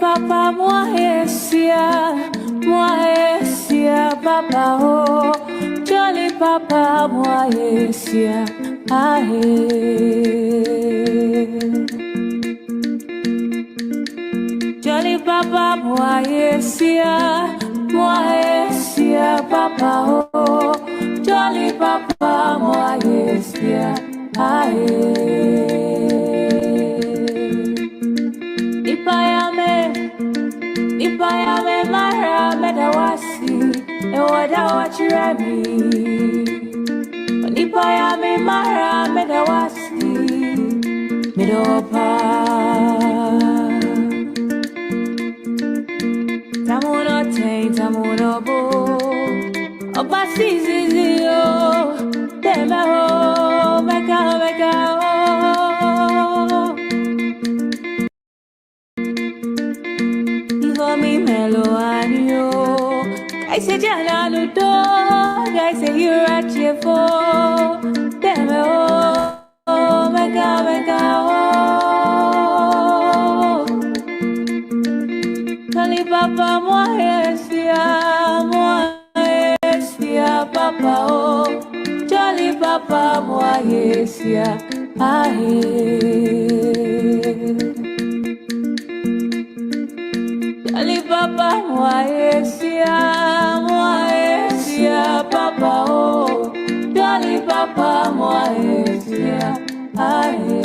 papa moi esia papa oh jolly papa moi esia ahe jolly papa moi esia papa oh jolly papa moi esia ahe Ipayame mara medawasi ewada wachirami Ipayame mara medawasi midopa Tamuno ten tamuno bo Obasi zizio Demeho meka oh Mi melo anio I say jana ludo I say you're at your for Damn oh mega oh Kali papa moi esia papa oh Jolly papa moi esia ahe Jolly papa moi esia papa oh Jolly papa moi esia ahe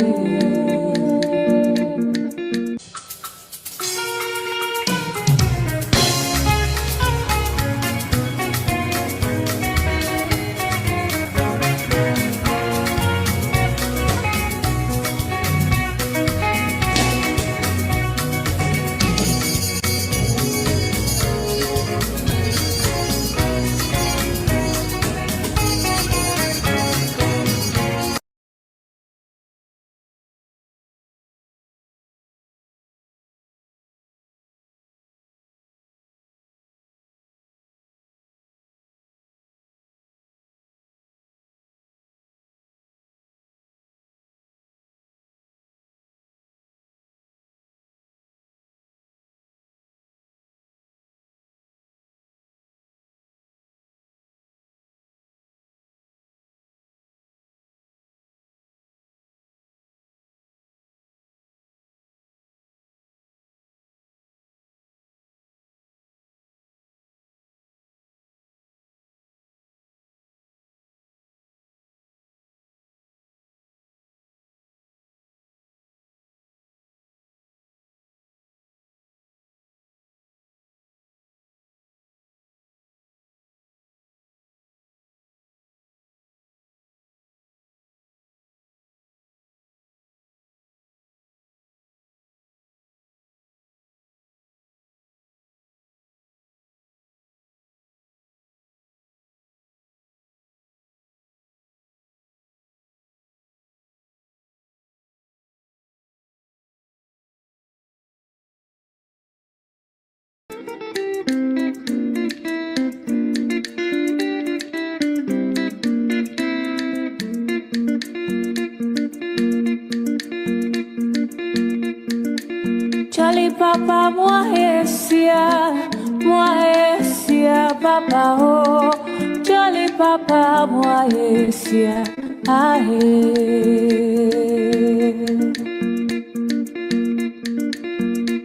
Jolly papa moi esia papa oh Jolly papa moi esia ahe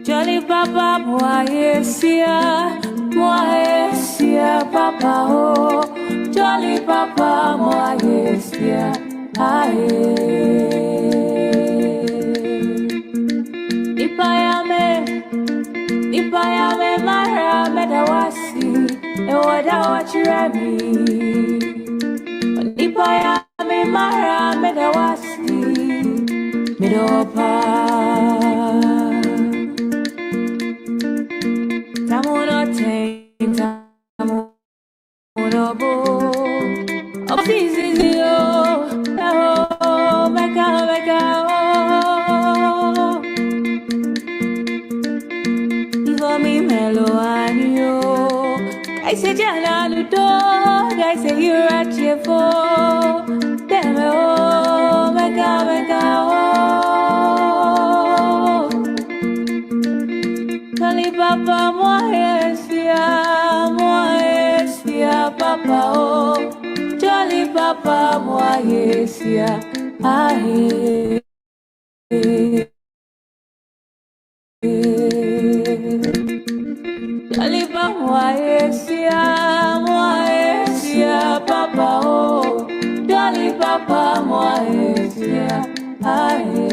Jolly papa moi esia papa oh Jolly papa moi esia ahe Ipayame mara medawasi ewada wachirami Ipayame mara medawasi midopa Tamuno ten tamuno bo Obasi zizio oh meka oh Mi melo anio I say jana ludo I say you're at your for Damn oh mega oh papa moi yesia ahe Jolly papa moi yesia papa oh Jolly papa moi yesia ahe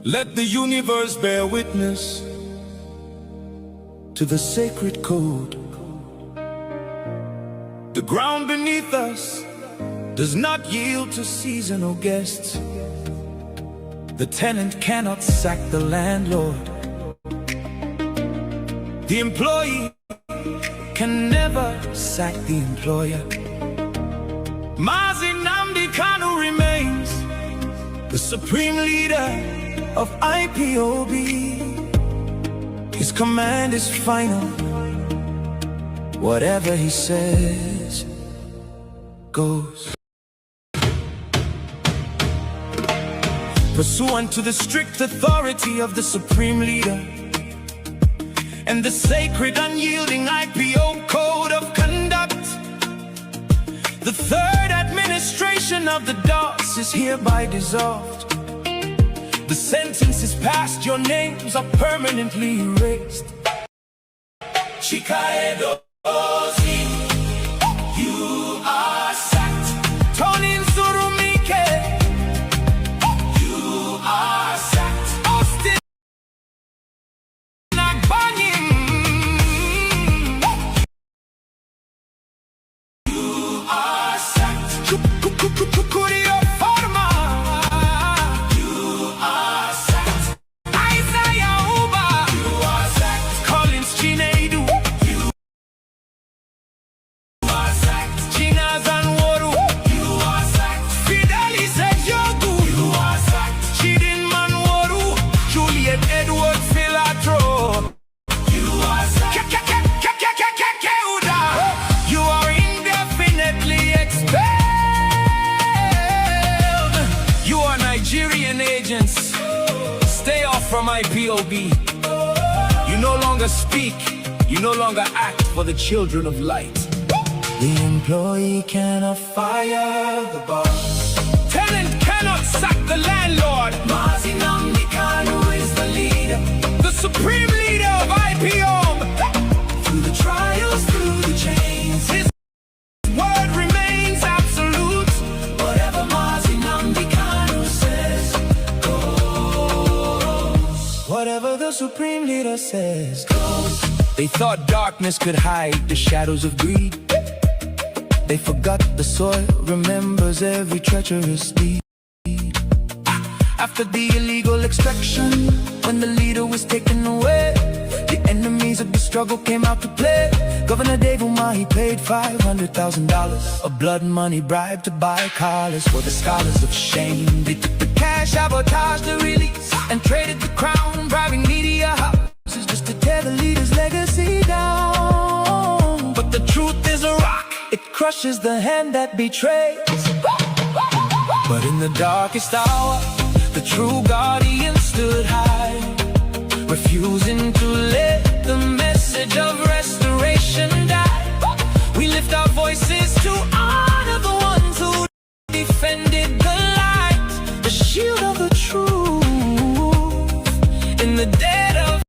Let the universe bear witness to the sacred code. The ground beneath us does not yield to seasonal guests. The tenant cannot sack the landlord. The employee can never sack the employer. Mazi Nnamdi Kanu remains the supreme leader of IPOB. His command is final. Whatever he says goes. Pursuant to the strict authority of the supreme leader and the sacred unyielding IPO code of conduct, the third administration of the DOS is hereby dissolved. The sentence is passed, your names are permanently erased. Chikaedo Ozi, you are sacked. Tony Nzurumike, you are sacked. Austin Nagbanyim, you are sacked. Kukurio Forma, you are sacked. Isaiah Uba, you are sacked. Collins Chinedu, you are sacked. Chinazan Woru, you are sacked. Fidelis Ejogu, you are sacked. Chidin Manworu, Juliet Edward Filatro, you are sacked. Keuda, you are indefinitely expelled. You are Nigerian agents. Stay off from IPOB. You no longer speak, you no longer act for the children of light. The employee cannot fire the boss. Tenant cannot sack the landlord. Mazi Nnamdi Kanu is the leader, the supreme leader of IPOM. through the trials, through the chains. His word remains absolute. Whatever Mazi Nnamdi Kanu says goes. Whatever the supreme leader says goes. They thought darkness could hide the shadows of greed. They forgot the soil remembers every treacherous deed. After the illegal extraction, when the leader was taken away, the enemies of the struggle came out to play. Governor Dave Umahi paid $500,000, a blood money bribe to buy collars for the scholars of shame. They took the cash, sabotaged the release, and traded the crown, bribing media houses just to tear the leader's legacy down. But the truth is a rock, it crushes the hand that betrays. But in the darkest hour, the true guardian stood high, refusing to let the message of restoration die. We lift our voices to honor the ones who defended the light, the shield of the truth in the dead of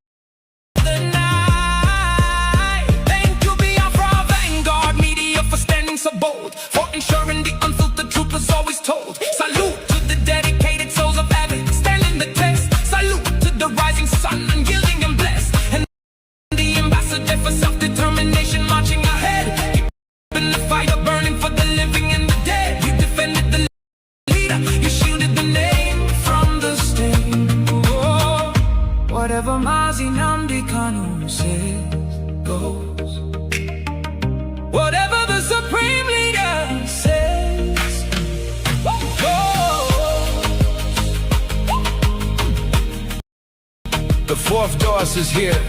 the night. Thank you, Biafra Vanguard Media, for standing so bold, for ensuring the unfiltered truth was always told. Salute to the dedicated souls of Abbott, standing the test. Salute to the rising sun, unyielding and blessed, and the ambassador for self-determination marching ahead, keeping the fire burning for the living and the dead. You defended the leader, you shielded the name from the stain. Oh, whatever Mazi Nnamdi Kanu says goes. Whatever the supreme leader says goes. The fourth dose is here,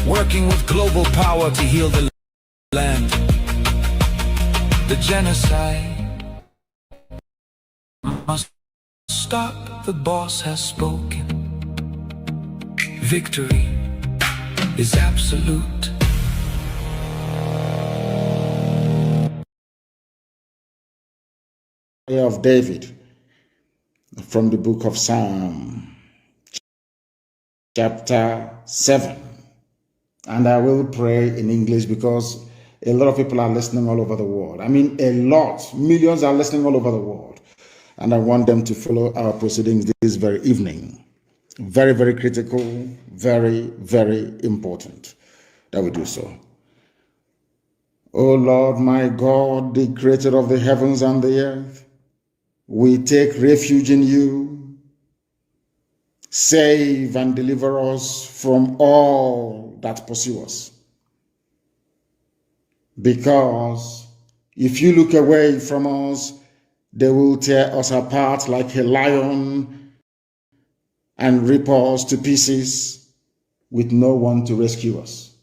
working with global power to heal the land. The genocide must stop, the boss has spoken. Victory is absolute. Of David from the book of Psalm chapter 7, and I will pray in English because a lot of people are listening all over the world. I mean, a lot, millions are listening all over the world, and I want them to follow our proceedings this very evening. Very, very critical, very, very important that we do so. O Lord, my God, the creator of the heavens and the earth, we take refuge in you. Save and deliver us from all that pursue us. Because if you look away from us, they will tear us apart like a lion and rip us to pieces with no one to rescue us.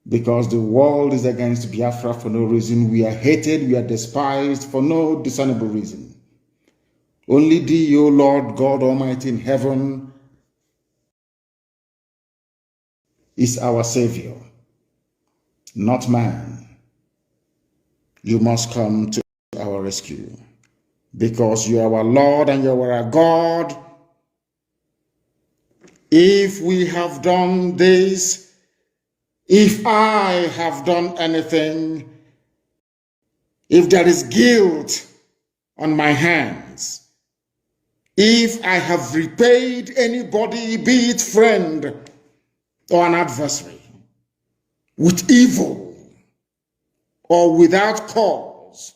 Because the world is against Biafra for no reason. We are hated, we are despised for no discernible reason. Only thee, O Lord God Almighty in heaven, is our Savior, not man. You must come to our rescue, because you are our Lord and you are our God. If we have done this, if I have done anything, if there is guilt on my hands, if I have repaid anybody, be it friend or an adversary, with evil or without cause,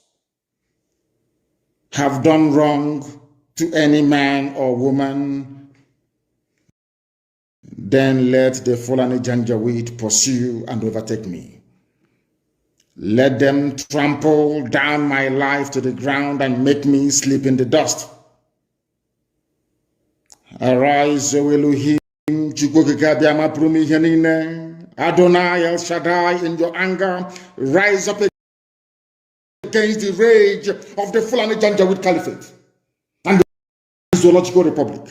have done wrong to any man or woman, then let the Fulani Janjaweed pursue and overtake me. Let them trample down my life to the ground and make me sleep in the dust. Arise, O Elohim, Adonai El Shaddai, in your anger, rise up against the rage of the Fulani Janjaweed Caliphate and the Zoological Republic.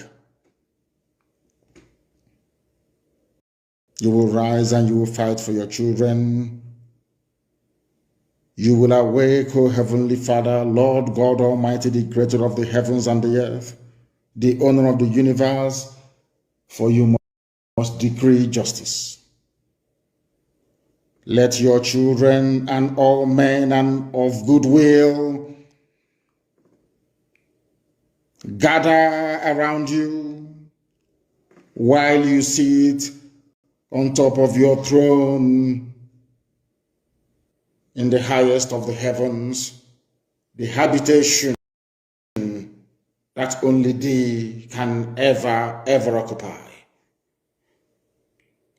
You will rise and you will fight for your children. You will awake, O Heavenly Father, Lord God Almighty, the creator of the heavens and the earth, the owner of the universe, for you must decree justice. Let your children and all men and of goodwill gather around you while you sit on top of your throne in the highest of the heavens, the habitation that only thee can ever occupy.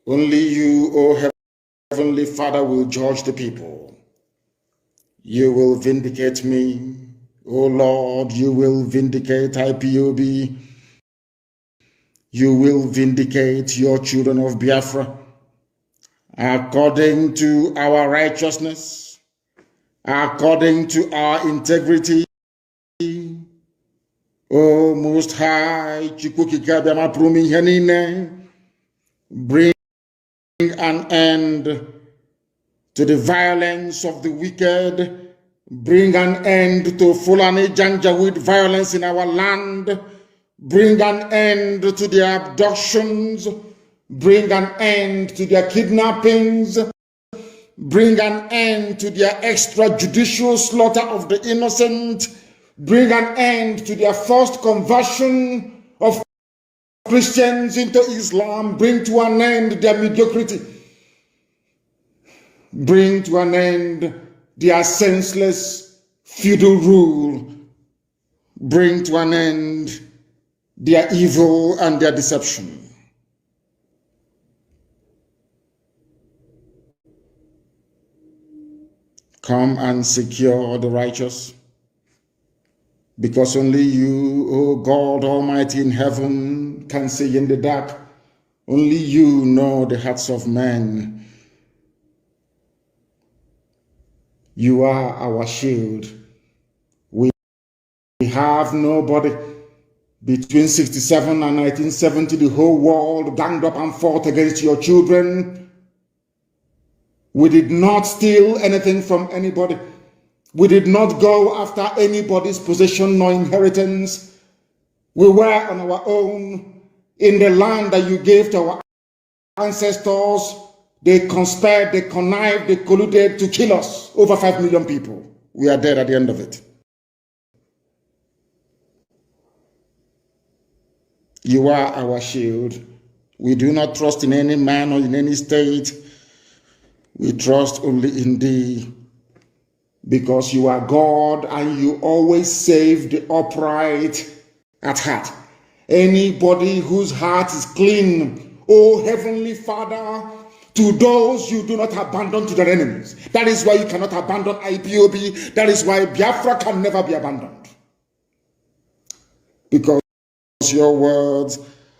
Only you, O Heavenly Father, will judge the people. You will vindicate me. O Lord, you will vindicate IPOB. You will vindicate your children of Biafra according to our righteousness, according to our integrity. O Most High, bring an end to the violence of the wicked. Bring an end to Fulani Janjaweed violence in our land. Bring an end to their abductions. Bring an end to their kidnappings. Bring an end to their extrajudicial slaughter of the innocent. Bring an end to their forced conversion of Christians into Islam. Bring to an end their mediocrity. Bring to an end their senseless feudal rule. Bring to an end their evil and their deception. Come and secure the righteous, because only you, O God Almighty in heaven, can see in the dark. Only you know the hearts of men. You are our shield. We have nobody. Between 67 and 1970, the whole world ganged up and fought against your children. We did not steal anything from anybody. We did not go after anybody's possession nor inheritance. We were on our own in the land that you gave to our ancestors. They conspired, they connived, they colluded to kill us. Over 5 million people. We are dead at the end of it. You are our shield. We do not trust in any man or in any state. We trust only in thee, because you are God and you always save the upright at heart. Anybody whose heart is clean, O Heavenly Father, to those you do not abandon to their enemies. That is why you cannot abandon IPOB. That is why Biafra can never be abandoned. Because your words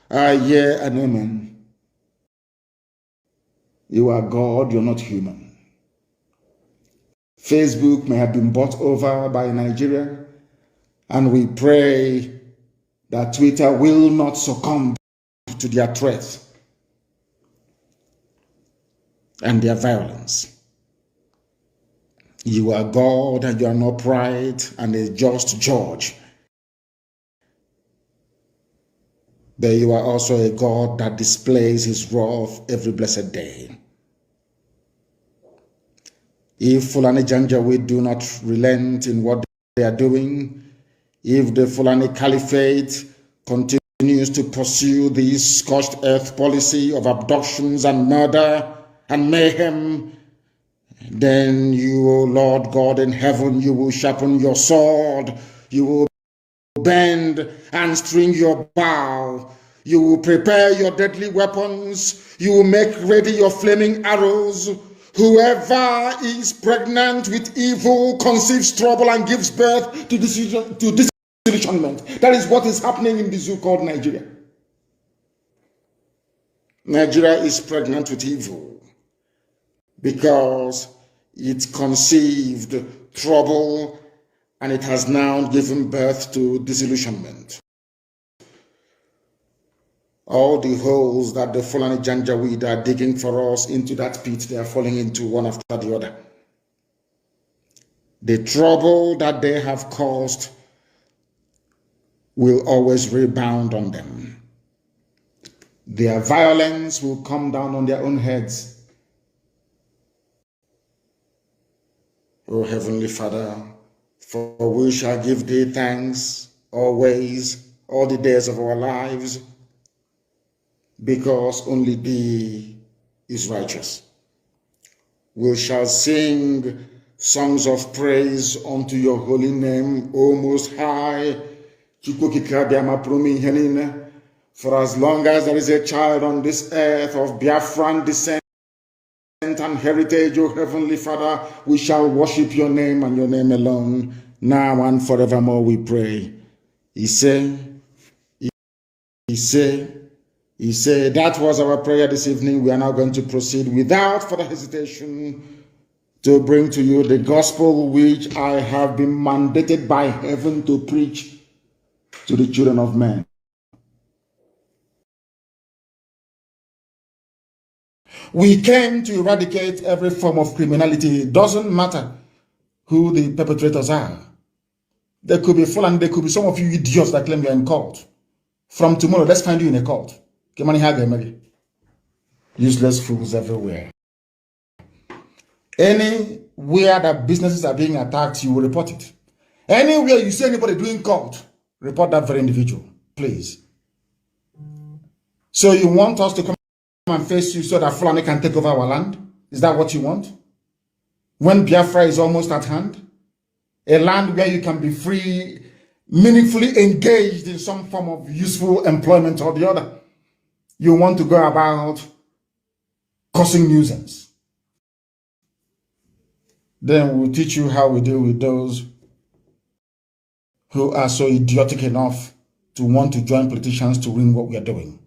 are yea and amen. You are God, you're not human. Facebook may have been bought over by Nigeria, and we pray that Twitter will not succumb to their threats and their violence. You are God, and you are an upright and a just judge. But you are also a God that displays his wrath every blessed day. If Fulani Janjaweed do not relent in what they are doing, if the Fulani Caliphate continues to pursue this scorched earth policy of abductions and murder and mayhem, then you, O Lord God in heaven, you will sharpen your sword, you will bend and string your bow, you will prepare your deadly weapons, you will make ready your flaming arrows. Whoever is pregnant with evil conceives trouble and gives birth to disillusionment. That is what is happening in the zoo called Nigeria. Nigeria is pregnant with evil because it conceived trouble and it has now given birth to disillusionment. All the holes that the Fulani Janjaweed are digging for us into that pit, they are falling into one after the other. The trouble that they have caused will always rebound on them. Their violence will come down on their own heads. O Heavenly Father, for we shall give thee thanks always, all the days of our lives, because only thee is righteous. We shall sing songs of praise unto your holy name, O Most High. For as long as there is a child on this earth of Biafran descent and heritage, O Heavenly Father, we shall worship your name and your name alone, now and forevermore, we pray. He said, that was our prayer this evening. We are now going to proceed without further hesitation to bring to you the gospel which I have been mandated by heaven to preach to the children of men. We came to eradicate every form of criminality. It doesn't matter who the perpetrators are. There could be full and there could be some of you idiots that claim you're in cult. From tomorrow, let's find you in a cult. Useless fools everywhere. Anywhere that businesses are being attacked, you will report it. Anywhere you see anybody doing cult, report that very individual, please. So you want us to come and face you so that Fulani can take over our land? Is that what you want? When Biafra is almost at hand? A land where you can be free, meaningfully engaged in some form of useful employment or the other. You want to go about causing nuisance. Then we'll teach you how we deal with those who are so idiotic enough to want to join politicians to ruin what we are doing.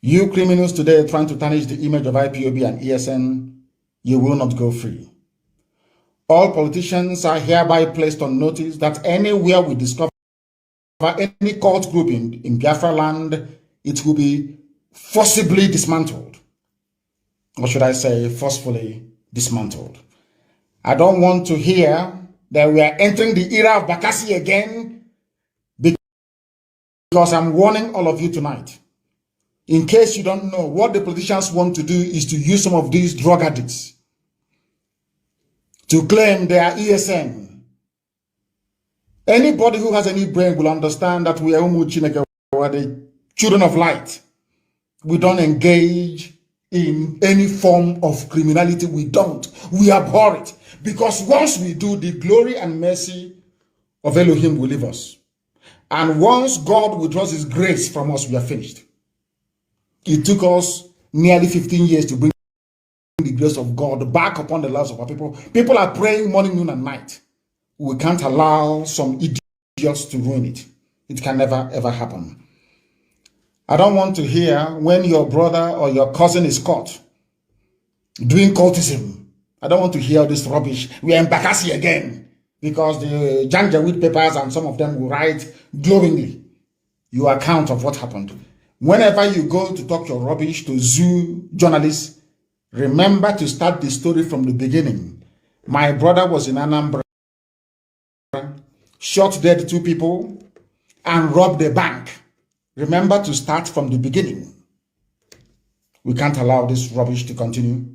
You criminals today trying to tarnish the image of IPOB and ESN, you will not go free. All politicians are hereby placed on notice that anywhere we discover any cult group in Biafra land, it will be forcibly dismantled. Or should I say, forcefully dismantled. I don't want to hear that we are entering the era of Bakassi again, because I'm warning all of you tonight. In case you don't know, what the politicians want to do is to use some of these drug addicts to claim they are ESN. Anybody who has any brain will understand that we are the children of light. We don't engage in any form of criminality. We don't. We abhor it. Because once we do, the glory and mercy of Elohim will leave us. And once God withdraws his grace from us, we are finished. It took us nearly 15 years to bring the grace of God back upon the lives of our people. People are praying morning, noon, and night. We can't allow some idiots to ruin it. It can never, ever happen. I don't want to hear when your brother or your cousin is caught doing cultism. I don't want to hear this rubbish. We are in Bakassi again. Because the Janjaweed papers and some of them will write glowingly your account of what happened. Whenever you go to talk your rubbish to zoo journalists, remember to start the story from the beginning. My brother was in Anambra, shot dead 2 people, and robbed a bank. Remember to start from the beginning. We can't allow this rubbish to continue.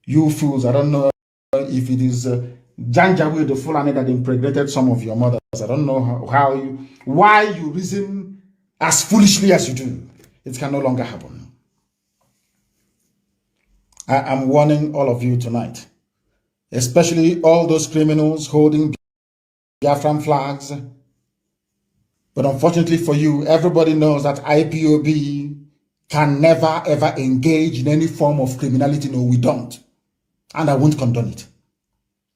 You fools, I don't know if it is Janjaweed the Fulani that impregnated some of your mothers. I don't know why you reason as foolishly as you do. It can no longer happen. I am warning all of you tonight, especially all those criminals holding Biafran flags. But unfortunately for you, everybody knows that IPOB can never ever engage in any form of criminality. No, we don't. And I won't condone it.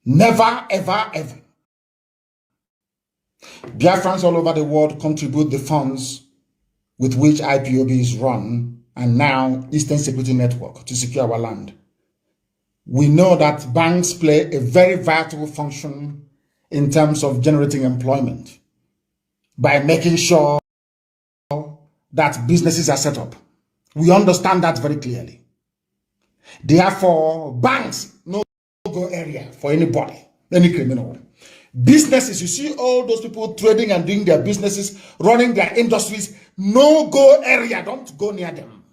Never, ever, ever. Biafrans all over the world contribute the funds with which IPOB is run, and now Eastern Security Network, to secure our land. We know that banks play a very vital function in terms of generating employment by making sure that businesses are set up. We understand that very clearly. Therefore, banks know no-go area for anybody, any criminal. Businesses, you see all those people trading and doing their businesses, running their industries, no-go area. Don't go near them,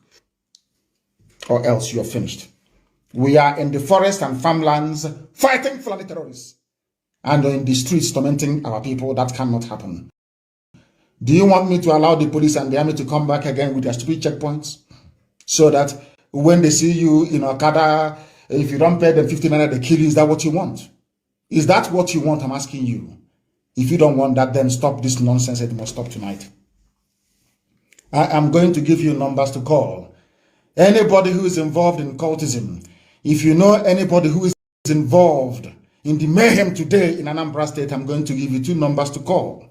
or else you're finished. We are in the forest and farmlands fighting Fulani terrorists, and in the streets tormenting our people. That cannot happen. Do you want me to allow the police and the army to come back again with their stupid checkpoints, so that when they see you in Okada, if you don't pay them 15 naira, they kill you? Is that what you want? Is that what you want? I'm asking you. If you don't want that, then stop this nonsense. It must stop tonight. I am going to give you numbers to call. Anybody who is involved in cultism, if you know anybody who is involved in the mayhem today in Anambra State, I'm going to give you 2 numbers to call.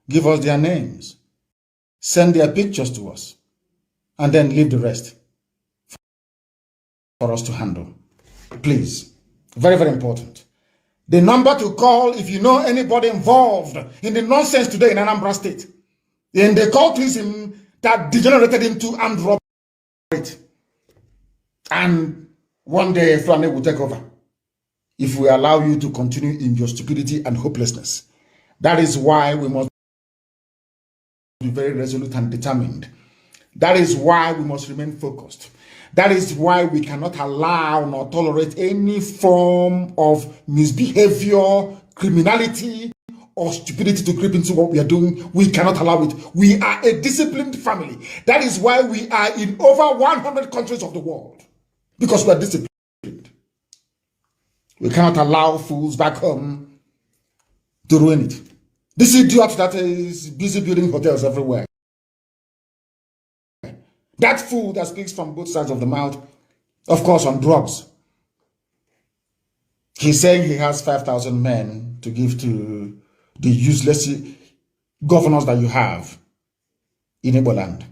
Give us their names. Send their pictures to us. And then leave the rest for us to handle. Please. Very, very important. The number to call if you know anybody involved in the nonsense today in Anambra State, in the cultism that degenerated into armed robbery. And one day Fulani will take over if we allow you to continue in your stupidity and hopelessness. That is why we must be very resolute and determined. That is why we must remain focused. That is why we cannot allow nor tolerate any form of misbehavior, criminality, or stupidity to creep into what we are doing. We cannot allow it. We are a disciplined family. That is why we are in over 100 countries of the world. Because we are disciplined. We cannot allow fools back home to ruin it. This idiot that is busy building hotels everywhere. That fool that speaks from both sides of the mouth, of course, on drugs. He's saying he has 5,000 men to give to the useless governors that you have in Igbo land.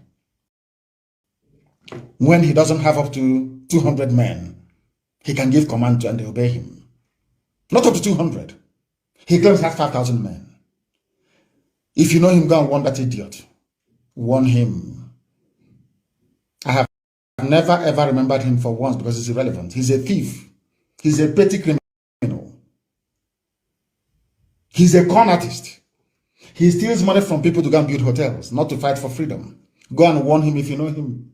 When he doesn't have up to 200 men, he can give command to and they obey him. Not up to 200. He claims he has 5,000 men. If you know him, go and warn that idiot. Warn him. I have never ever remembered him for once because it's irrelevant. He's a thief. He's a petty criminal. He's a con artist. He steals money from people to go and build hotels, not to fight for freedom. Go and warn him if you know him.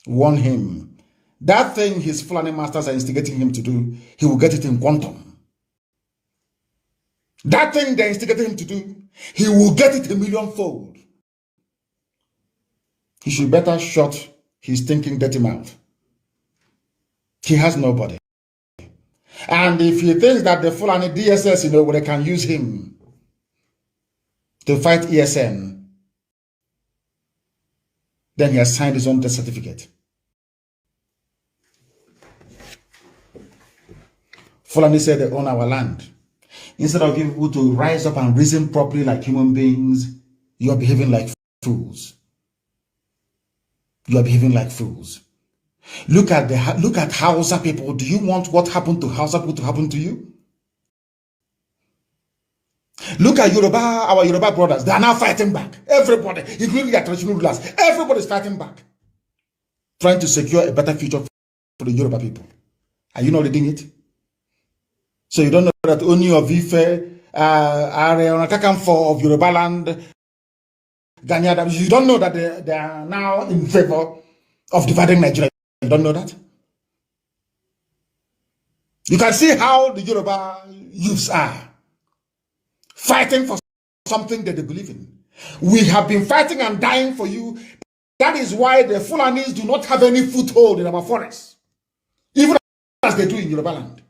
Warn him. That thing his Fulani masters are instigating him to do, he will get it in quantum. That thing they're instigating him to do, he will get it a millionfold. He should better shut his thinking dirty mouth. He has nobody. And if he thinks that the Fulani DSS, they can use him to fight ESN, then he has signed his own death certificate. Fulani said they own our land. Instead of people to rise up and reason properly like human beings, you are behaving like fools. You are behaving like fools. Look at Hausa people. Do you want what happened to Hausa people to happen to you? Look at Yoruba, our Yoruba brothers. They are now fighting back. Everybody, including their traditional rulers, everybody is fighting back, trying to secure a better future for the Yoruba people. Are you not reading it? So you don't know that only of Ife are on attack for of Yoruba land. You don't know that they are now in favor of dividing Nigeria. You don't know that? You can see how the Yoruba youths are fighting for something that they believe in. We have been fighting and dying for you. That is why the Fulanis do not have any foothold in our forests, even as they do in Yoruba land.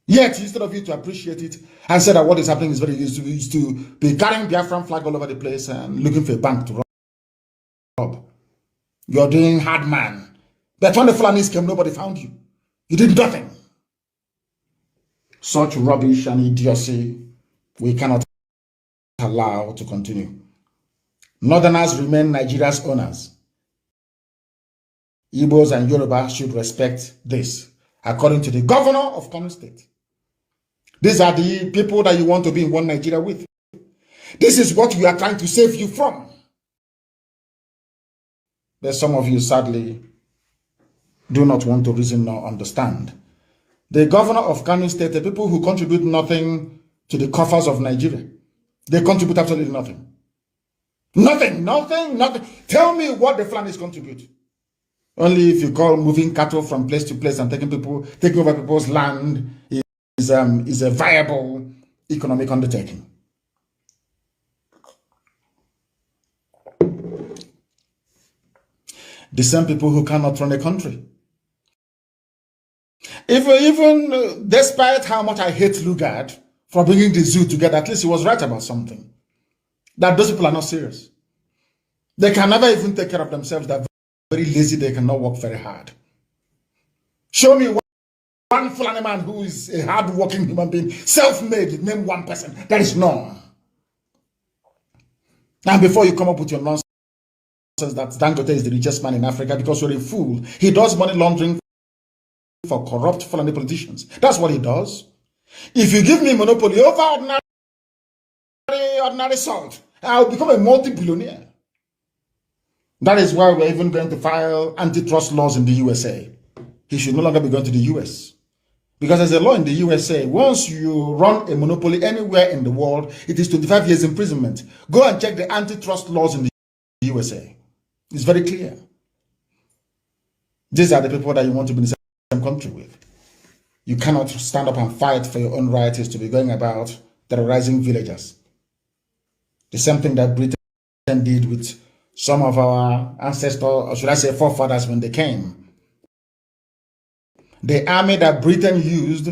Yet, instead of you to appreciate it and say that what is happening is to be carrying Biafran flag all over the place and looking for a bank to rob. You're doing hard man. But when the Fulanis came, nobody found you. You did nothing. Such rubbish and idiocy we cannot allow to continue. Northerners remain Nigeria's owners. Igbos and Yoruba should respect this, according to the governor of Kano State. These are the people that you want to be in one Nigeria with. This is what we are trying to save you from. But some of you, sadly, do not want to reason or understand The governor of Kano State, the people who contribute nothing to the coffers of Nigeria, they contribute absolutely nothing. Nothing. Tell me what the Fulanis contribute. Only if you call moving cattle from place to place and taking over people's land is a viable economic undertaking. The same people who cannot run a country. Even despite how much I hate Lugard for bringing the zoo together, at least he was right about something. That those people are not serious. They can never even take care of themselves. They're very lazy. They cannot work very hard. Show me one Fulani man who is a hard-working human being, self-made, name one person. There is none. And before you come up with your nonsense that Dangote is the richest man in Africa because you're a fool, he does money laundering for corrupt Fulani politicians. That's what he does. If you give me monopoly over ordinary salt, I'll become a multi-billionaire. That is why we're even going to file antitrust laws in the USA. He should no longer be going to the US. Because there's a law in the USA, once you run a monopoly anywhere in the world, it is 25 years imprisonment. Go and check the antitrust laws in the USA. It's very clear. These are the people that you want to be in the same country with. You cannot stand up and fight for your own rights to be going about terrorizing villagers. The same thing that Britain did with some of our ancestors, or should I say forefathers, when they came. The army that Britain used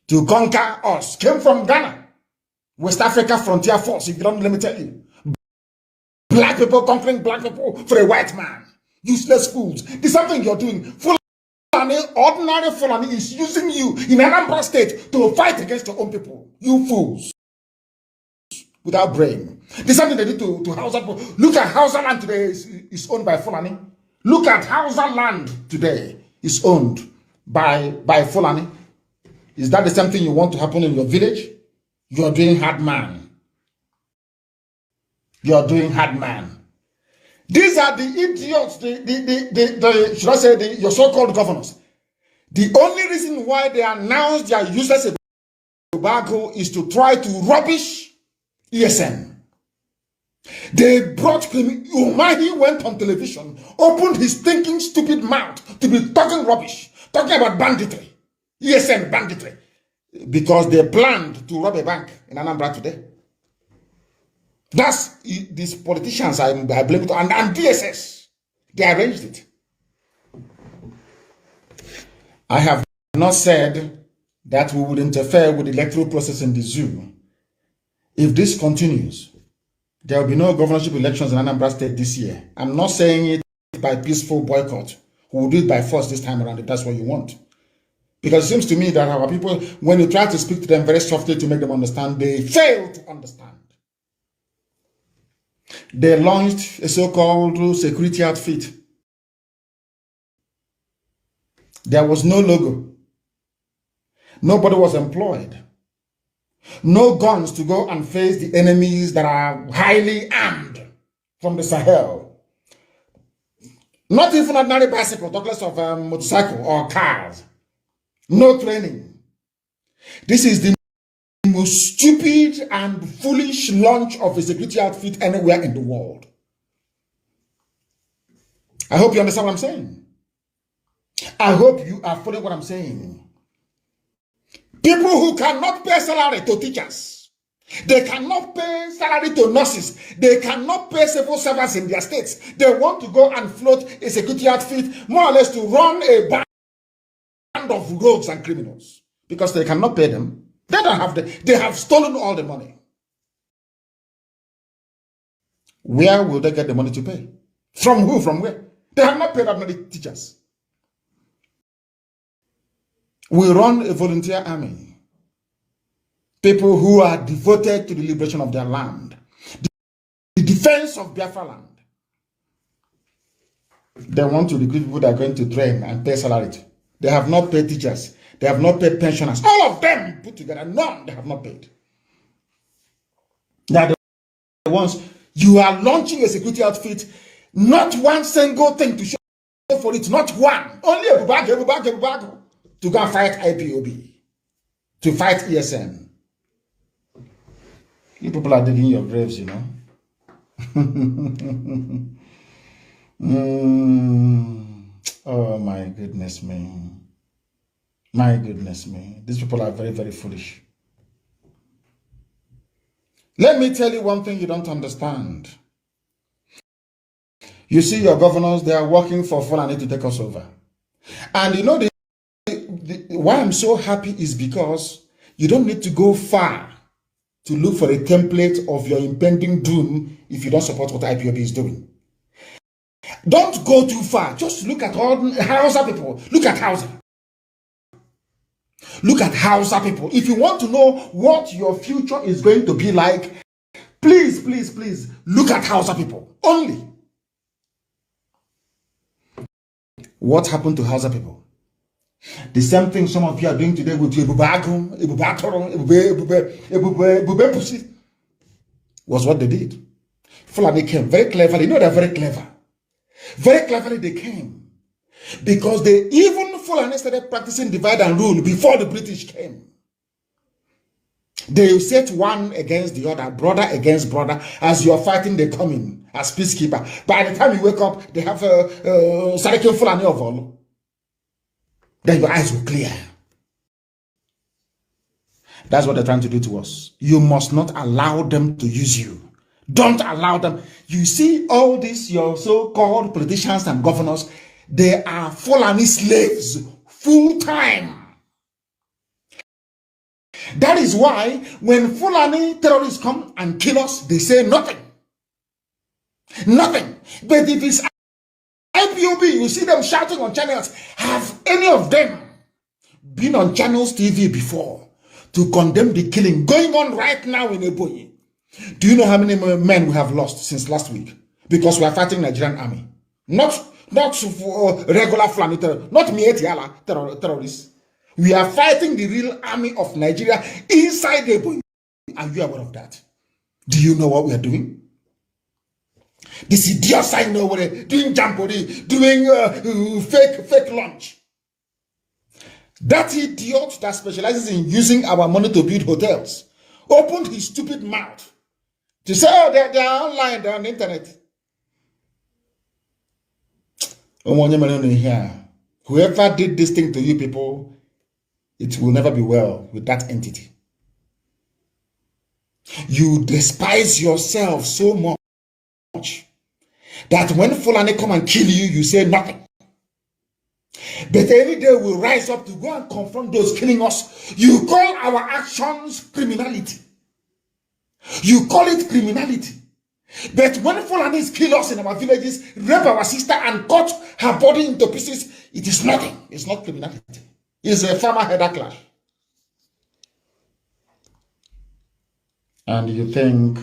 to conquer us came from Ghana, West Africa Frontier Force, if you don't let me tell you. Black people conquering black people for a white man. Useless fools. There's something you're doing. Fulani, ordinary Fulani is using you in Anambra State to fight against your own people. You fools. Without brain. There's something they did to Hausa people. Look at Hausa land today is owned by Fulani. Look at Hausa land today is owned by Fulani. Is that the same thing you want to happen in your village? You're doing hard man. You're doing hard man. These are the idiots, should I say, your so-called governors. The only reason why they announced their useless embargo is to try to rubbish ESN. They brought him, Umahi went on television, opened his thinking stupid mouth to be talking rubbish, talking about banditry, ESN banditry, because they planned to rob a bank in Anambra today. That's these politicians I blame it on, and DSS. They arranged it. I have not said that we would interfere with the electoral process in the zoo. If this continues, there will be no governorship elections in Anambra State this year. I'm not saying it by peaceful boycott. We will do it by force this time around if that's what you want. Because it seems to me that our people, when you try to speak to them very softly to make them understand, they fail to understand. They launched a so-called security outfit. There was no logo. Nobody was employed. No guns to go and face the enemies that are highly armed from the Sahel. Not even ordinary bicycle, talk less of motorcycle or cars. No training. This is the most stupid and foolish launch of a security outfit anywhere in the world. I hope you understand what I'm saying. I hope you are following what I'm saying. People who cannot pay salary to teachers, they cannot pay salary to nurses, they cannot pay civil servants in their states. They want to go and float a security outfit more or less to run a band of rogues and criminals because they cannot pay them. They don't have they have stolen all the money. Where will they get the money to pay? From who? From where? They have not paid that many teachers. We run a volunteer army. People who are devoted to the liberation of their land. The defense of Biafra land. They want to recruit people that are going to train and pay salary. They have not paid teachers. They have not paid pensioners. All of them put together. None they have not paid. They are the ones. You are launching a security outfit. Not one single thing to show for it. Not one. Only a bag. to go and fight IPOB, to fight ESN. You people are digging your graves, you know. Oh my goodness me. My goodness me. These people are very, very foolish. Let me tell you one thing you don't understand. You see your governors, they are working for Fulani to take us over. And you know why I'm so happy is because you don't need to go far to look for a template of your impending doom if you don't support what IPOB is doing. Don't go too far. Just look at all Hausa people. Look at Hausa. Look at Hausa people. If you want to know what your future is going to be like, please, please, please, look at Hausa people. Only. What happened to Hausa people? The same thing some of you are doing today with Ebubagum, Ebube Pussy was what they did. Fulani came very cleverly. You know they're very clever. Very cleverly they came. Because they even Fulani started practicing divide and rule before the British came. They set one against the other, brother against brother. As you are fighting, they come in as peacekeeper. By the time you wake up, they have Sarikin Fulani of all. Then your eyes will clear. That's what they're trying to do to us. You must not allow them to use you. Don't allow them. You see all these, your so-called politicians and governors, they are Fulani slaves, full-time. That is why when Fulani terrorists come and kill us, they say nothing. Nothing. But if it's IPOB, you see them shouting on channels. Have any of them been on channels TV before to condemn the killing going on right now in Eboyi? Do you know how many men we have lost since last week? Because we are fighting Nigerian army. Not for regular Fulani terrorists, not Mietiala terrorists. We are fighting the real army of Nigeria inside Eboyi. Are you aware of that? Do you know what we are doing? This idiots I know doing jamboree, doing fake lunch. That idiot that specializes in using our money to build hotels opened his stupid mouth to say, oh, they are online, they're on the internet. Whoever did this thing to you people, it will never be well with that entity. You despise yourself so much that when Fulani come and kill you, you say nothing. But any day we'll rise up to go and confront those killing us. You call our actions criminality. You call it criminality. But when Fulanis kill us in our villages, rape our sister and cut her body into pieces, it is nothing. It's not criminality. It's a farmer-header clash. And you think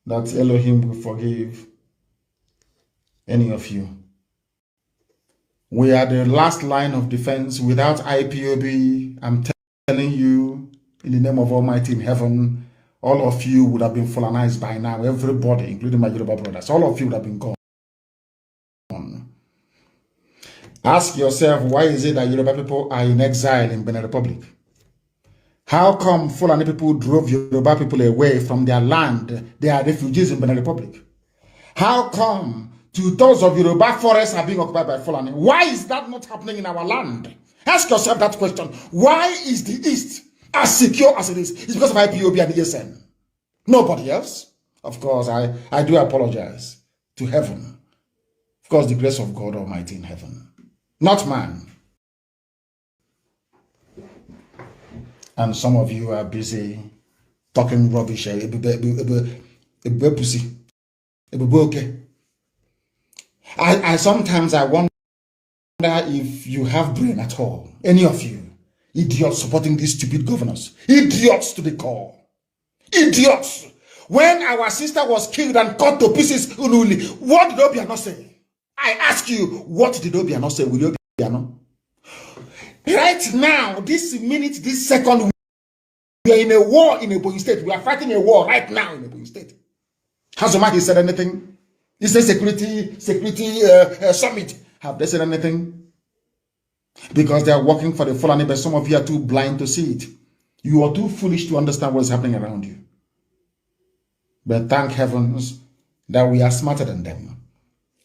that Elohim will forgive any of you. We are the last line of defense. Without IPOB, I'm telling you, in the name of Almighty in heaven, all of you would have been Fulanized by now. Everybody, including my Yoruba brothers, all of you would have been gone. Ask yourself, why is it that Yoruba people are in exile in Benin Republic? How come Fulani people drove Yoruba people away from their land? They are refugees in Benin Republic. How come 2/3 of Yoruba forests are being occupied by Fulani? Why is that not happening in our land? Ask yourself that question. Why is the East as secure as it is? It's because of IPOB and ESN. Nobody else. Of course, I do apologize to heaven. Of course, the grace of God Almighty in heaven. Not man. And some of you are busy talking rubbish. I sometimes wonder if you have brain at all. Any of you. Idiots supporting these stupid governors. Idiots to the core. Idiots. When our sister was killed and cut to pieces, what did Obiano say? I ask you, what did Obiano say? Will Obiano? Right now, this minute, this second, we are in a war in Eboyi State. We are fighting a war right now in Eboyi State. Has somebody said anything? Is the security summit? Have they said anything? because they are working for the Fulani, but some of you are too blind to see it. You are too foolish to understand what is happening around you. But thank heavens that we are smarter than them.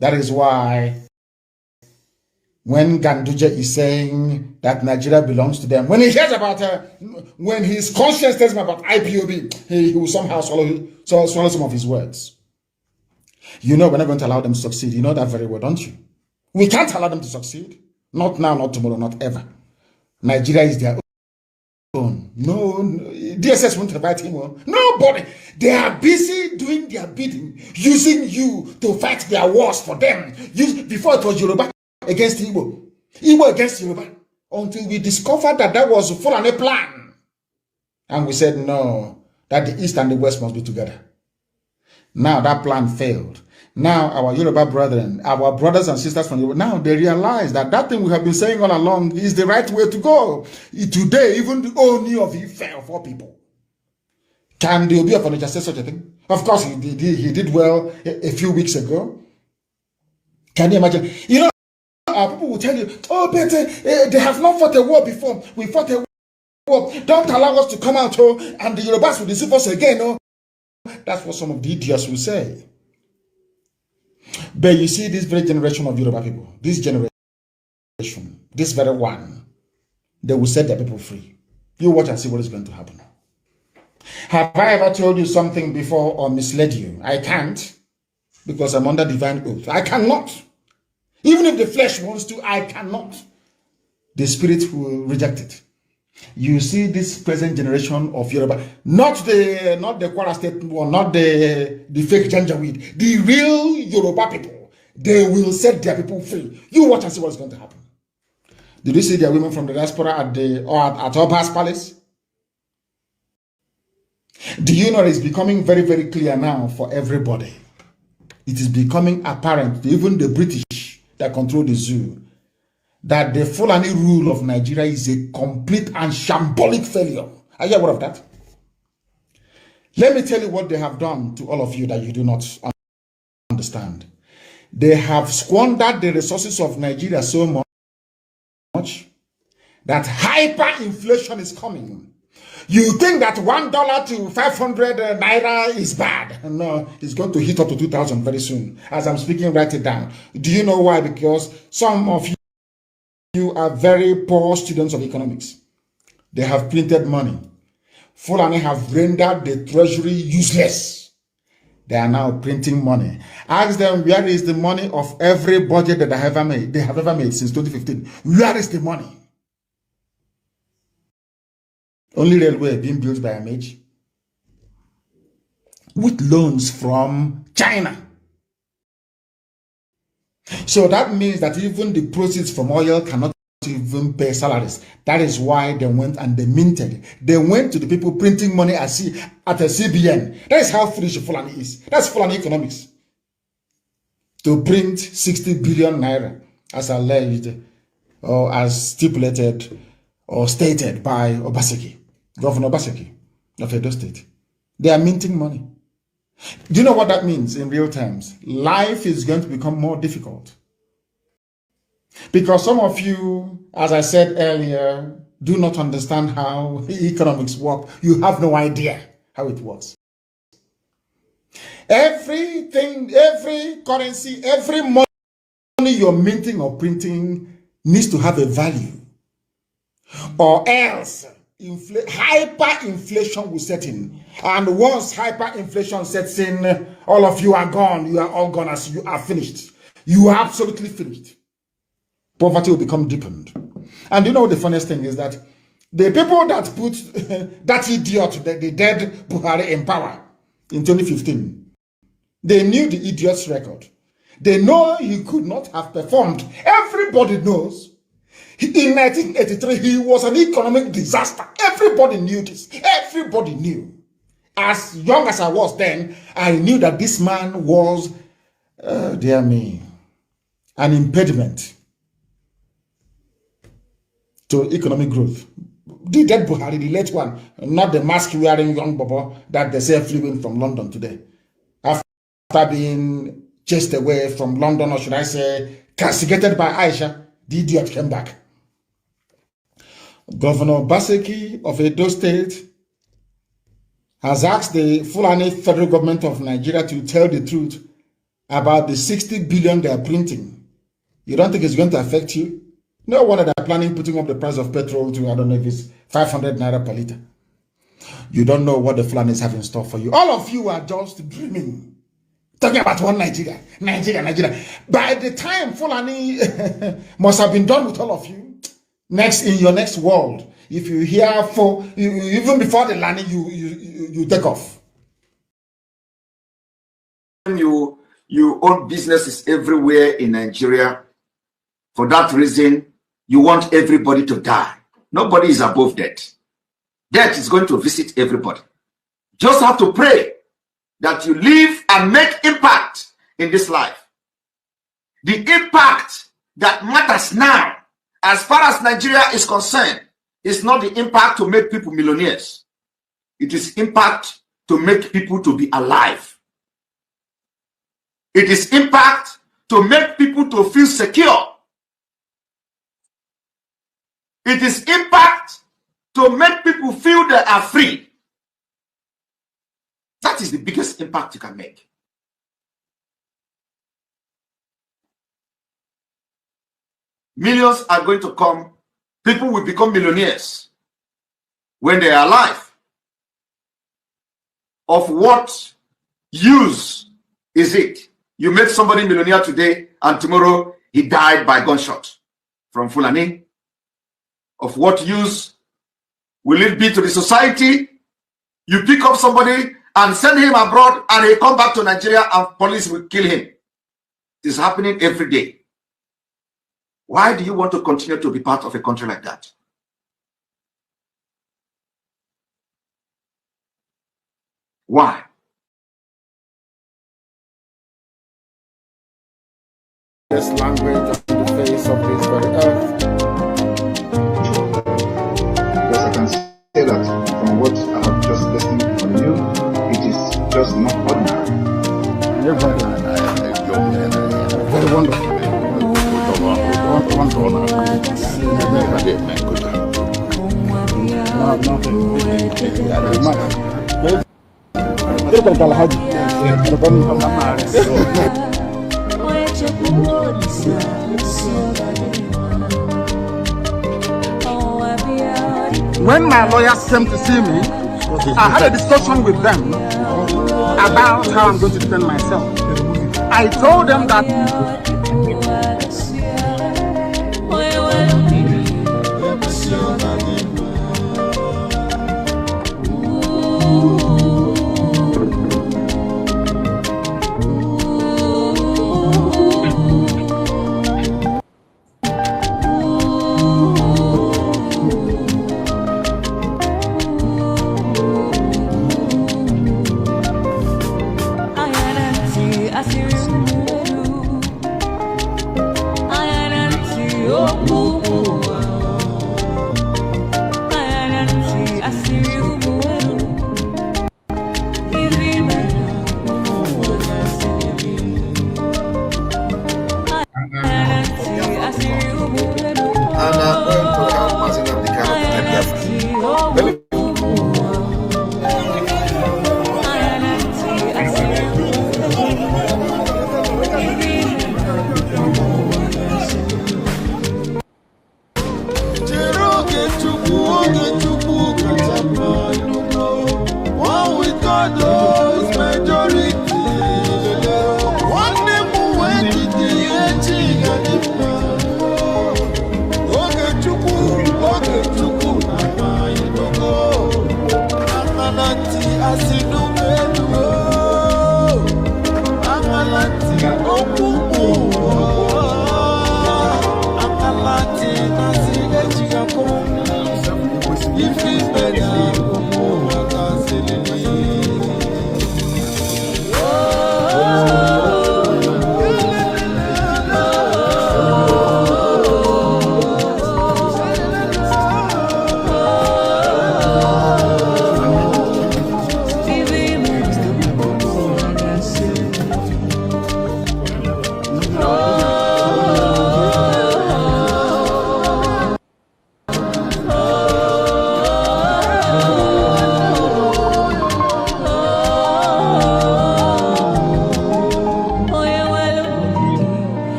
That is why when Ganduje is saying that Nigeria belongs to them, when he hears about when his conscience tells him about IPOB, he will somehow swallow some of his words. You know we're not going to allow them to succeed. You know that very well, don't you? We can't allow them to succeed. Not now, not tomorrow, not ever. Nigeria is their own. No, DSS won't invite him. Nobody. They are busy doing their bidding, using you to fight their wars for them. Before it was Yoruba against Igbo, Igbo against Yoruba, until we discovered that that was a Fulani plan. And we said, no, that the East and the West must be together. Now that plan failed. Now our Yoruba brethren, our brothers and sisters from Yoruba, now they realize that that thing we have been saying all along is the right way to go. Today, even the Oni of Ife of all people. Can the Obi of Onitsha say such a thing? Of course, he did well a few weeks ago. Can you imagine? You know, people will tell you, oh, but they have not fought a war before. We fought a war. Don't allow us to come out, and the Yorubas will deceive us again. That's what some of the idiots will say. But you see, this very generation of Yoruba people, this generation, this very one, they will set their people free. You watch and see what is going to happen. Have I ever told you something before or misled you? I can't, because I'm under divine oath. I cannot. Even if the flesh wants to, I cannot. The spirit will reject it. You see this present generation of Yoruba, not the Kwara State one, not the fake Janjaweed, the real Yoruba people, they will set their people free. You watch and see what's going to happen. Did you see their women from the diaspora at Oba's palace? Do you know it's becoming very, very clear now for everybody? It is becoming apparent to even the British that control the zoo that the Fulani rule of Nigeria is a complete and shambolic failure. Are you aware of that? Let me tell you what they have done to all of you that you do not understand. They have squandered the resources of Nigeria so much that hyperinflation is coming. You think that $1 to 500 naira is bad? No, it's going to hit up to 2,000 very soon. As I'm speaking, write it down. Do you know why? Because some of you are very poor students of economics. They have printed money. Fulani have rendered the treasury useless. They are now printing money. Ask them, where is the money of every budget that they have ever made since 2015? Where is the money? Only railway being built by Amage with loans from China. So that means that even the proceeds from oil cannot even pay salaries. That is why they went and they minted. They went to the people printing money at a CBN. That is how foolish Fulani is. That's Fulani economics. To print 60 billion naira as alleged or as stipulated or stated by Obaseki, Governor Obaseki of Edo State. They are minting money. Do you know what that means in real terms? Life is going to become more difficult. Because some of you, as I said earlier, do not understand how economics work. You have no idea how it works. Everything, every currency, every money you're minting or printing needs to have a value. Or else hyperinflation will set in. And once hyperinflation sets in, all of you are gone. You are all gone as you are finished. You are absolutely finished. Poverty will become deepened. And you know the funniest thing is that the people that put that idiot, the dead Buhari in power in 2015, they knew the idiot's record. They know he could not have performed. Everybody knows. In 1983, he was an economic disaster. Everybody knew this. Everybody knew. As young as I was then, I knew that this man was, dear me, an impediment to economic growth. The dead Buhari, the late one, not the mask-wearing young bobo that they say flew in from London today. After being chased away from London, or should I say, castigated by Aisha, the idiot came back. Governor Baseki of Edo State has asked the Fulani federal government of Nigeria to tell the truth about the 60 billion they are printing. You don't think it's going to affect you? No wonder they're planning putting up the price of petrol to, I don't know if it's 500 naira per liter. You don't know what the Fulanis have in store for you. All of you are just dreaming. Talking about one Nigeria. By the time Fulani must have been done with all of you, in your next world, if you hear even before the landing, you take off. You own businesses everywhere in Nigeria. For that reason, you want everybody to die. Nobody is above death. Death is going to visit everybody. Just have to pray that you live and make impact in this life. The impact that matters now, as far as Nigeria is concerned, is not the impact to make people millionaires. It is impact to make people to be alive. It is impact to make people to feel secure. It is impact to make people feel they are free. That is the biggest impact you can make. Millions are going to come. People will become millionaires when they are alive. Of what use is it? You made somebody millionaire today and tomorrow he died by gunshot from Fulani. Of what use will it be to the society? You pick up somebody and send him abroad and he come back to Nigeria and police will kill him. It is happening every day. Why do you want to continue to be part of a country like that? Why? This language on the face of this very earth. Because I can say that from what I have just listened from you, it is just not ordinary. Very wonderful. When my lawyers came to see me, I had a discussion with them about how I'm going to defend myself. I told them that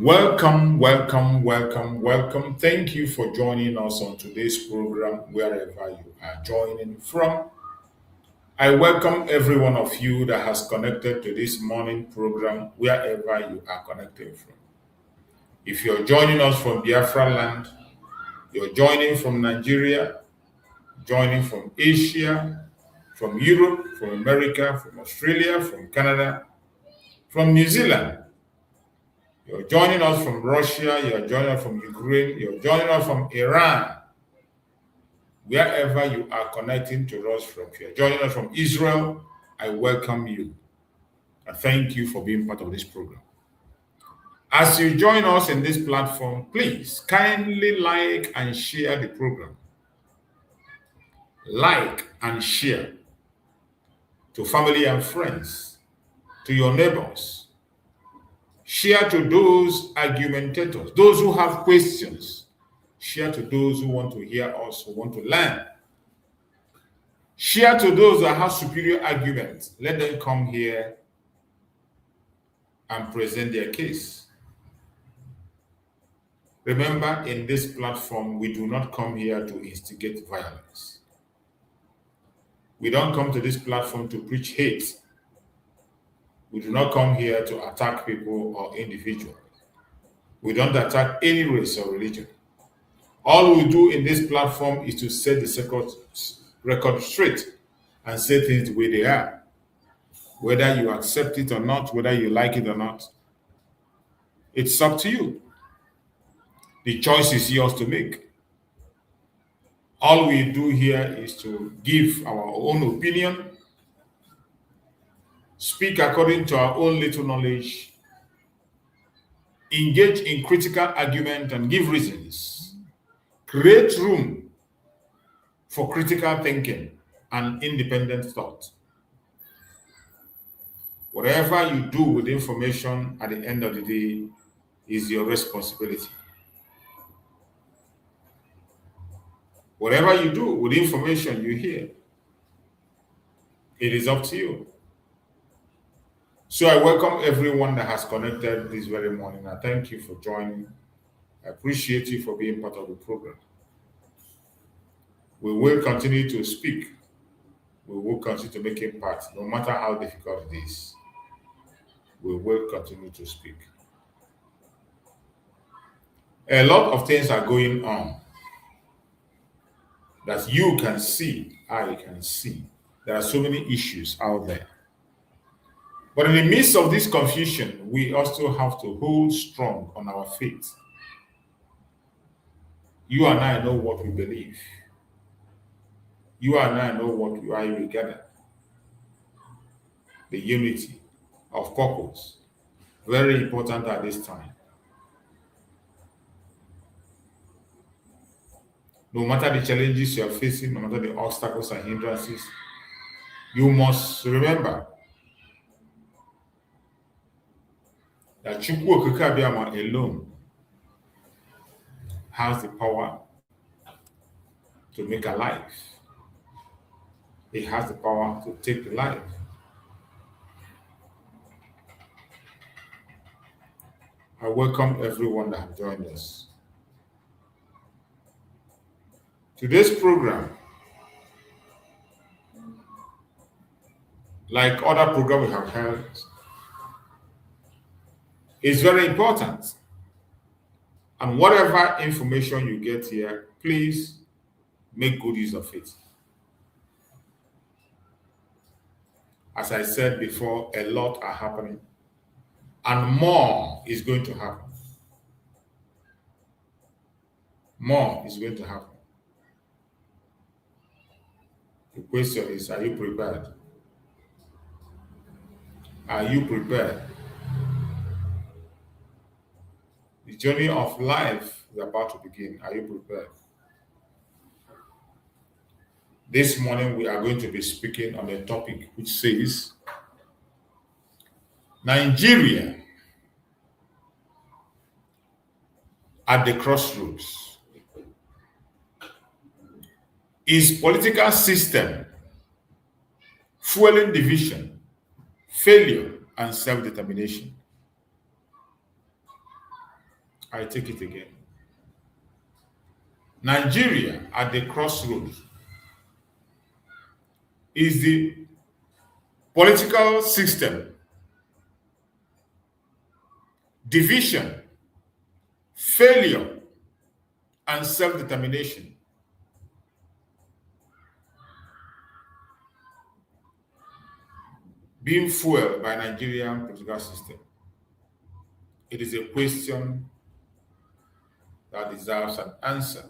Welcome, welcome, welcome, welcome. Thank you for joining us on today's program, wherever you are joining from. I welcome every one of you that has connected to this morning program, wherever you are connected from. If you're joining us from Biafra land, you're joining from Nigeria, joining from Asia, from Europe, from America, from Australia, from Canada, from New Zealand. You're joining us from Russia, you're joining us from Ukraine, you're joining us from Iran. Wherever you are connecting to us from, if you're joining us from Israel, I welcome you. And thank you for being part of this program. As you join us in this platform, please kindly like and share the program. Like and share to family and friends, to your neighbors. Share to those argumentators, those who have questions. Share to those who want to hear us, who want to learn. Share to those that have superior arguments. Let them come here and present their case. Remember, in this platform, we do not come here to instigate violence. We don't come to this platform to preach hate. We do not come here to attack people or individuals. We don't attack any race or religion. All we do in this platform is to set the record straight and say things the way they are. Whether you accept it or not, whether you like it or not, it's up to you. The choice is yours to make. All we do here is to give our own opinion, speak according to our own little knowledge, engage in critical argument and give reasons, create room for critical thinking and independent thought. Whatever you do with information at the end of the day is your responsibility. Whatever you do with information you hear, it is up to you. So I welcome everyone that has connected this very morning. I thank you for joining. I appreciate you for being part of the program. We will continue to speak. We will continue to make impact, no matter how difficult it is. We will continue to speak. A lot of things are going on that you can see, I can see. There are so many issues out there. But in the midst of this confusion, we also have to hold strong on our faith. You and I know what we believe. You and I know why we gather. The unity of purpose, very important at this time. No matter the challenges you are facing, no matter the obstacles and hindrances, you must remember that Chukwu Okike Abiyama alone has the power to make a life. He has the power to take the life. I welcome everyone that have joined us. Today's program, like other programs we have held, is very important. And whatever information you get here, please make good use of it. As I said before, a lot are happening, and more is going to happen. More is going to happen. The question is, are you prepared? Are you prepared? The journey of life is about to begin. Are you prepared? This morning we are going to be speaking on a topic which says Nigeria at the crossroads. Is political system fueling division, failure, and self-determination? I take it again. Nigeria at the crossroads is the political system, division, failure, and self-determination being fueled by Nigerian political system. It is a question that deserves an answer.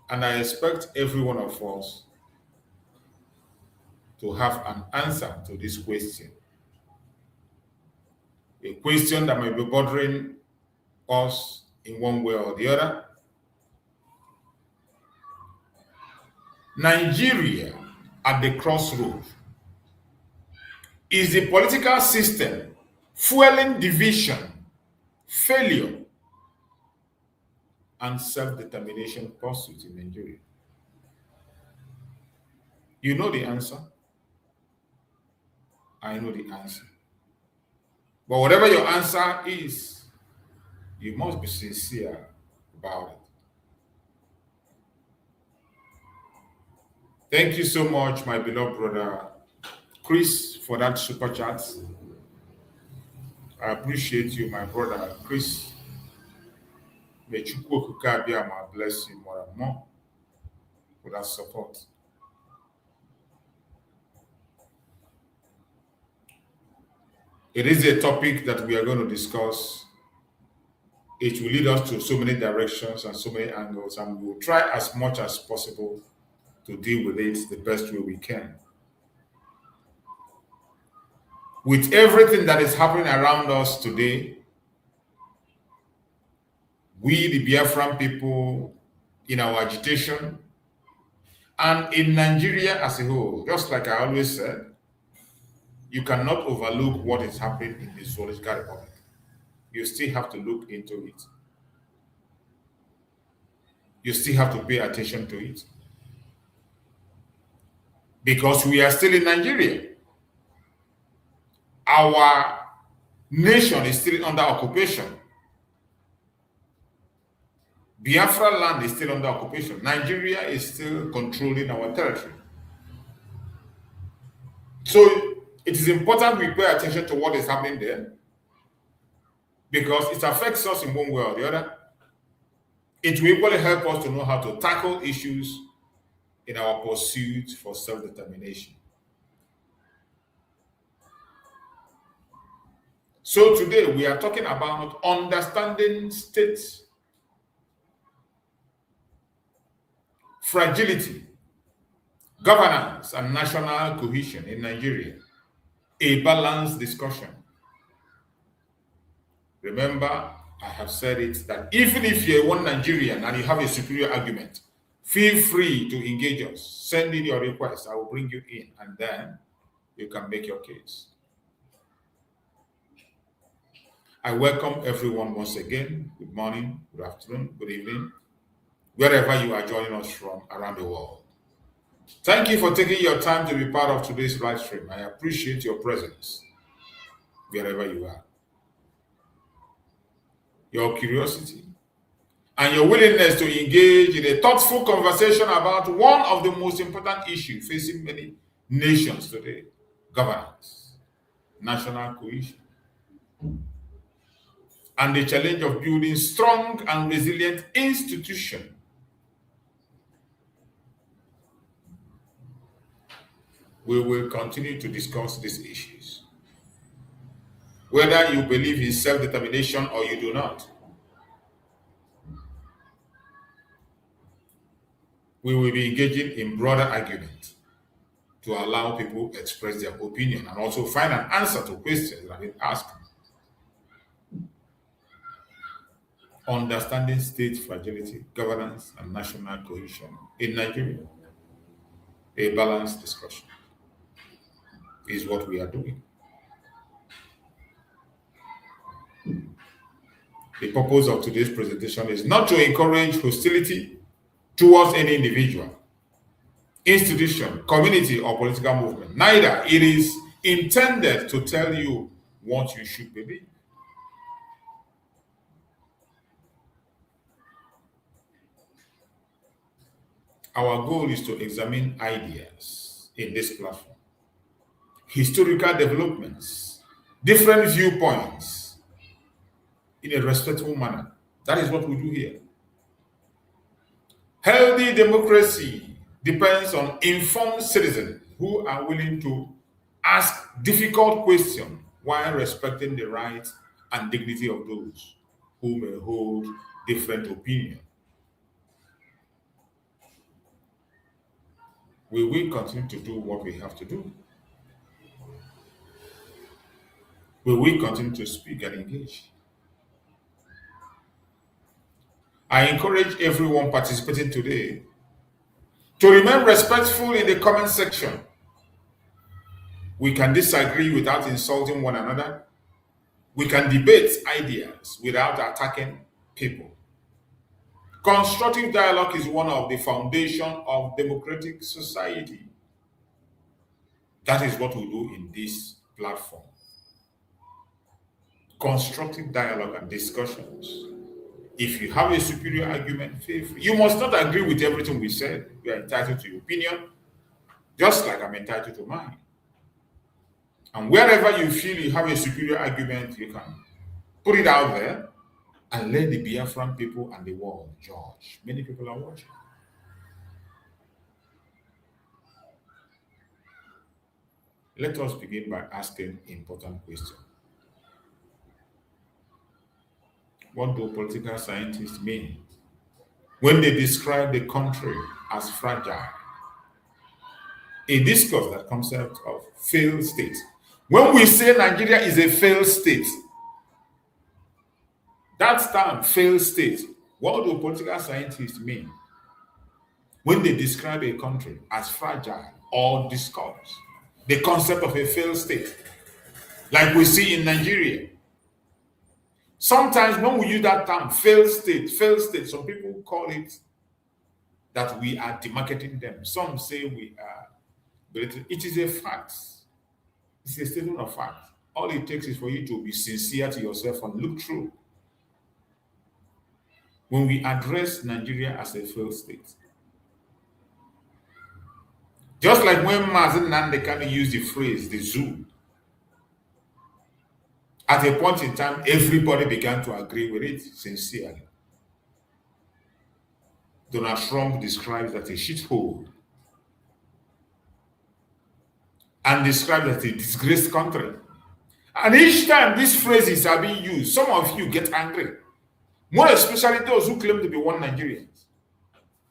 And I expect every one of us to have an answer to this question. A question that may be bothering us in one way or the other. Nigeria at the crossroads is the political system fueling division, failure, and self-determination pursuit in Nigeria. You know the answer. I know the answer. But whatever your answer is, you must be sincere about it. Thank you so much, my beloved brother Chris, for that super chat. I appreciate you, my brother Chris. May Chukwu Okukabiyama bless you more and more for that support. It is a topic that we are going to discuss. It will lead us to so many directions and so many angles, and we will try as much as possible to deal with it the best way we can. With everything that is happening around us today, we, the Biafran people, in our agitation, and in Nigeria as a whole, just like I always said, you cannot overlook what is happening in the Zoological Republic. You still have to look into it. You still have to pay attention to it. Because we are still in Nigeria. Our nation is still under occupation. Biafra land is still under occupation. Nigeria is still controlling our territory. So it is important we pay attention to what is happening there, because it affects us in one way or the other. It will equally help us to know how to tackle issues in our pursuit for self-determination. So today we are talking about understanding state fragility, governance, and national cohesion in Nigeria. A balanced discussion. Remember, I have said it, that even if you're one Nigerian and you have a superior argument, feel free to engage us. Send in your request. I will bring you in, and then you can make your case. I welcome everyone once again. Good morning, good afternoon, good evening, wherever you are joining us from around the world. Thank you for taking your time to be part of today's live stream. I appreciate your presence wherever you are. Your curiosity and your willingness to engage in a thoughtful conversation about one of the most important issues facing many nations today: governance, national cohesion, and the challenge of building strong and resilient institutions. We will continue to discuss these issues. Whether you believe in self-determination or you do not, we will be engaging in broader argument to allow people to express their opinion and also find an answer to questions that have been asked. Understanding state fragility, governance, and national cohesion in Nigeria. A balanced discussion is what we are doing. The purpose of today's presentation is not to encourage hostility towards any individual, institution, community, or political movement. Neither. It is intended to tell you what you should believe. our goal is to examine ideas in this platform, historical developments, different viewpoints in a respectful manner. That is what we do here. Healthy democracy depends on informed citizens who are willing to ask difficult questions while respecting the rights and dignity of those who may hold different opinions. Will we continue to do what we have to do? Will we continue to speak and engage? I encourage everyone participating today to remain respectful in the comment section. We can disagree without insulting one another. We can debate ideas without attacking people. Constructive dialogue is one of the foundations of democratic society. That is what we do in this platform. Constructive dialogue and discussions. If you have a superior argument, feel free. You must not agree with everything we said. You are entitled to your opinion, just like I'm entitled to mine. And wherever you feel you have a superior argument, you can put it out there and let the Biafran people and the world judge. Many people are watching. Let us begin by asking important questions. What do political scientists mean when they describe the country as fragile? A discuss that concept of failed state. When we say Nigeria is a failed state, that term, failed state, what do political scientists mean when they describe a country as fragile or discuss the concept of a failed state, like we see in Nigeria? Sometimes when we use that term, failed state, some people call it that we are demarketing them. Some say we are, but it is a fact. It's a statement of fact. All it takes is for you to be sincere to yourself and look through. When we address Nigeria as a failed state, just like when Mazen Nandekani used the phrase, the zoo, at a point in time, everybody began to agree with it sincerely. Donald Trump describes it as a shithole and described it as a disgraced country. And each time these phrases are being used, some of you get angry. More especially those who claim to be one Nigerians,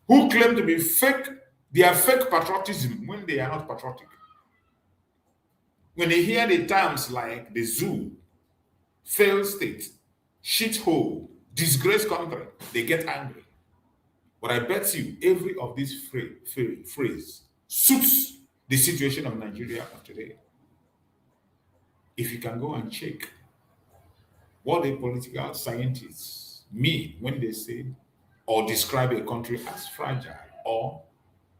who claim to be fake, they are fake patriotism when they are not patriotic. When they hear the terms like the zoo, failed state, shithole, disgraced country, they get angry. But I bet you every of these phrase suits the situation of Nigeria of today. If you can go and check what the political scientists mean when they say or describe a country as fragile or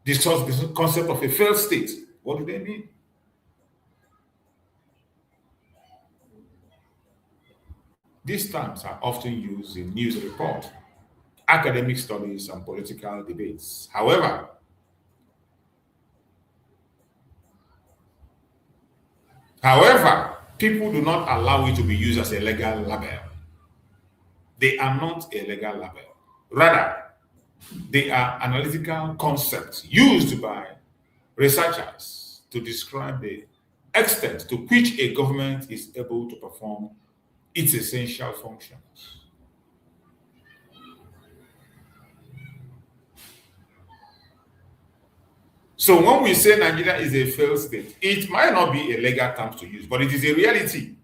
discuss the concept of a failed state, what do they mean? These terms are often used in news reports, academic studies, and political debates. However, people do not allow it to be used as a legal label. They are not a legal label. Rather, they are analytical concepts used by researchers to describe the extent to which a government is able to perform its essential functions. So when we say Nigeria is a failed state, it might not be a legal term to use, but it is a reality.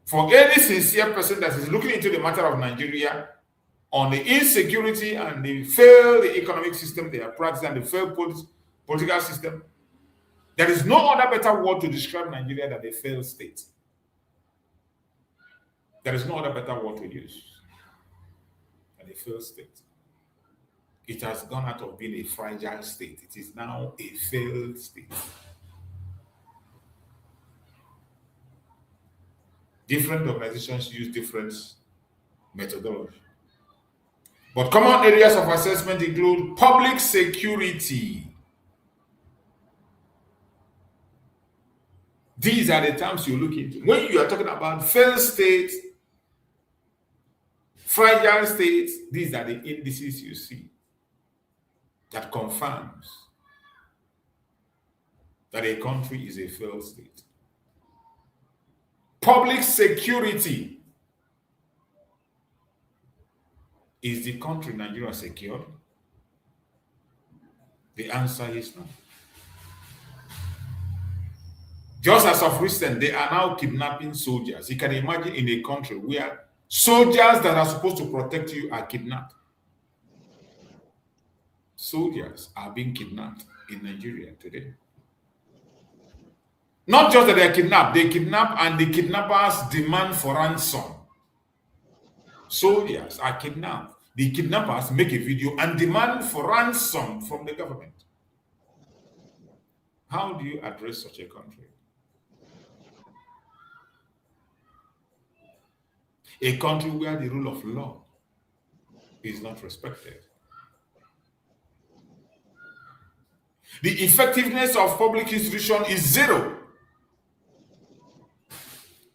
For any sincere person that is looking into the matter of Nigeria on the insecurity and the failed economic system they are practicing and the failed political system, there is no other better word to describe Nigeria than a failed state. There is no other better word to use than a failed state. It has gone out of being a fragile state. It is now a failed state. Different organizations use different methodology. But common areas of assessment include public security. These are the terms you look into. When you are talking about failed states, fragile states, these are the indices you see that confirms that a country is a failed state. Public security. Is the country Nigeria secured? The answer is no. Just as of recent, they are now kidnapping soldiers. You can imagine in a country where soldiers that are supposed to protect you are kidnapped. Soldiers are being kidnapped in Nigeria today. Not just that they are kidnapped, they kidnap and the kidnappers demand for ransom. Soldiers are kidnapped. The kidnappers make a video and demand for ransom from the government. How do you address such a country? A country where the rule of law is not respected. The effectiveness of public institution is zero.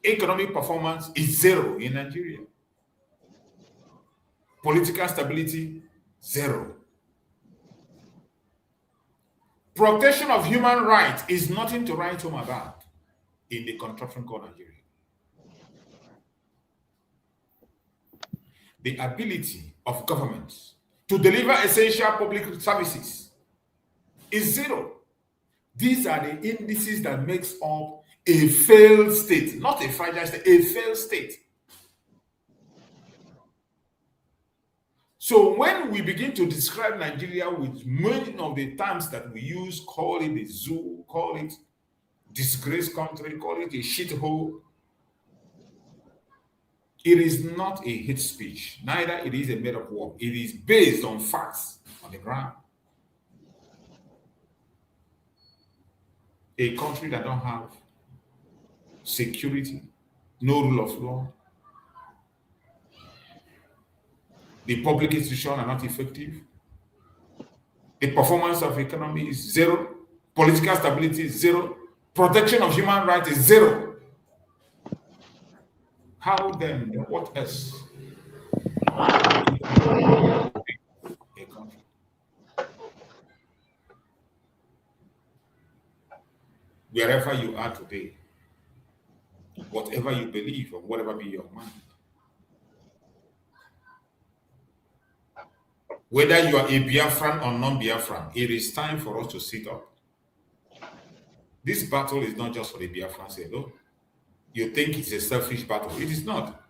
Economic performance is zero in Nigeria. Political stability, zero. Protection of human rights is nothing to write home about in the contraption called Nigeria. The ability of governments to deliver essential public services is zero. These are the indices that makes up a failed state, not a fragile state, a failed state. So when we begin to describe Nigeria with many of the terms that we use, call it a zoo, call it disgraced country, call it a shithole, it is not a hate speech. Neither it is a made-up word. It is based on facts on the ground. A country that don't have security, no rule of law, the public institutions are not effective, the performance of economy is zero, political stability is zero, protection of human rights is zero. How then, what else? A country. Wherever you are today, whatever you believe or whatever be your mind, whether you are a Biafran or non-Biafran, it is time for us to sit up. This battle is not just for the Biafrans alone. You think it's a selfish battle. It is not.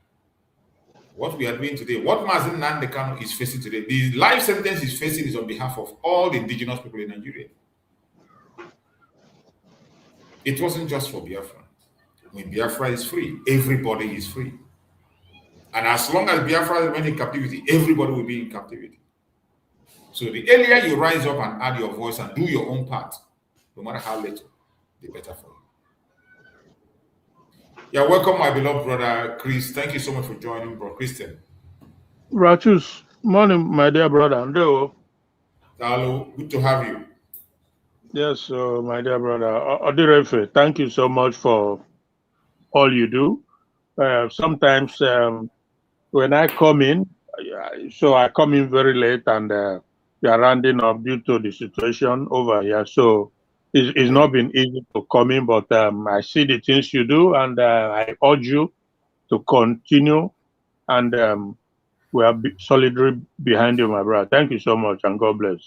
What we are doing today, what Mazen Nandekano is facing today, the life sentence he's facing is on behalf of all the indigenous people in Nigeria. It wasn't just for Biafra. When Biafra is free, everybody is free. And as long as Biafra remains in captivity, everybody will be in captivity. So the earlier you rise up and add your voice and do your own part, no matter how little, the better for you. Yeah, welcome, my beloved brother Chris. Thank you so much for joining, bro. Christian. Rachus, morning, my dear brother. Hello, good to have you. Yes, my dear brother. Odirefe, thank you so much for all you do. Sometimes when I come in, so I come in very late and we are rounding up due to the situation over here. So it's not been easy to come in, but I see the things you do and I urge you to continue and we are solidly behind you, my brother. Thank you so much and God bless.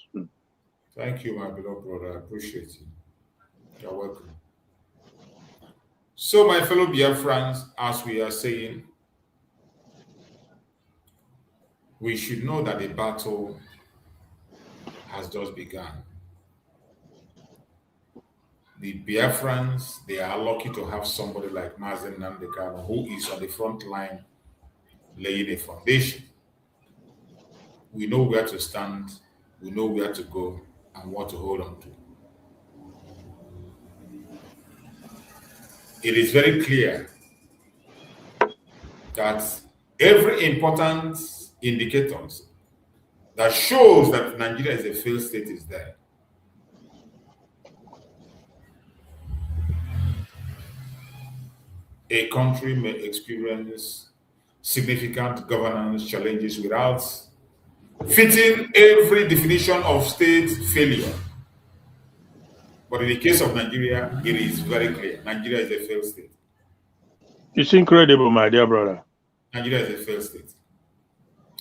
Thank you, my beloved brother. I appreciate you. You're welcome. So, my fellow Biafrans, as we are saying, we should know that the battle has just begun. The Biafrans, they are lucky to have somebody like Mazen Nandekano who is on the front line laying a foundation. We know where to stand, we know where to go, and what to hold on to. It is very clear that every important indicators that shows that Nigeria is a failed state is there. A country may experience significant governance challenges without fitting every definition of state failure. But in the case of Nigeria, it is very clear. Nigeria is a failed state. It's incredible, my dear brother. Nigeria is a failed state.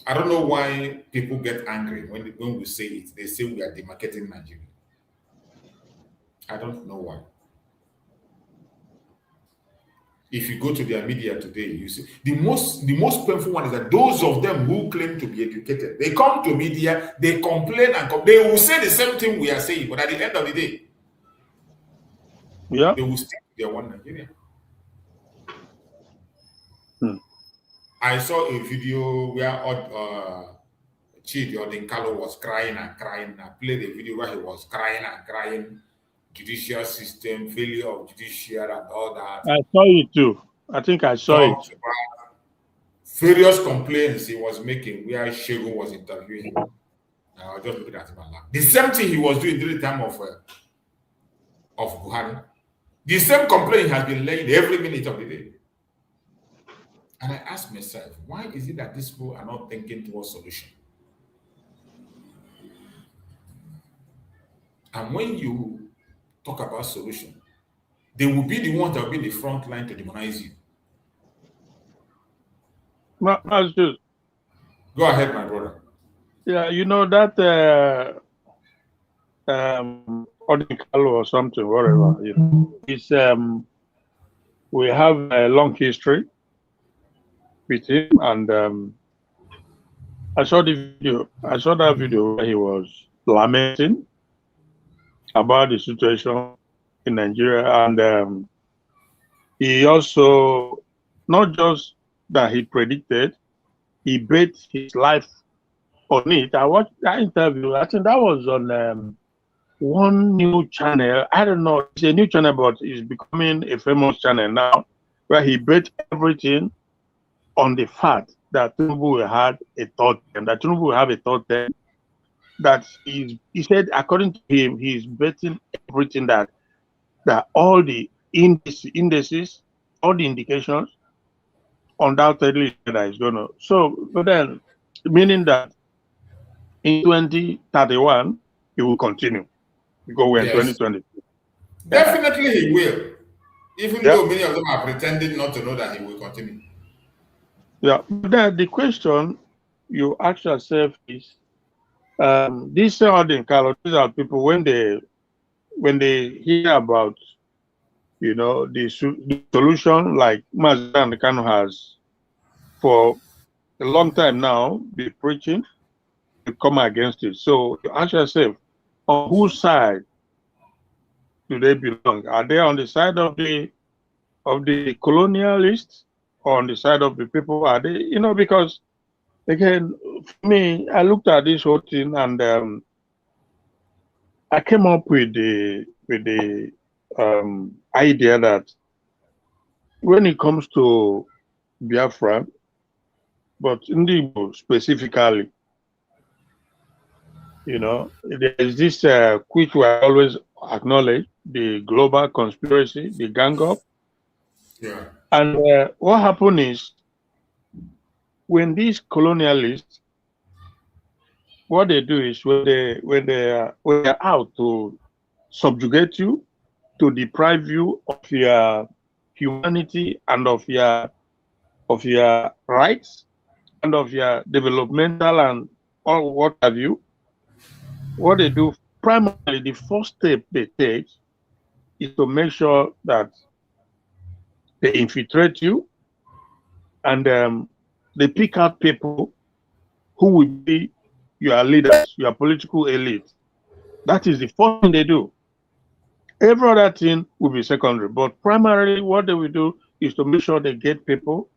I don't know why people get angry when we say it. They say we are demarcating Nigeria. I don't know why. If you go to their media today, you see the most painful one is that those of them who claim to be educated, they come to media, they complain and they will say the same thing we are saying, but at the end of the day, yeah, they will stick to their one Nigeria. I saw a video where Chidi Odinkalo was crying and crying. I played a video where he was crying and crying. Judicial system, failure of judiciary and all that. I saw it too. I think I saw it. Various complaints he was making where Shegun was interviewing him. I was just looking at him and laughing. The same thing he was doing during the time of Buhari. The same complaint has been laid every minute of the day. And I asked myself, why is it that these people are not thinking towards solution? And when you talk about solution, they will be the ones that will be in the front line to demonize you. Go ahead, my brother. Yeah, you know that Odinkalo or something, whatever. You know, it's we have a long history with him, and I saw the video. I saw that video where he was lamenting about the situation in Nigeria, and he also, not just that he predicted, he bet his life on it. I watched that interview. I think that was on one new channel. I don't know, it's a new channel, but it's becoming a famous channel now, where he bet everything on the fact that Tinubu will have a third term, that Tinubu will have a third term. That he said, according to him, he's betting everything that all the indices, all the indications, undoubtedly that is going to. So, but then, meaning that in 2031, he will continue because we're in 2020. Definitely he will. Even though many of them are pretending not to know that he will continue. Yeah, but then the question you ask yourself is, these Odinkalo, these are people when they hear about, you know, the solution like Mazen Kano has for a long time now been preaching, to come against it. So you ask yourself, on whose side do they belong? Are they on the side of the colonialists or on the side of the people? Are they, you know, because again, for me, I looked at this whole thing and I came up with the idea that when it comes to Biafra, but Indigo specifically, you know, there is this which we always acknowledge, the global conspiracy, the gang up. Yeah. And what happened is, when these colonialists, what they do is when they're out to subjugate you, to deprive you of your humanity and of your rights and of your developmental and all what have you, what they do primarily, the first step they take is to make sure that they infiltrate you and they pick out people who will be your leaders, your political elite. That is the first thing they do. Every other thing will be secondary, but primarily what they will do is to make sure they get people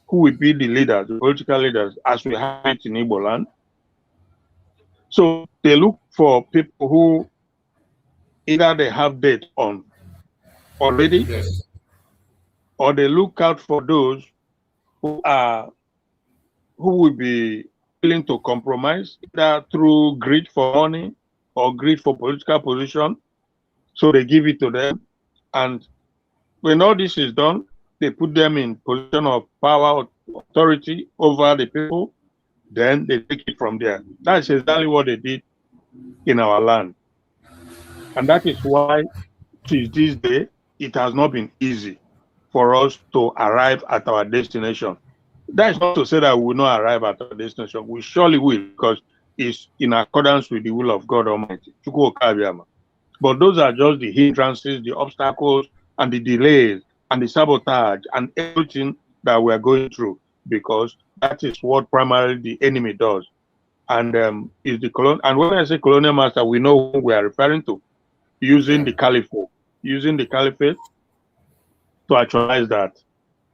who will be the leaders, the political leaders, as we have it in Igbo land. So they look for people who either they have debt on already, Yes. or they look out for those who will be willing to compromise, either through greed for money or greed for political position. So they give it to them. And when all this is done, they put them in position of power, authority over the people. Then they take it from there. That's exactly what they did in our land. And that is why, to this day, it has not been easy for us to arrive at our destination. That is not to say that we will not arrive at our destination. We surely will, because it's in accordance with the will of God Almighty. But those are just the hindrances, the obstacles, and the delays, and the sabotage, and everything that we are going through, because that is what primarily the enemy does. And is the and when I say colonial master, we know who we are referring to, using the caliphate to actualize that.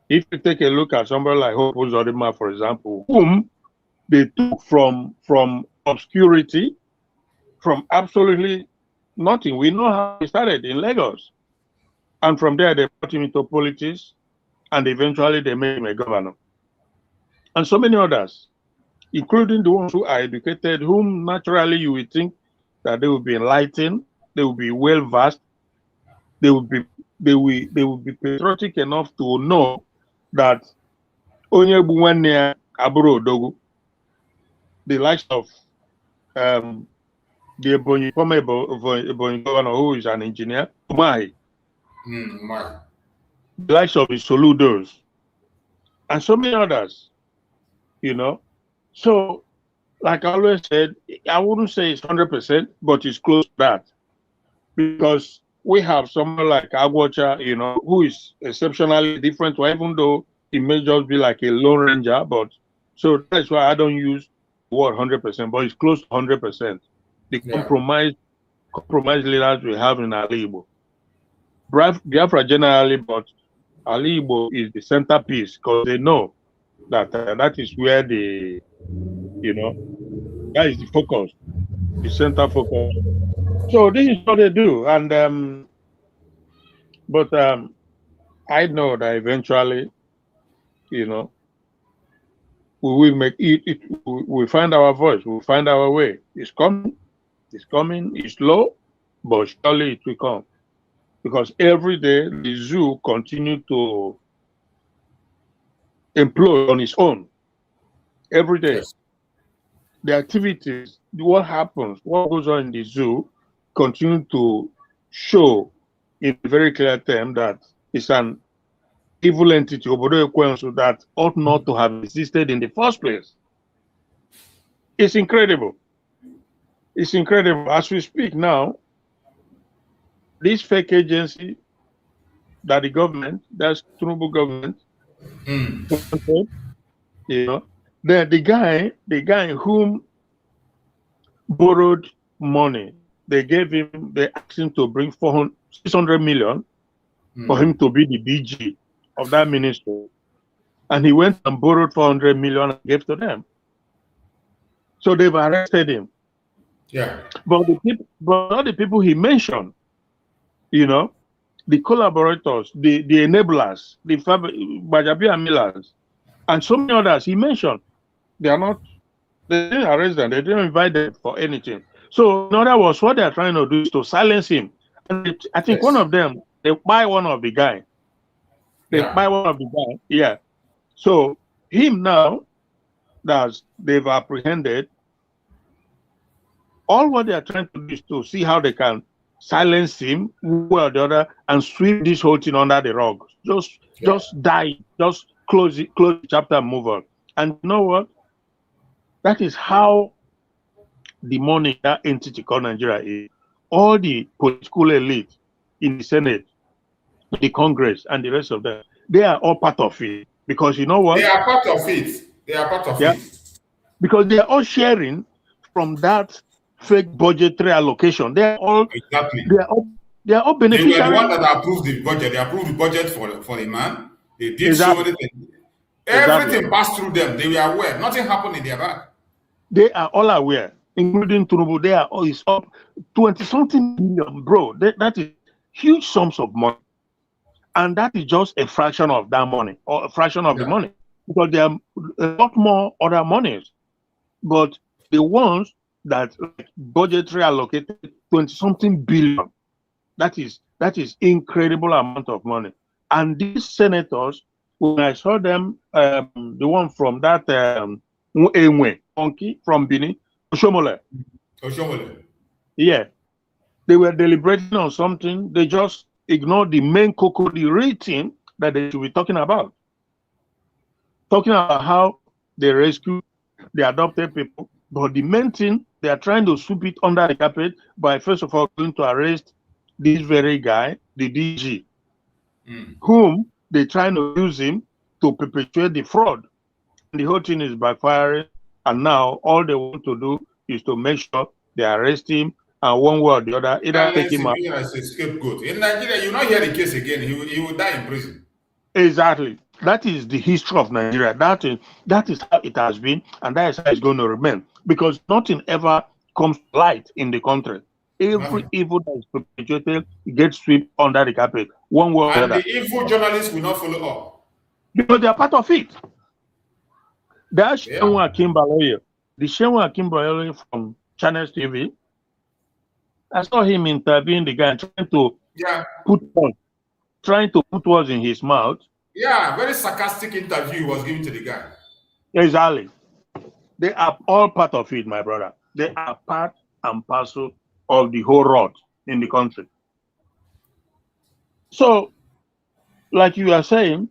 If you take a look at somebody like Hope Uzodinma, for example, whom they took from obscurity, from absolutely nothing. We know how he started in Lagos. And from there, they brought him into politics, and eventually they made him a governor. And so many others, including the ones who are educated, whom naturally you would think that they will be enlightened, they will be well versed, they will be patriotic enough to know that the likes of the former Ebonyi governor, who is an engineer, the likes of the Soludos, and so many others, you know. So, like I always said, I wouldn't say it's 100%, but it's close to that. Because we have someone like Agwacha, you know, who is exceptionally different, even though he may just be like a lone ranger. But so that's why I don't use the word 100%, but it's close to 100%. The compromise leaders we have in Ali Igbo. Biafra generally, but Ali Igbo is the centerpiece, because they know that that is where the, you know, that is the focus, the center focus. So this is what they do, and but I know that eventually, you know, we will make it. We find our voice. We find our way. It's coming. It's coming. It's slow, but surely it will come. Because every day the zoo continues to implode on its own. Every day, yes. The activities, what happens, what goes on in the zoo, continue to show in very clear terms that it's an evil entity, that ought not to have existed in the first place. It's incredible. It's incredible. As we speak now, this fake agency that the government, that's Tinubu government, you know, the guy whom borrowed money, they asked him to bring 600 million for him to be the BG of that ministry. And he went and borrowed 400 million and gave to them. So they've arrested him. Yeah. But all the people he mentioned, you know, the collaborators, the enablers, the Bajabia Millers, and so many others he mentioned, they didn't arrest them, they didn't invite them for anything. So in other words, what they're trying to do is to silence him. And I think one of them, they buy one of the guy. Yeah. So him now, that they've apprehended, all what they are trying to do is to see how they can silence him, one or the other, and sweep this whole thing under the rug. Just die, just close the chapter and move on. And you know what? That is how demonic that entity called Nigeria is. All the political elite in the Senate, the Congress, and the rest of them, they are all part of it. Because you know what? They are part of it. Because they are all sharing from that fake budgetary allocation. They are all They are all beneficiaries. They were the one that approved the budget. They approved the budget for the man. They did so many things. Everything passed through them. They were aware. Nothing happened in their back. They are all aware, including Tinubu. They are all is up 20-something billion, bro. That is huge sums of money. And that is just a fraction of that money, or a fraction of the money. Because there are a lot more other monies But the ones that like budgetary allocated 20-something billion, that is incredible amount of money. And these senators, when I saw them, the one from that Monkey from Benin, Oshomole. Yeah, they were deliberating on something. They just ignored the main cocoa, the real thing that they should be talking about. Talking about how they rescue the adopted people, but the main thing, they are trying to sweep it under the carpet by first of all going to arrest this very guy, the DG, whom they're trying to use him to perpetuate the fraud. And the whole thing is backfiring, and now all they want to do is to make sure they arrest him, and one way or the other, either take him out. As a scapegoat. In Nigeria, you not hear the case again. He will die in prison. Exactly. That is the history of Nigeria. That is how it has been, and that is how it's going to remain. Because nothing ever comes to light in the country. Every evil that is perpetrated gets swept under the carpet, one way or the other. And the evil journalists will not follow up. Because they are part of it. That Shehu Akinbaloye, the Shehu Akinbaloye from Channels TV, I saw him interviewing the guy, trying to put words in his mouth. Yeah, very sarcastic interview he was giving to the guy. Exactly. They are all part of it, my brother. They are part and parcel of the whole rot in the country. So, like you are saying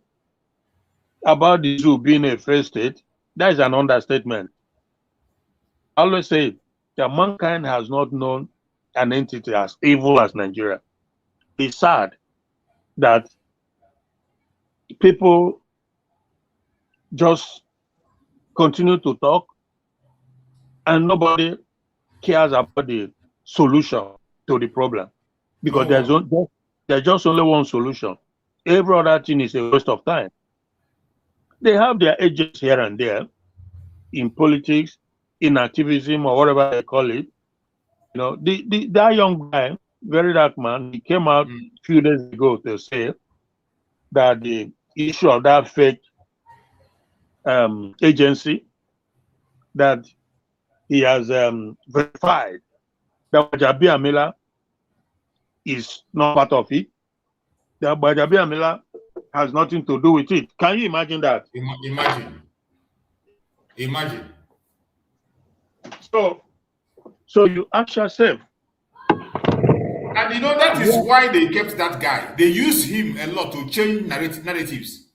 about the zoo being a failed state, that is an understatement. I always say that mankind has not known an entity as evil as Nigeria. It's sad that people just continue to talk and nobody cares about the solution to the problem, because there's just only one solution. Every other thing is a waste of time. They have their agents here and there in politics, in activism, or whatever they call it. You know, that young guy, very dark man, he came out a few days ago to say that the issue of that fake agency, that he has verified that Wajabi Amila is not part of it, that Wajabi Amila has nothing to do with it. Can you imagine that? Imagine. So you ask yourself. And you know, that is why they kept that guy. They use him a lot to change narratives.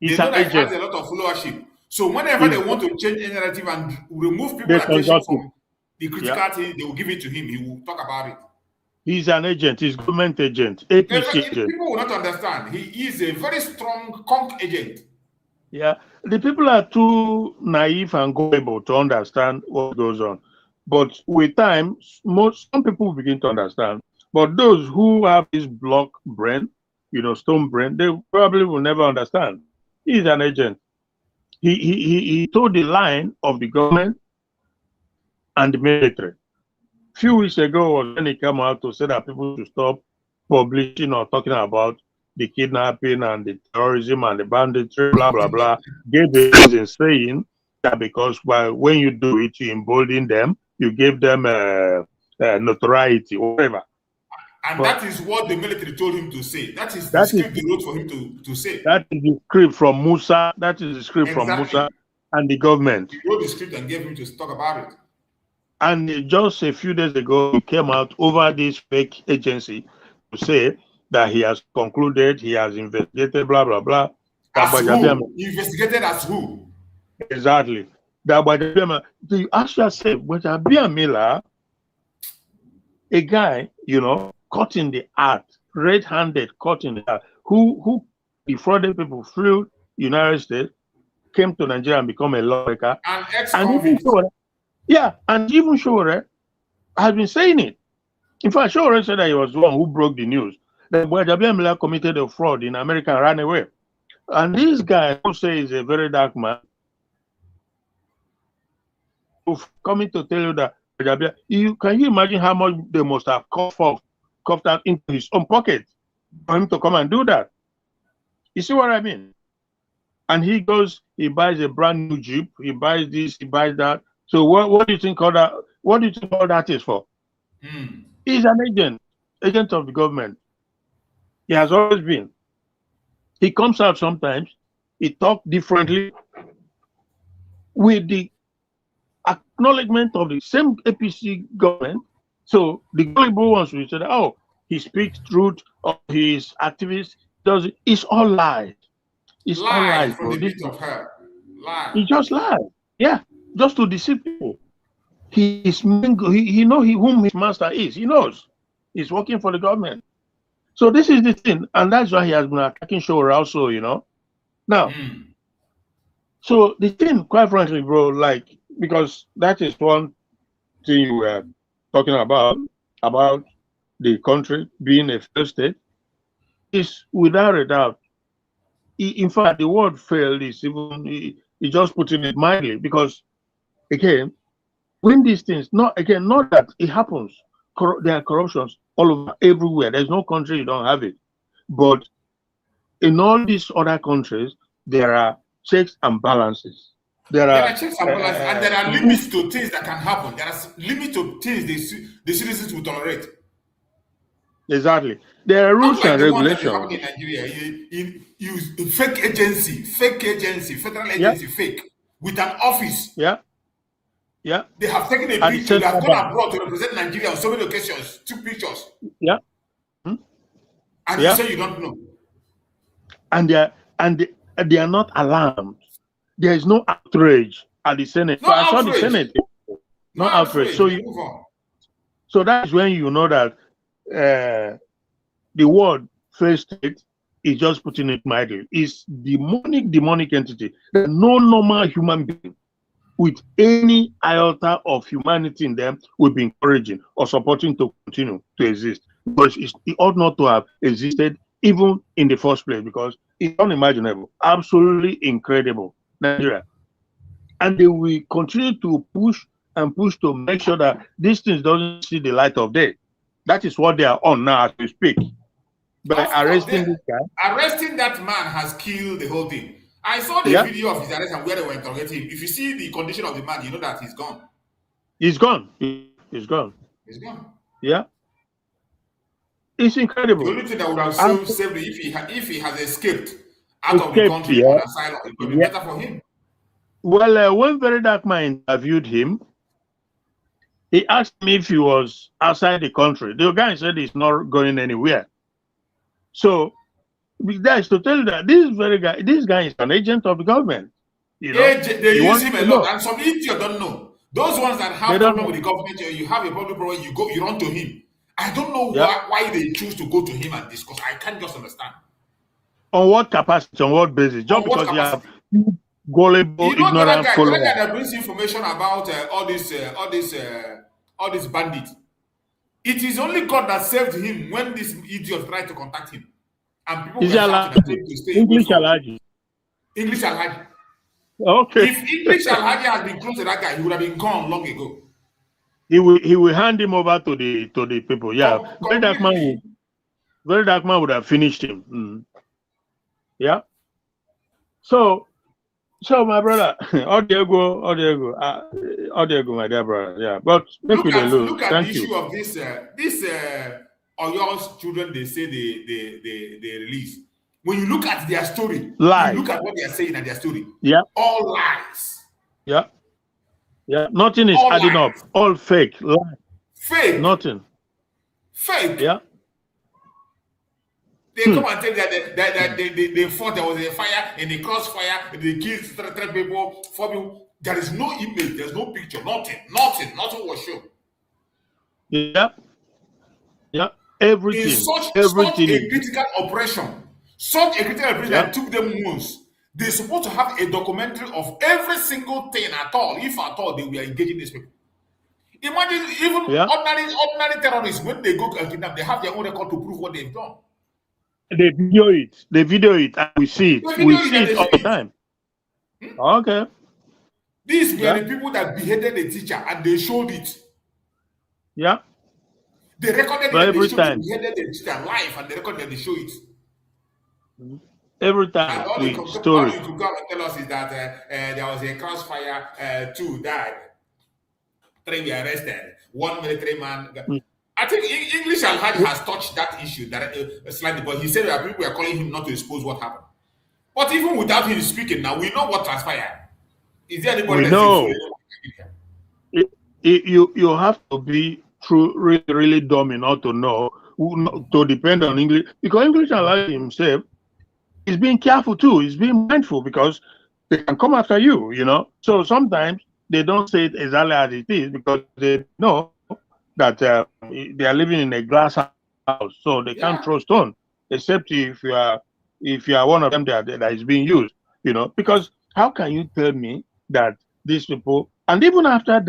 They know that he has a lot of followership. So whenever they want to change a narrative and remove people's attention from the critical thing, they will give it to him. He will talk about it. He's an agent. He's government agent. APC agent. People will not understand. He is a very strong conk agent. Yeah. The people are too naive and gullible to understand what goes on. But with time, some people begin to understand. But those who have this block brain, stone brain, they probably will never understand. He's an agent. He told the line of the government and the military. A few weeks ago was when he came out to say that people should stop publishing or talking about the kidnapping and the terrorism and the banditry, blah, blah, blah. Gave the reason saying that because when you do it, you embolden them, you give them notoriety, whatever. And that is what the military told him to say. That is the script they wrote for him to say. That is the script from Musa. That is the script from Musa and the government. He wrote the script and gave him to talk about it. And just a few days ago, he came out over this fake agency to say that he has concluded, he has investigated, blah, blah, blah. As who? Investigated as who? Exactly. Do you ask yourself, Wajabi Amila, a guy, caught in the act, red-handed, caught in the act, who defrauded people through the United States, came to Nigeria and become a lawmaker. An ex-convict. And even Showore has been saying it. In fact, Showore said that he was the one who broke the news. That Wajabi Amila committed a fraud in America and ran away. And this guy who says a very dark man, who's coming to tell you that can you imagine how much they must have coughed out into his own pocket for him to come and do that? You see what I mean? And he goes, he buys a brand new Jeep, he buys this, he buys that, So what do you think all that? What do you think all that is for? He's an agent of the government. He has always been. He comes out sometimes. He talks differently with the acknowledgement of the same APC government. So the gullible ones will say, "Oh, he speaks truth, or his activist does it." It's all lies. It's all lies, from bro. the pit of hell. Lies. He just lies. Yeah, just to deceive people. He know whom his master is. He knows he's working for the government. So this is the thing, and that's why he has been attacking Shora also. Now. So the thing, quite frankly, bro, like, because that is one thing you were talking about the country being a failed state, is without a doubt. In fact, the word failed is even just putting it mildly, because again, when these things, not that it happens, there are corruptions all over everywhere. There's no country you don't have it, but in all these other countries, there are checks and balances. There are checks and balances, and there are limits to things that can happen. There are limits to things the citizens will tolerate. Exactly. There are rules and regulations. That in Nigeria, you fake agency, federal agency, fake, with an office. Yeah. They have taken a picture. They have gone abroad to represent Nigeria on so many occasions, took pictures. Yeah. And you say you don't know. And they are not alarmed. There is no outrage at the Senate. No outrage. I saw the Senate. No outrage. So that's when you know that the word failed state is just putting it mildly. It's demonic entity that no normal human being with any iota of humanity in them would be encouraging or supporting to continue to exist. But it ought not to have existed even in the first place, because it's unimaginable, absolutely incredible. Nigeria. And they will continue to push to make sure that these things doesn't see the light of day. That is what they are on now as we speak. By arresting this guy. Arresting that man has killed the whole thing. I saw the video of his arrest and where they were interrogating him. If you see the condition of the man, you know that he's gone. He's gone. He's gone. Yeah. It's incredible. The only thing that would have saved if he has escaped out of the country on asylum, it would be better for him. Well, when Very Dark Man interviewed him, he asked me if he was outside the country. The guy said he's not going anywhere. So that is to tell you that this guy is an agent of the government. They use him a lot, and some idiots don't know. Those ones that have problem with the government, you have a problem, you run to him. I don't know why they choose to go to him and discuss. I can't just understand. On what capacity? On what basis? Just because you have gullible, ignorant followers. The guy that brings information about all these bandits. It is only God that saved him when this idiot tried to contact him. And people were shouting at him to stay English Alhaji. English Alhaji. Okay. If English Alhaji had been close to that guy, he would have been gone long ago. He will hand him over to the people. Yeah. Very Dark Man would have finished him. Yeah. So my brother, Odiego, my dear brother. Yeah. But look at the issue of this Oyo's children. They say they release. When you look at their story, lies. You look at what they are saying in their story. Yeah. All lies. Yeah. Yeah. Nothing is adding up. All fake. Lies. Fake. Nothing. Fake. Yeah. They come and tell that they fought, there was a fire, in the crossfire, they killed 3 people, 4 people. There is no image, there's no picture, nothing was shown. Yeah. Yeah. Everything. In such a critical operation, that took them months, they're supposed to have a documentary of every single thing at all, if at all they were engaging these people. Imagine even ordinary terrorists, when they go to kidnap, they have their own record to prove what they've done. They video it, and we see it. We see it all the time. Okay. These were the people that beheaded the teacher, and they showed it. Yeah. They recorded it, every time. They beheaded the teacher live, and they recorded it, they show it. Every time. And all you could come and tell us is that there was a crossfire, 2 died. 3 were arrested, 1 military man. I think English Alhaji has touched that issue slightly, but he said that people were calling him not to expose what happened. But even without him speaking now, we know what transpired. Is there anybody We that's know. You have to be really dumb enough to know, to depend on English, because English Alhaji himself is being careful too. He's being mindful because they can come after you, you know. So sometimes they don't say it exactly as it is because they know that they are living in a glass house, so they can't throw stone, except if you are one of them that is being used, you know. Because how can you tell me that these people, and even after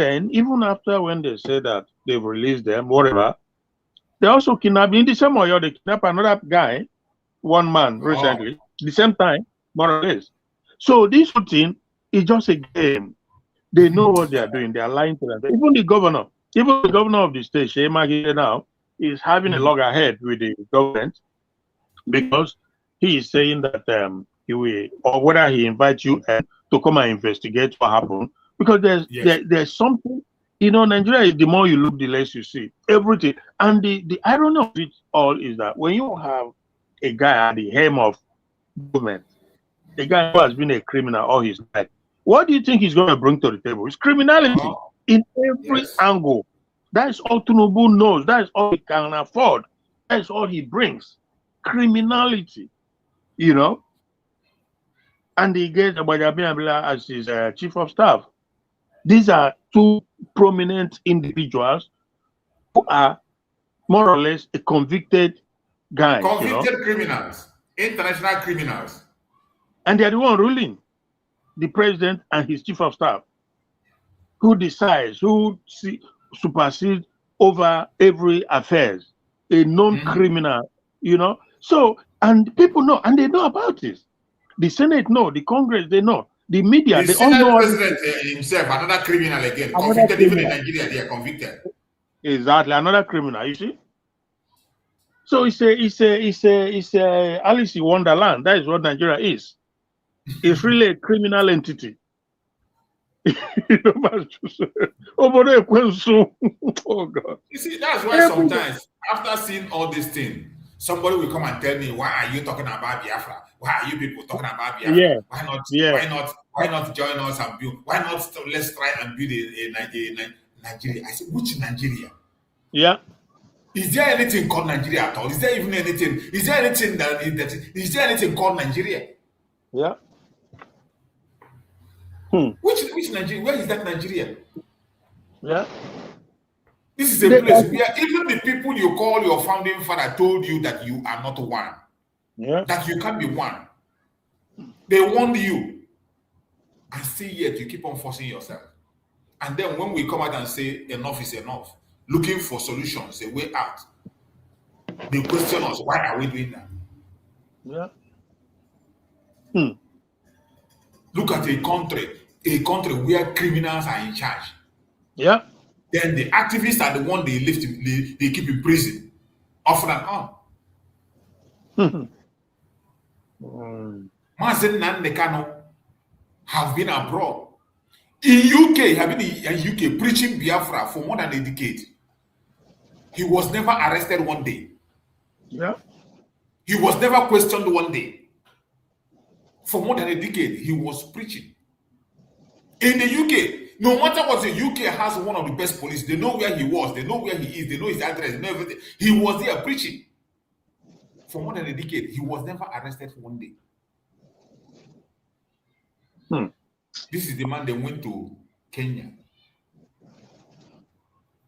when they say that they've released them, whatever, they also kidnapped in the same way they kidnapped another guy, one man recently, the same time, more or less. So this whole thing is just a game. They know what they are doing. They are lying to them. Even the governor of the state, Shema now, is having a loggerhead with the government because he is saying that he will, or whether he invites you to come and investigate what happened. Because there's something, you know, Nigeria is the more you look, the less you see. Everything. And the irony of it all is that when you have a guy at the helm of government, a guy who has been a criminal all his life, what do you think he's going to bring to the table? It's criminality in every angle. That's all Tinubu knows. That's all he can afford. That's all he brings. Criminality, you know. And he gets Abajabila as his chief of staff. These are two prominent individuals who are more or less a convicted guy. Convicted criminals, international criminals. And they're the one ruling. The president and his chief of staff, who decides, who supersedes over every affairs, a known criminal, you know. So, and people know, and they know about this. The Senate know, the Congress, they know. The media, they all know. The president himself, another criminal again, convicted. Even in Nigeria, they are convicted. Exactly, another criminal, you see. So it's a Alice in Wonderland. That is what Nigeria is. It's really a criminal entity. Oh God. You see, that's why sometimes after seeing all these things, somebody will come and tell me, why are you talking about Biafra? Why are you people talking about Biafra? Yeah. Why not join us and build? Why not let's try and build a Nigeria? I said, which Nigeria? Yeah. Is there anything called Nigeria at all? Is there even anything? Is there anything called Nigeria? Yeah. Which Nigeria? Where is that Nigeria? Yeah. This is a place where even the people you call your founding father told you that you are not one. Yeah. That you can't be one. They warned you. And still yet you keep on forcing yourself. And then when we come out and say enough is enough, looking for solutions, a way out, they question us, why are we doing that? Yeah. Look at a country where criminals are in charge. Yeah. Then the activists are the one they keep in prison, off and on. Mazen Nandekano have been abroad. In UK, preaching Biafra for more than a decade. He was never arrested one day. Yeah. He was never questioned one day. For more than a decade, he was preaching. In the UK, no matter what, the UK has one of the best police. They know where he was. They know where he is. They know his address. They know everything. He was there preaching. For more than a decade, he was never arrested for one day. This is the man they went to Kenya.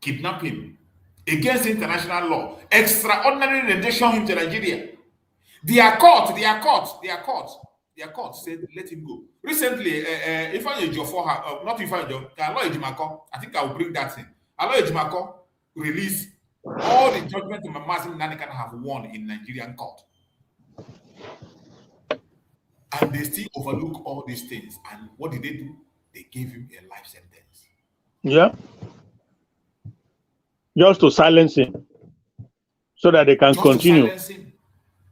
Kidnap him. Against international law. Extraordinary rendition him to Nigeria. Their court said, let him go. Recently, if I not if I think I will bring that in. Aloy Ejimako released all the judgment Mazin Nanikan have won in Nigerian court. And they still overlook all these things. And what did they do? They gave him a life sentence. Yeah. Just to silence him. So that they can continue.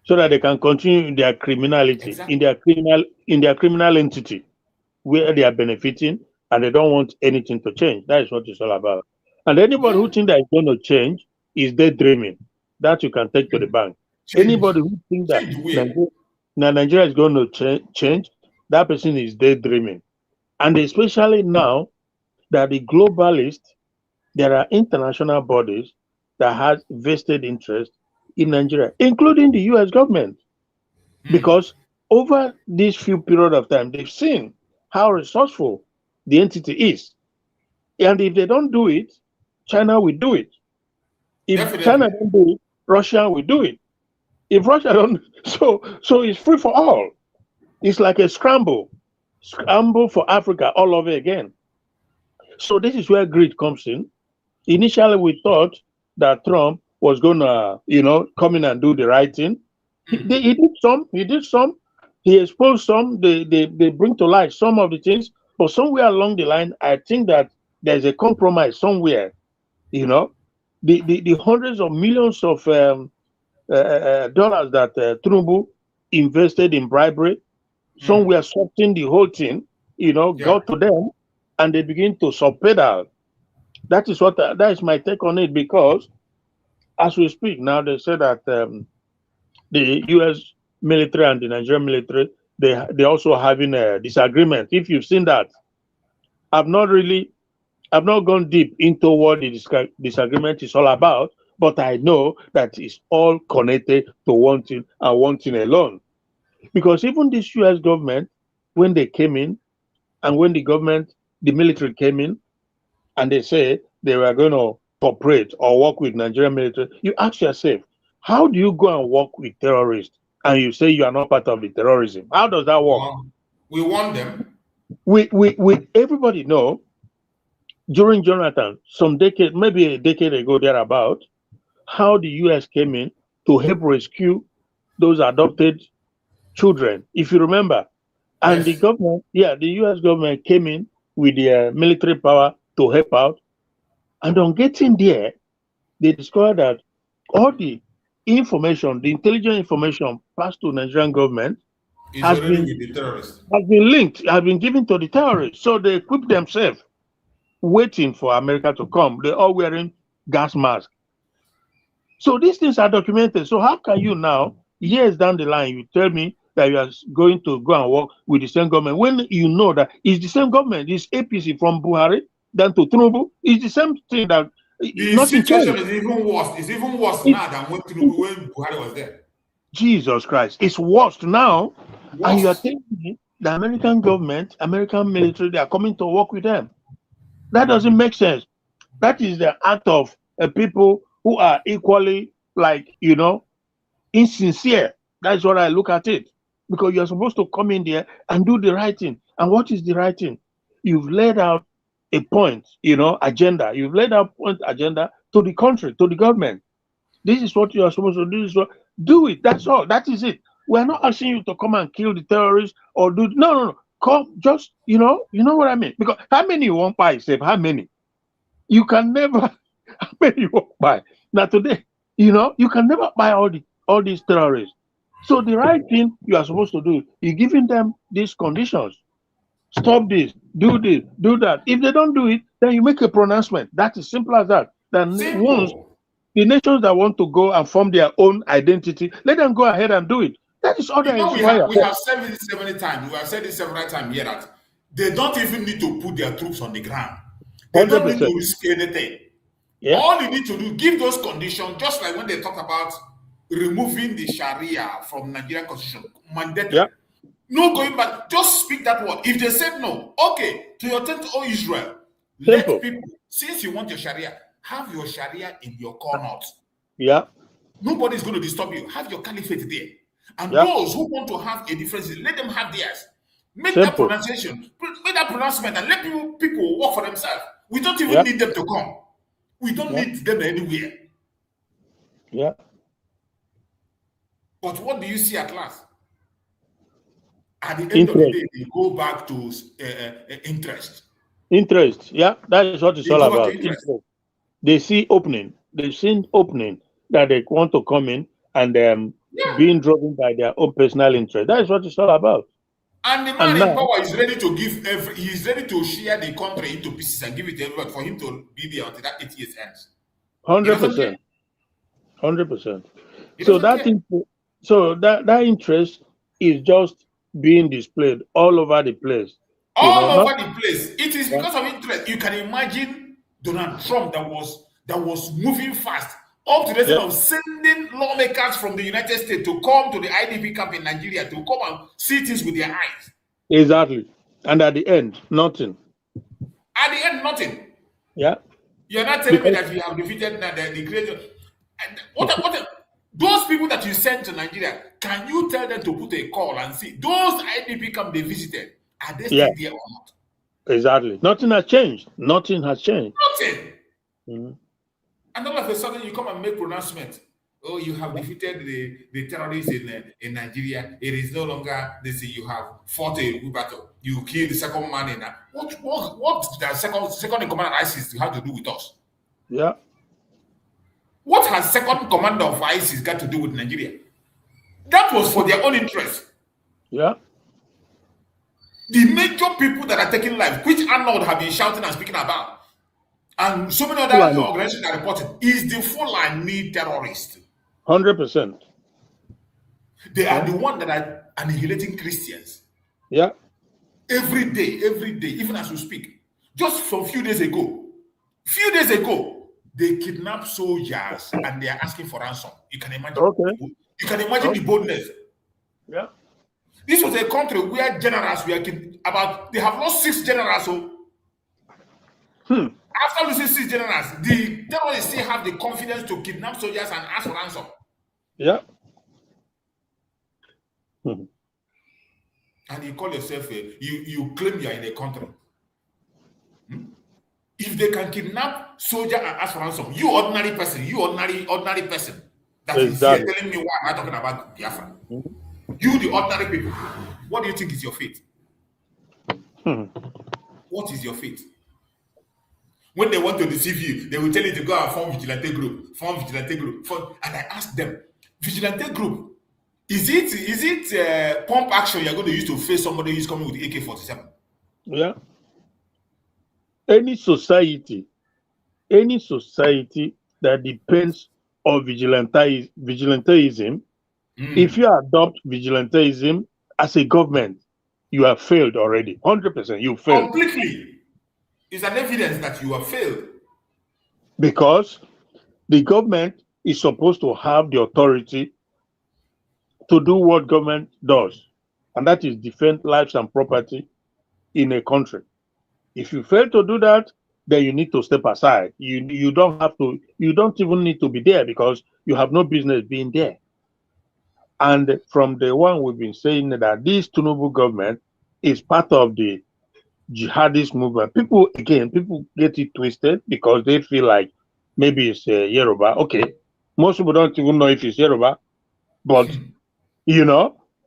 So that they can continue in their criminality, in their criminal entity, where they are benefiting, and they don't want anything to change. That is what it's all about. And anybody who thinks that it's going to change is daydreaming. That you can take to the bank. Anybody who thinks that Nigeria is going to change, that person is daydreaming. And especially now that the globalists, there are international bodies that has vested interest in Nigeria, including the US government. Because over this few period of time, they've seen how resourceful the entity is. And if they don't do it, China will do it. If China don't do it, Russia will do it. If Russia don't, so it's free for all. It's like a scramble for Africa all over again. So this is where greed comes in. Initially, we thought that Trump was going to, come in and do the right thing. He did some. He exposed some. They bring to light some of the things. But somewhere along the line, I think that there's a compromise somewhere. The hundreds of millions of dollars that Tinubu invested in bribery, somewhere sorting the whole thing, got to them, and they begin to subpedal. That is my take on it, because as we speak now, they say that the U.S. military and the Nigerian military, they're also having a disagreement. If you've seen that, I've not gone deep into what the disagreement is all about, but I know that it's all connected to one thing and one thing alone. Because even this U.S. government, when they came in, and when the military came in, and they say they were going to cooperate or work with Nigerian military, you ask yourself, how do you go and work with terrorists and you say you are not part of the terrorism? How does that work? We want them. We everybody know, during Jonathan, maybe a decade ago thereabout, how the U.S. came in to help rescue those adopted children, if you remember. And the government, the U.S. government came in with their military power to help out. And on getting there, they discovered that all the information, the intelligence information passed to Nigerian government has been linked, has been given to the terrorists. So they equipped themselves, waiting for America to come. They're all wearing gas masks. So these things are documented. So how can you now, years down the line, you tell me that you are going to go and work with the same government when you know that it's the same government, it's APC from Buhari down to Tinubu, it's the same thing that the situation is even worse. It's even worse now than when Buhari was there. Jesus Christ, it's worse now. And you are telling me the American government, American military, they are coming to work with them. That doesn't make sense. That is the act of people who are equally, insincere. That's what I look at it. Because you're supposed to come in there and do the right thing. And what is the right thing? You've laid out a point, agenda. You've laid out agenda to the country, to the government. This is what you are supposed to do. Do it. That's all. That is it. We're not asking you to come and kill the terrorists or do. No. Come, just, you know what I mean? Because how many you won't buy, Save? How many? You can never, how many you won't buy? Now today, you can never buy all these terrorists. So the right thing you are supposed to do, you're giving them these conditions. Stop this, do that. If they don't do it, then you make a pronouncement. That is simple as that. Then once the nations that want to go and form their own identity, let them go ahead and do it. That is all that is required. We have said this several times. We have said this several times here that they don't even need to put their troops on the ground. They 100%. Don't need to risk anything. Yeah. All you need to do, give those conditions, just like when they talk about removing the Sharia from Nigerian constitution, mandatory. Yeah. No going back, just speak that word. If they said no, okay, to your tent, oh Israel, simple. Let people, since you want your Sharia, have your Sharia in your corners. Yeah. Nobody's going to disturb you. Have your caliphate there. And those who want to have a difference, let them have theirs. Make that pronunciation, make that pronouncement, and let people work for themselves. We don't even need them to come. We don't need them anywhere. Yeah. But what do you see at last? At the end of the day, they go back to interest. Interest, yeah, that is what it's all about. Interest. They see opening. They've seen opening that they want to come in and being driven by their own personal interest. That is what it's all about. And the man in power is ready to give he's ready to share the country into pieces and give it to everyone for him to be there until that 8 years ends. 100%. 100%. So that interest is just being displayed all over the place. All over the place. It is because of interest. You can imagine Donald Trump that was moving fast up to the extent of sending lawmakers from the United States to come to the IDP camp in Nigeria to come and see things with their eyes. Exactly. And at the end, nothing. At the end, nothing. Yeah. You're not telling me that you have defeated the creator. Those people that you sent to Nigeria, can you tell them to put a call and see those IDP camp they visited? Are they still there or not? Exactly. Nothing has changed. Nothing has changed. Nothing. Mm-hmm. And all of a sudden you come and make pronouncement. Oh, you have defeated the terrorists in Nigeria. It is no longer this. You have fought a good battle. You killed the second man in that. What does second in command of ISIS have to do with us? Yeah. What has second commander of ISIS got to do with Nigeria? That was for their own interest. Yeah. The major people that are taking life, which Arnold have been shouting and speaking about, and so many other organizations are reporting, is the Fulani terrorist. 100%. They are the one that are annihilating Christians. Yeah. Every day, even as we speak. Just from a few days ago, they kidnap soldiers and they are asking for ransom. You can imagine. Okay. You can imagine the boldness. Yeah. This was a country where generals were about. They have lost 6 generals. So after losing 6 generals, the terrorists still have the confidence to kidnap soldiers and ask for ransom. Yeah. And you call yourself you claim you are in a country. If they can kidnap soldier and ask for ransom, you ordinary person, that is here telling me why I'm talking about Biafra. You, the ordinary people, what do you think is your fate? What is your fate? When they want to deceive you, they will tell you to go and form vigilante group. And I ask them, vigilante group, is it pump action you're going to use to face somebody who's coming with AK-47? Yeah. Any society that depends on vigilantism, if you adopt vigilantism as a government, you have failed already. 100%, you failed. Completely. It's an evidence that you have failed. Because the government is supposed to have the authority to do what government does, and that is defend lives and property in a country. If you fail to do that, then you need to step aside. You don't even need to be there because you have no business being there. And from the one we've been saying that this Tinubu government is part of the jihadist movement. People get it twisted because they feel like maybe it's Yoruba. Okay, most people don't even know if it's Yoruba, but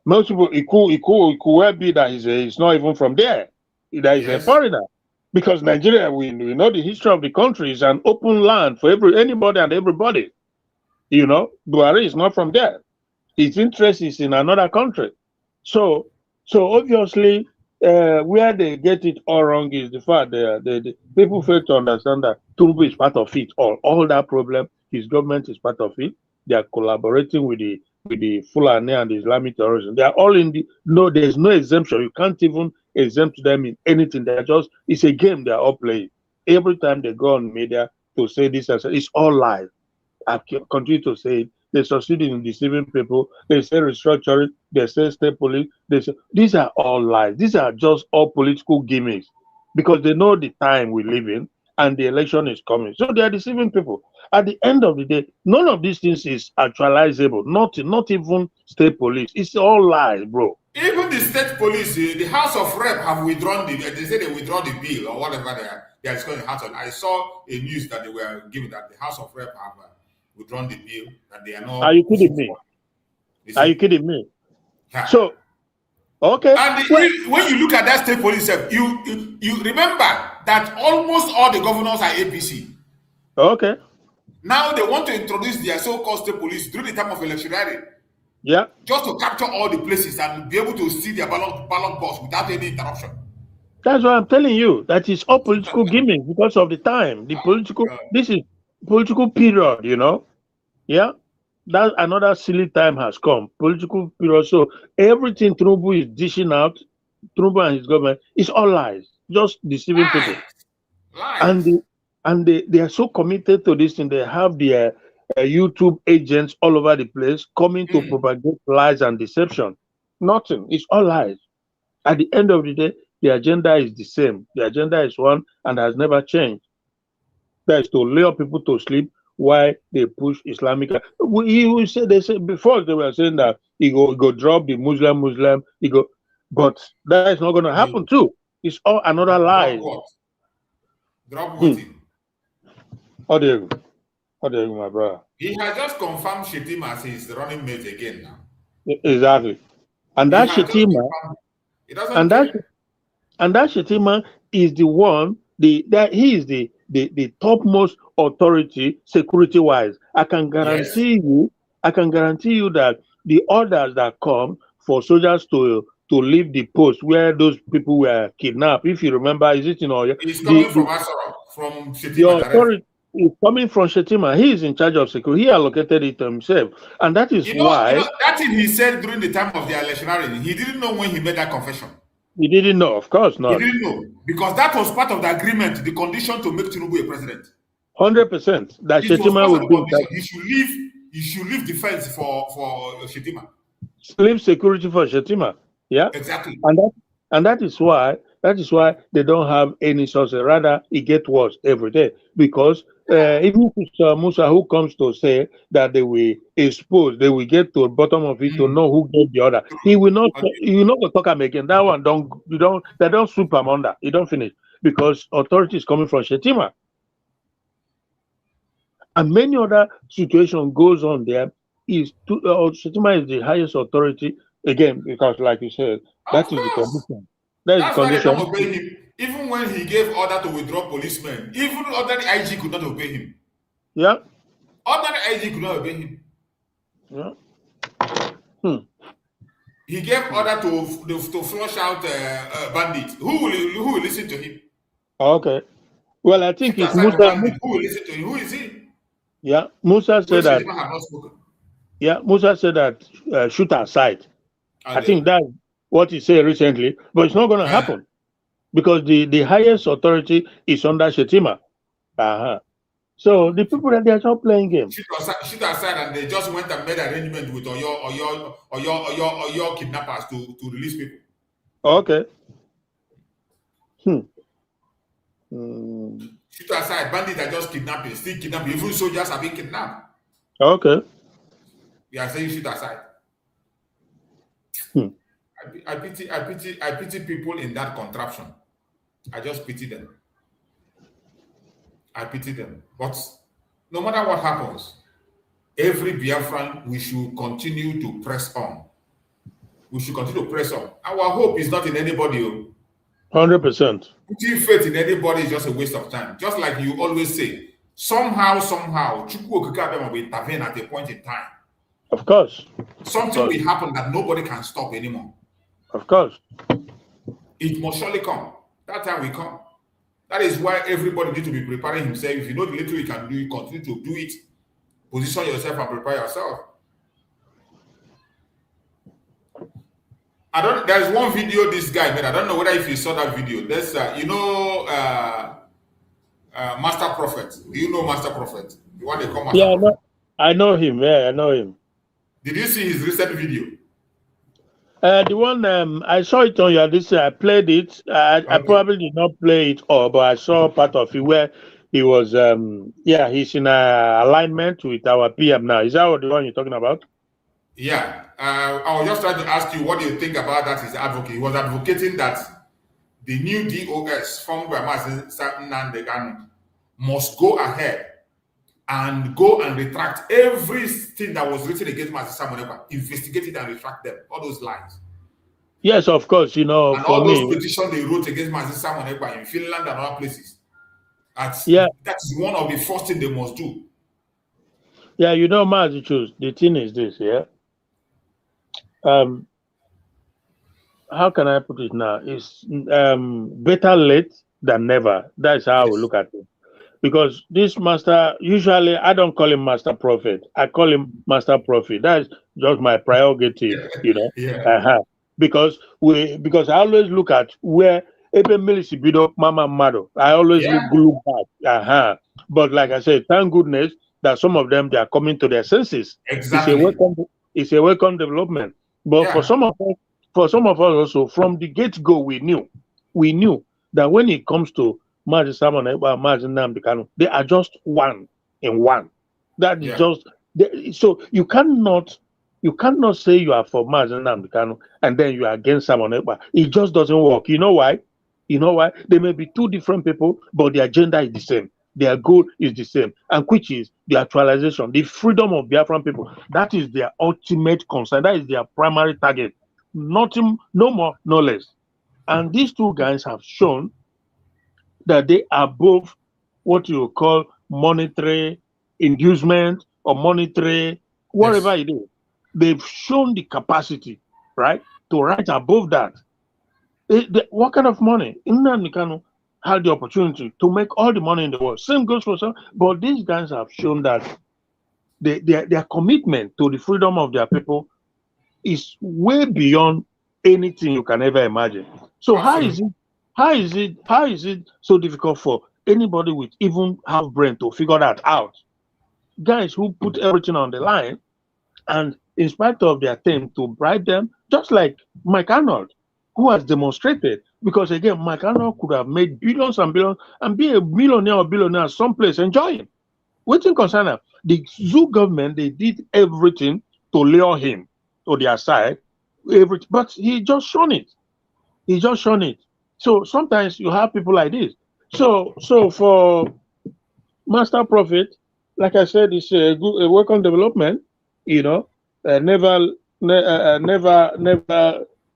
most people it could well be that he's not even from there. That he's a foreigner. Because Nigeria, we know the history of the country is an open land for anybody and everybody. Buhari is not from there. His interest is in another country. So obviously, where they get it all wrong is the fact that the people fail to understand that Tinubu is part of it. All that problem, his government is part of it. They are collaborating with the Fulani and the Islamic terrorism. They are all there's no exemption. You can't even exempt them in anything. It's a game they are all playing. Every time they go on media to say this, it's all lies. I continue to say it. They succeed in deceiving people. They say restructuring. They say state police. They say these are all lies. These are just all political gimmicks because they know the time we live in and the election is coming. So they are deceiving people. At the end of the day, none of these things is actualizable. Not even state police. It's all lies, bro. Even the state police, the House of Rep have withdrawn they say they withdraw the bill or whatever they are discussing. I saw a news that they were giving that the House of Rep have withdrawn the bill that they are not. Are you kidding me? Yeah. So, okay. And when you look at that state police, you remember that almost all the governors are APC. Okay. Now they want to introduce their so-called state police during the time of electioneering. Yeah. Just to capture all the places and be able to see their ballot box without any interruption. That's what I'm telling you. That is all political gimmick because of the time. This is political period, you know. Yeah. That another silly time has come. Political period. So everything Tinubu is dishing out, Tinubu and his government, is all lies. Just deceiving people. Lies. And they are so committed to this thing. They have their YouTube agents all over the place coming to propagate lies and deception. Nothing. It's all lies. At the end of the day, the agenda is the same. The agenda is one and has never changed. That is to lure people to sleep while they push Islamic. They said before they were saying that he go drop the Muslim, but that is not going to happen too. It's all another lie. Drop what? Drop what? How dare you, my brother? He has just confirmed Shetima as his running mate again now. Exactly. And that Shetima, and that Shetima is the one, he is the topmost authority security-wise. I can guarantee you that the orders that come for soldiers to leave the post where those people were kidnapped, if you remember, is it in Oyo? It's coming from Asara, from Shetima. The authority is coming from Shetima. He is in charge of security. He allocated it himself. And that is why... that thing he said during the time of the election, he didn't know when he made that confession. He didn't know, of course not. He didn't know. Because that was part of the agreement, the condition to make Tinubu a president. 100%. That Shetima would do that. He should leave defense for Shetima. Leave security for Shetima. Yeah. Exactly. And that is why they don't have any source. Rather, it gets worse every day. Because even if Musa who comes to say that they will expose, they will get to the bottom of it to know who gave the order. He will not talk him again. That one they don't sweep him under. He don't finish. Because authority is coming from Shetima. And many other situations goes on there. Shetima is the highest authority, again, because like you said, that is the condition. That's why they don't obey him. Even when he gave order to withdraw policemen, even ordinary IG could not obey him. Yeah. Ordinary IG could not obey him. Yeah. He gave order to flush out bandits. Who will listen to him? Okay. Well, I think it's Musa. Who will listen to him? Who is he? Yeah, Musa said that. Yeah, Musa said that shoot aside. I think that's what he said recently, but it's not going to happen because the highest authority is under Shetima. So the people that they are just playing games. Shoot aside, and they just went and made arrangement with your kidnappers to release people. Okay. Shoot aside, bandits are just kidnapping, still kidnapping. Even soldiers are being kidnapped. Okay. We are saying shoot aside. I pity people in that contraption. I just pity them. I pity them. But no matter what happens, every Biafran, we should continue to press on. We should continue to press on. Our hope is not in anybody. 100%. Putting faith in anybody is just a waste of time. Just like you always say, somehow, Chukwu Okike will intervene at a point in time. Of course. Something will happen that nobody can stop anymore. Of course. It must surely come. That time will come. That is why everybody needs to be preparing himself. If you know the little you can do, you continue to do it. Position yourself and prepare yourself. There's one video this guy made. I don't know whether if you saw that video. There's Master Prophet. Do you know Master Prophet? The one they call Master Prophet. I know him. Yeah, I know him. Did you see his recent video? The one I saw it on your this. I played it. I probably did not play it all, but I saw part of it where he was. He's in alignment with our PM now. Is that what the one you're talking about? Yeah. I was just trying to ask you, what do you think about that? His advocate. He was advocating that the new DOS formed by Mazi Nnamdi must go ahead and go and retract everything that was written against Mazi Samonekwa, investigate it and retract them, all those lies. Yes, of course, and all those petitions they wrote against Mazi Samonekwa in Finland and other places. That is one of the first things they must do. Yeah, Mazi, the thing is this, yeah. How can I put it now? It's better late than never. That's how I will look at it. Because this master, usually I don't call him master prophet. I call him master prophet. That's just my prerogative, you know. Yeah. Because I always look at where Ebe Milisibido Mama Mado. I always Yeah. look back. But like I said, thank goodness that some of them they are coming to their senses. Exactly. It's a welcome development. But Yeah. for some of us also, from the get-go, we knew that when it comes to Mazi Simon Ekpa, Mazi Nnamdi Kanu, they are just one in one. That is just so you cannot say you are for Mazi Nnamdi Kanu and then you are against Simon Ekpa. It just doesn't work. You know why? They may be two different people, but the agenda is the same. Their goal is the same, and which is the actualization, the freedom of Biafran people. That is their ultimate concern. That is their primary target. Nothing, no more, no less. And these two guys have shown that they are both what you call monetary inducement or monetary, whatever it is. They've shown the capacity, right, to rise above that. What kind of money? Nnamdi Kanu had the opportunity to make all the money in the world. Same goes for some, but these guys have shown that their commitment to the freedom of their people is way beyond anything you can ever imagine. So how is it so difficult for anybody with even half brain to figure that out? Guys who put everything on the line, and in spite of their attempt to bribe them, just like Mike Arnold, who has demonstrated, because again, Mike Arnold could have made billions and billions and be a millionaire or billionaire someplace enjoying. Waiting concern, the zoo government, they did everything to lure him to their side, but he just shown it. So sometimes you have people like this. So for Master Prophet, like I said, it's a welcome development. Never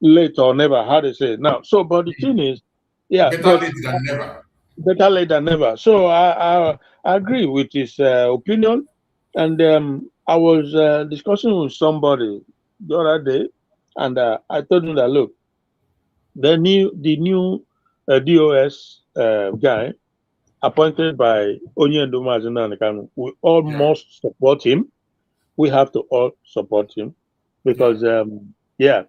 late or never. How they say it now. So, but the thing is, better late than never. Better late than never. So I agree with his opinion, and I was discussing with somebody the other day, and I told him that look, the new DOS guy appointed by Onyendo Mazi Nnamdi Kanu, we all must support him. We have to all support him because that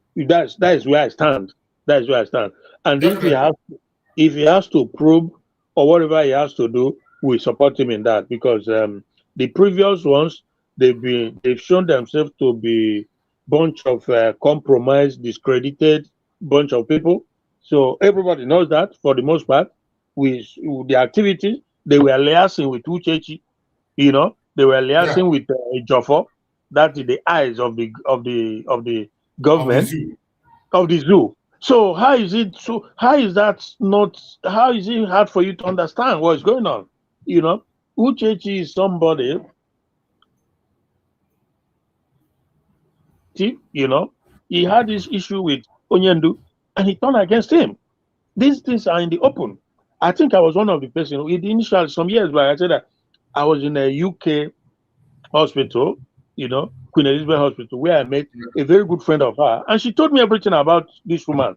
is where I stand. That is where I stand. And if he has to prove or whatever he has to do, we support him in that because the previous ones they've shown themselves to be bunch of compromised, discredited bunch of people. So everybody knows that for the most part, with the activities they were liaising with Uchechi, they were liaising with Joffo. That is the eyes of the government of the zoo. So how is it hard for you to understand what's going on? Uchechi is somebody, he had this issue with Onyendu and he turned against him. These things are in the open. I think I was one of the person in the initial some years back. I said that I was in a UK hospital, Queen Elizabeth Hospital, where I met a very good friend of her, and she told me everything about this woman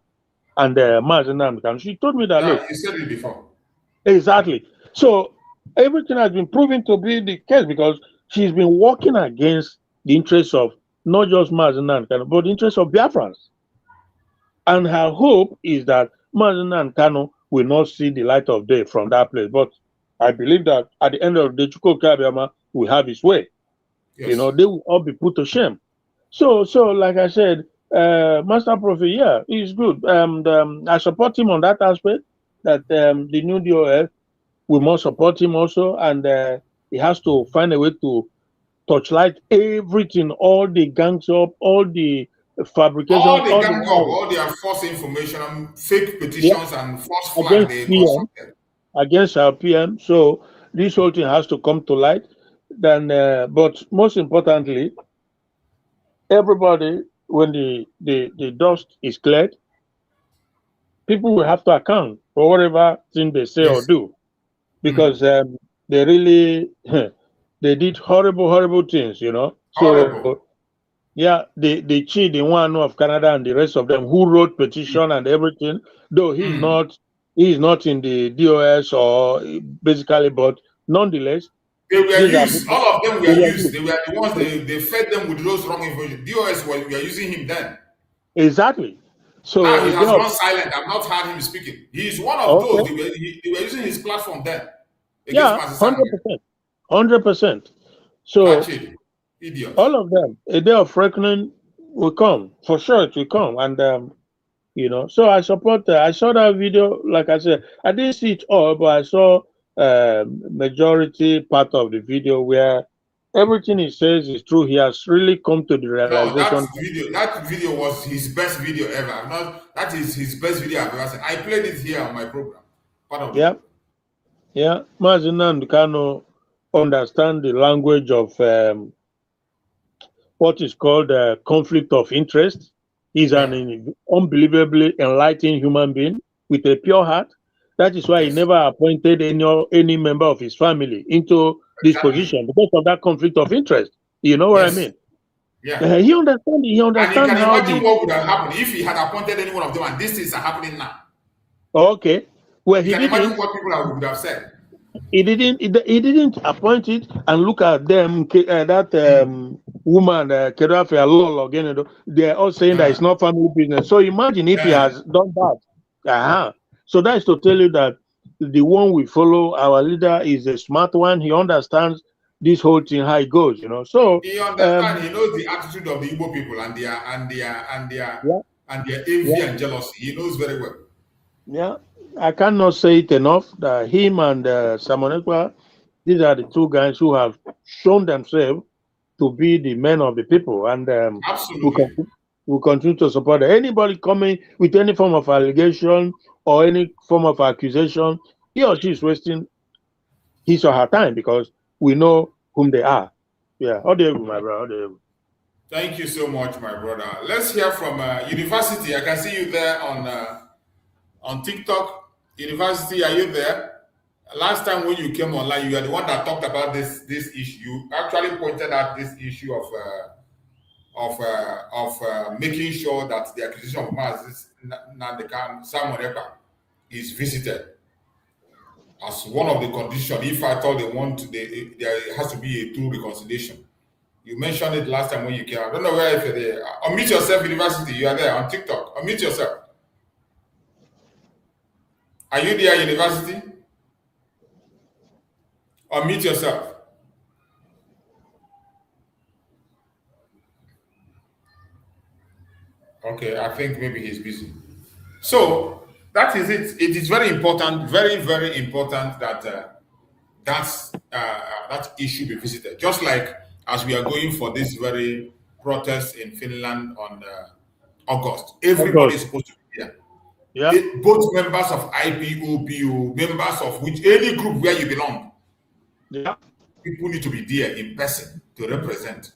and Mazi Nnamdi Kanu. She told me that look, you said it before. Exactly. So everything has been proven to be the case because she's been working against the interests of not just Mazi Nnamdi Kanu, but the interests of Biafrans. And her hope is that Mazi Nnamdi Kanu will not see the light of day from that place. But I believe that at the end of the day, Chukwu Abiyama will have his way. They will all be put to shame. So like I said, Master Prophet, he's good. I support him on that aspect that the new DOF, we must support him also, and he has to find a way to touchlight everything, all the gangs up, all the fabrication, all their false information, fake petitions, and false flags they constructed against our PM. So this whole thing has to come to light. Then, but most importantly, everybody, when the dust is cleared, people will have to account for whatever thing they say or do, because they really they did horrible things, So Yeah, the Chi, the one of Canada, and the rest of them who wrote petition and everything. Though he's not in the DOS or basically, but nonetheless, They were these are used. people. All of them They were were used. used. They were the ones they fed them with those wrong information. DOS we were using him then. Exactly. So Now he a has day of, gone silent. I've not heard him speaking. He is one of okay. those. They were using his platform then against Yeah, Master Simon. 100%. So Wretched idiot. all of them, a day of reckoning will come. For sure it will come. And you know, so I support I saw that video, like I said, I didn't see it all, but I saw majority part of the video where everything he says is true. He has really come to the No, realization. that video was his best video ever. That is his best video I've ever seen. I played it here on my program. Part of Yeah. Yeah. Mazinan Kano understand the language of what is called conflict of interest. He's an unbelievably enlightened human being with a pure heart. That is why he never appointed any member of his family into this position because of that conflict of interest. You know what I mean? Yeah. He understands. He And understands you can how. imagine what would have happened if he had appointed any one of them, and these things are happening now. Okay. Well, you can imagine what people would have said. He didn't appoint it, and look at them. That woman, Kedafe Alolo, again, they're all saying that it's not family business. So imagine if he has done that. So that's to tell you that the one we follow, our leader, is a smart one. He understands this whole thing, how it goes, you know. So he understands. He knows the attitude of the Igbo people and their envy and jealousy. He knows very well. Yeah, I cannot say it enough that him and Simon Ekpa, these are the two guys who have shown themselves to be the men of the people, and absolutely, we continue to support them. Anybody coming with any form of allegation or any form of accusation, he or she is wasting his or her time because we know whom they are. Yeah, my brother. Thank you so much, my brother. Let's hear from University. I can see you there on TikTok. University, are you there? Last time when you came online, you are the one that talked about this issue. You actually pointed out this issue of making sure that the acquisition of Mars Simon Ekpa is visited as one of the conditions. If I thought they want, there has to be a true reconciliation. You mentioned it last time when you came. I don't know where if you're there. Unmute yourself, University. You are there on TikTok. Unmute yourself. Are you there, University? Unmute yourself. Okay, I think maybe he's busy. So that is it. It is very important, very, very important that that issue be visited. Just like as we are going for this very protest in Finland on August, everybody is supposed to be there. Yeah. Both members of IPOPO, members of any group where you belong. Yeah. People need to be there in person to represent.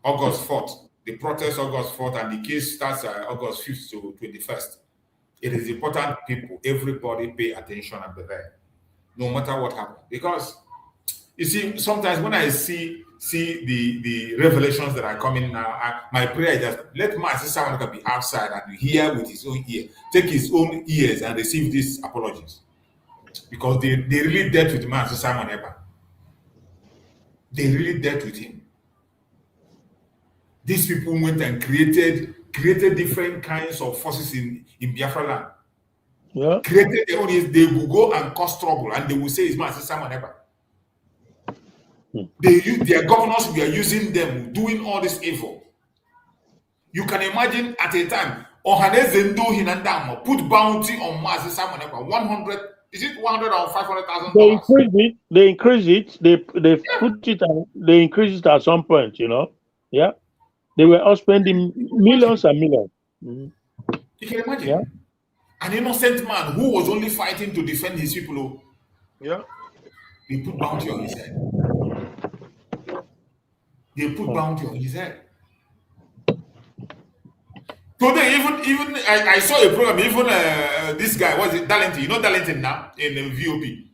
August 4th. The protest August 4th and the case starts August 5th to 21st. It is important people, everybody pay attention and be there, no matter what happens. Because you see, sometimes when I see the revelations that are coming now, my prayer is just let my sister be outside and hear with his own ear, take his own ears and receive these apologies. Because they really dealt with my sister Simon Ekpa. They really dealt with him. These people went and created different kinds of forces in Biafra land. Yeah. Created their own. They will go and cause trouble, and they will say it's my sister Simon Ekpa. They use their governors. We are using them doing all this evil. You can imagine at a time, Ohaneze Ndo Hinandamo put bounty on Mazi Simon Ekpa 100. Is it 100 or 500,000? They increase it. They put it and they increase it at some point. You know. Yeah. They were all spending millions and millions. Mm-hmm. You can imagine an innocent man who was only fighting to defend his people. Yeah. They put bounty on his head. They put bounty on his head. Today, even I saw a program. Even this guy, was it Darlington? You know Darlington now in the VOP.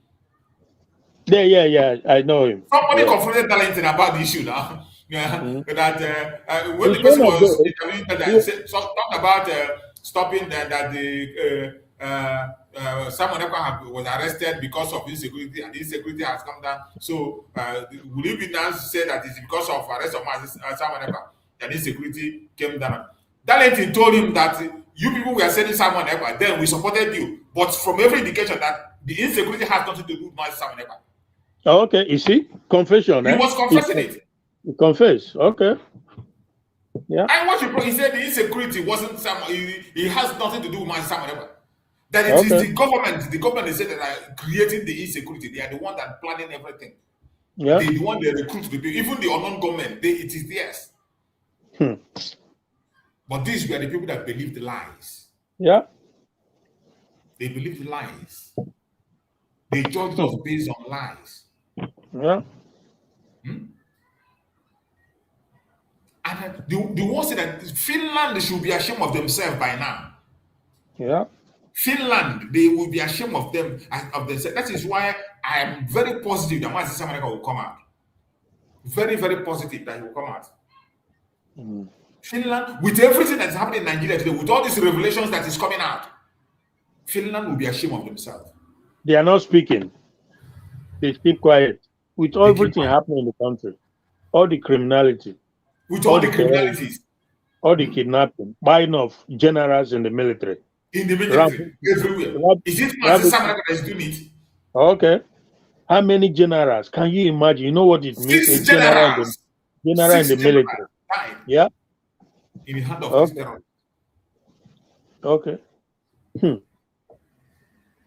Yeah. I know him. Somebody confronted Darlington about the issue now. that when the person was interviewing that, talked about stopping that someone was arrested because of insecurity, and insecurity has come down. So will you be now say that it's because of arrest of someone that insecurity came down? Darlington told him that you people were sending someone ever, then we supported you, but from every indication that the insecurity has nothing to do with someone ever. Oh, okay, you see, confession. He was confessing it. He confessed. Okay. Yeah. I watched it. He said the insecurity wasn't someone. He has nothing to do with someone ever. That it is the government. The government is saying that are creating the insecurity. They are the one that planning everything. Yeah. They the one they recruit the people. Even the unknown government, it is theirs. But these were the people that believed the lies. Yeah. They believed the lies. They judged us based on lies. Yeah. And the one said that Finland should be ashamed of themselves by now. Yeah. Finland, they will be ashamed of themselves. That is why I am very positive that Mazi Samareka will come out. Very, very positive that he will come out. Finland, with everything that's happening in Nigeria today, with all these revelations that is coming out, Finland will be ashamed of themselves. They are not speaking. They keep quiet. With everything happening in the country, all the criminality, with all the criminalities, all the kidnapping, buying of generals in the military. In the military, everywhere. Is it Mazi Samareka that is doing it? Okay. How many generals? Can you imagine? You know what it means? 6 generals. General in the military. Yeah. In the hand of this terror. Okay.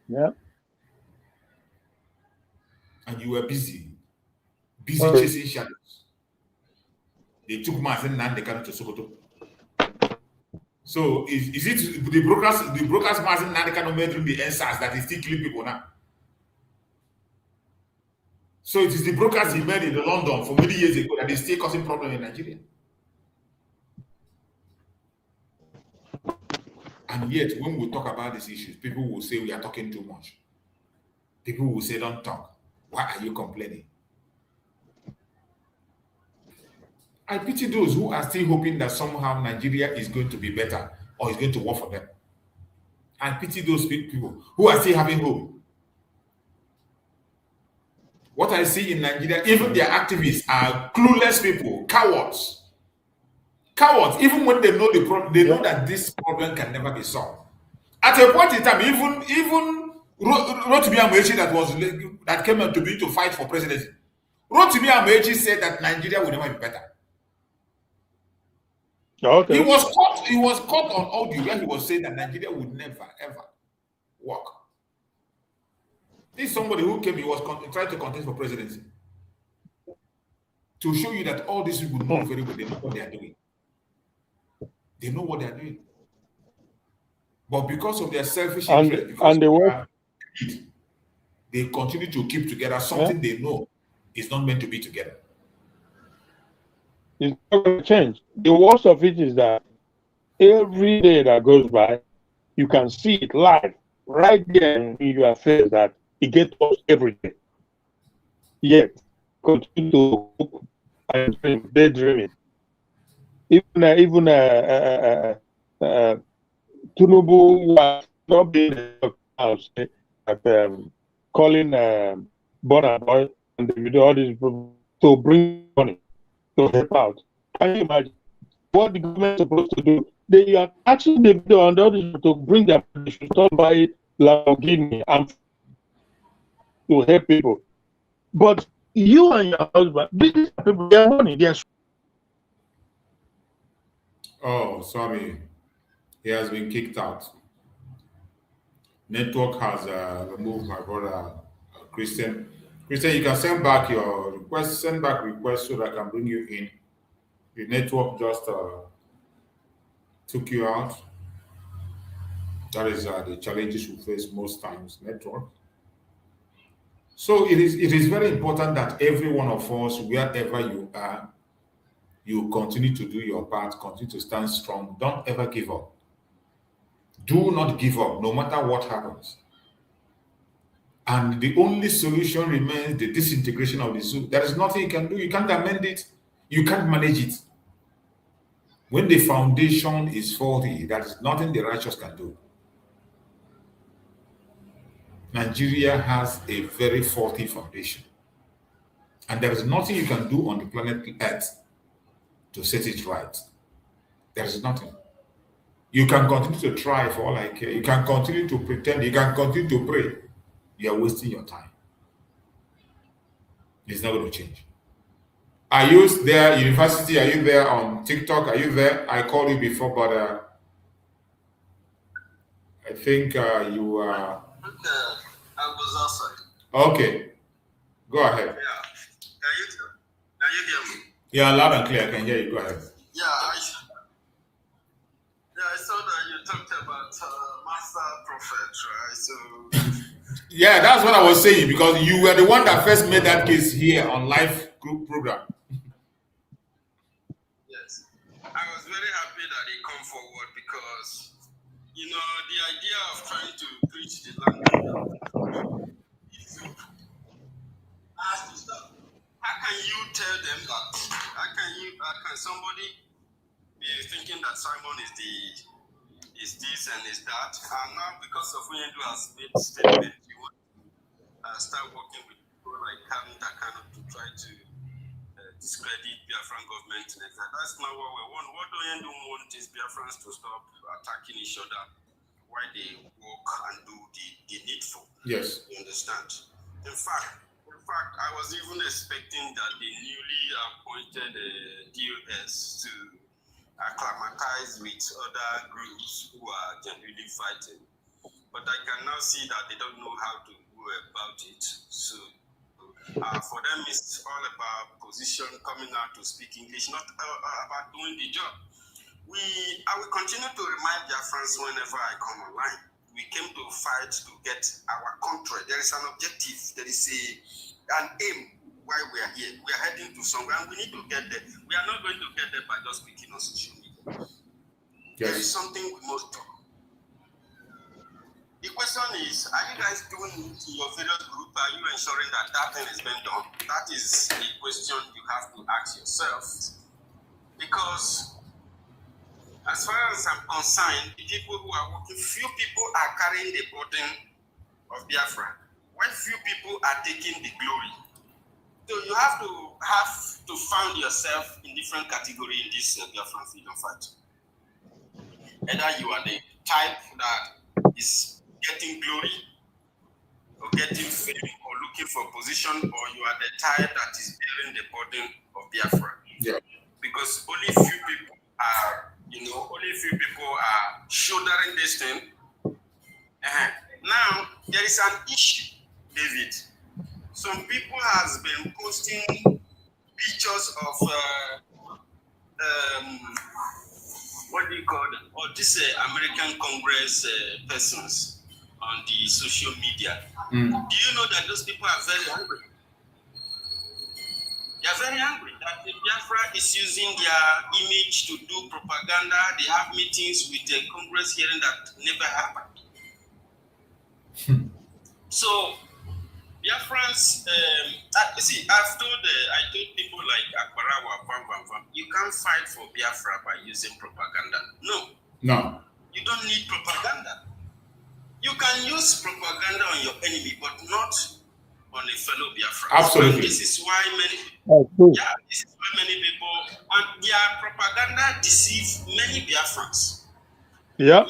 Yeah. And you were busy chasing shadows. They took Mazi Nandekano to Sokoto. So is it the brokers Mazi Nandekano made through the NSAS that is still killing people now? So it is the brokers he made in London for many years ago that is still causing problems in Nigeria. And yet, when we talk about these issues, people will say we are talking too much. People will say, don't talk. Why are you complaining? I pity those who are still hoping that somehow Nigeria is going to be better or is going to work for them. I pity those people who are still having hope. What I see in Nigeria, even their activists are clueless people, cowards. Cowards, even when they know the problem, they know that this problem can never be solved. At a point in time, even Rotimi Amechi that came out to fight for presidency, Rotimi Amechi said that Nigeria will never be better. Okay. He was caught on audio where he was saying that Nigeria would never ever work. This is somebody who came, he was trying to contest for presidency. To show you that all these people know very well, they know what they are doing. They know what they are doing. But because of their selfish interest, they continue to keep together something they know is not meant to be together. It's not going to change. The worst of it is that every day that goes by, you can see it live, right there in your face, that it gets us every day. Yet, continue to hope and dream, daydreaming. Even Tinubu was not being in the house, calling Burna Boy and the video, all these people to bring money to help out. Can you imagine what the government is supposed to do? They are actually the video and all these people to bring their money to stop by Lamborghini and to help people. But you and your husband, these people, their money, they're. Oh, sorry. He has been kicked out. Network has removed my brother, Christian. Christian, you can send back your request, so that I can bring you in. The network just took you out. That is the challenges we face most times, network. So it is very important that every one of us, wherever you are, you continue to do your part, continue to stand strong. Don't ever give up. Do not give up, no matter what happens. And the only solution remains the disintegration of the zoo. There is nothing you can do. You can't amend it. You can't manage it. When the foundation is faulty, there is nothing the righteous can do. Nigeria has a very faulty foundation. And there is nothing you can do on the planet Earth to set it right. There is nothing. You can continue to try for all I care. You can continue to pretend. You can continue to pray. You are wasting your time. It's not going to change. Are you there, university? Are you there on TikTok? Are you there? I called you before, but I think you are. I was outside. Okay. Go ahead. Yeah. Can you hear me? Yeah, loud and clear. I can hear you. Go ahead. Yeah, I saw that you talked about master prophet, right? So yeah, that's what I was saying, because you were the one that first made that case here on live group program. yes, I was very happy that he come forward, because you know the idea of trying to preach the language has to stop. How can you tell them that? How can somebody be thinking that Simon is this and is that, and now because of Wendu has made statement, you want to start working with people like having that kind of to try to discredit Biafran government. That's not what we want. What Wendu want is Biafrans to stop attacking each other while they work and do the needful. Yes. You understand? In fact, I was even expecting that the newly appointed DOS to acclimatize with other groups who are genuinely fighting. But I can now see that they don't know how to go about it. So for them, it's all about position, coming out to speak English, not about doing the job. I will continue to remind Biafrans whenever I come online. We came to fight to get our country. There is an objective. There is an aim why we are here. We are heading to somewhere, and we need to get there. We are not going to get there by just speaking on social media. Yes. There is something we must do. The question is, are you guys doing it in your various group? Are you ensuring that thing is being done? That is the question you have to ask yourself. Because as far as I'm concerned, the people who are working, few people are carrying the burden of Biafra, while few people are taking the glory. So you have to find yourself in different categories in this Biafran freedom fight. Either you are the type that is getting glory or getting fame or looking for position, or you are the type that is bearing the burden of Biafra. Yeah. Because only few people are shouldering this thing. Now there is an issue, David. Some people has been posting pictures of what do you call them? Or this American Congress persons on the social media. Do you know that those people are very angry? They are very angry that the Biafra is using their image to do propaganda. They have meetings with the Congress hearing that never happened. So Biafrans, I told people like Akbarawa, you can't fight for Biafra by using propaganda. No. You don't need propaganda. You can use propaganda on your enemy, but not on a fellow Biafran. Absolutely. And this is why many people, and their propaganda deceive many Biafrans. Yeah.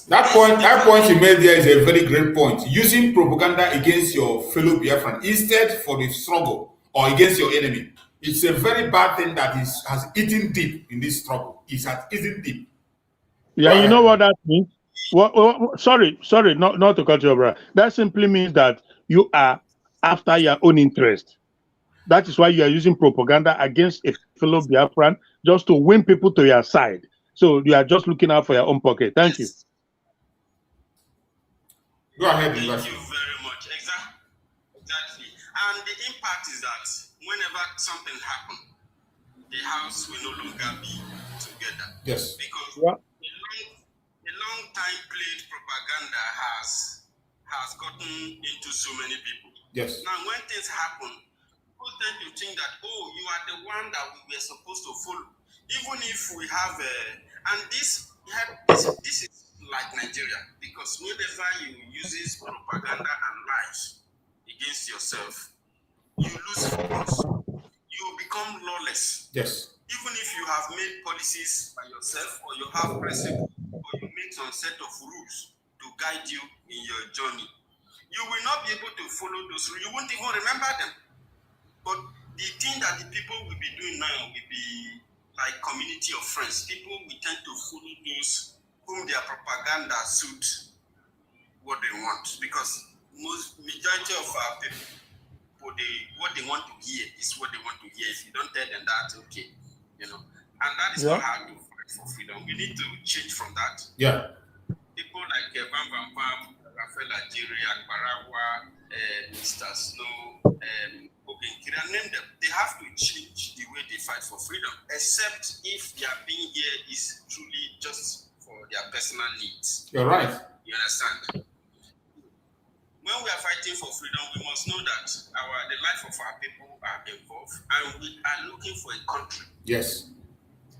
That point you made there is a very great point. Using propaganda against your fellow Biafran instead for the struggle or against your enemy. It's a very bad thing that has eaten deep in this struggle. It has eaten deep. Yeah, you know what that means? Sorry, not to cut you off, brother. That simply means that you are after your own interest. That is why you are using propaganda against a fellow Biafran just to win people to your side. So you are just looking out for your own pocket. Thank you. Go ahead. Thank you very much. Exactly. And the impact is that whenever something happens, the house will no longer be together. Yes. Because a long time played propaganda has gotten into so many people. Yes. Now when things happen, people tend to think that, oh, you are the one that we were supposed to follow. Even if we have and this is like Nigeria, because whenever you use propaganda and lies against yourself, you lose focus. You become lawless. Yes. Even if you have made policies by yourself, or you have principles, or you make some set of rules to guide you in your journey, you will not be able to follow those rules. You won't even remember them. But the thing that the people will be doing now will be like community of friends. People will tend to follow those whom their propaganda suit what they want, because majority of our people, what they want to hear is what they want to hear. If you don't tell them that, okay, and that is not how to fight for freedom. We need to change from that. Yeah. People like Bam Bam Bam, Rafael Ajiri, Akbarawa, Mr. Snow, Ogenkiri, name them. They have to change the way they fight for freedom, except if their being here is truly just for their personal needs. You're right. You understand? When we are fighting for freedom, we must know that the life of our people are involved, and we are looking for a country. Yes.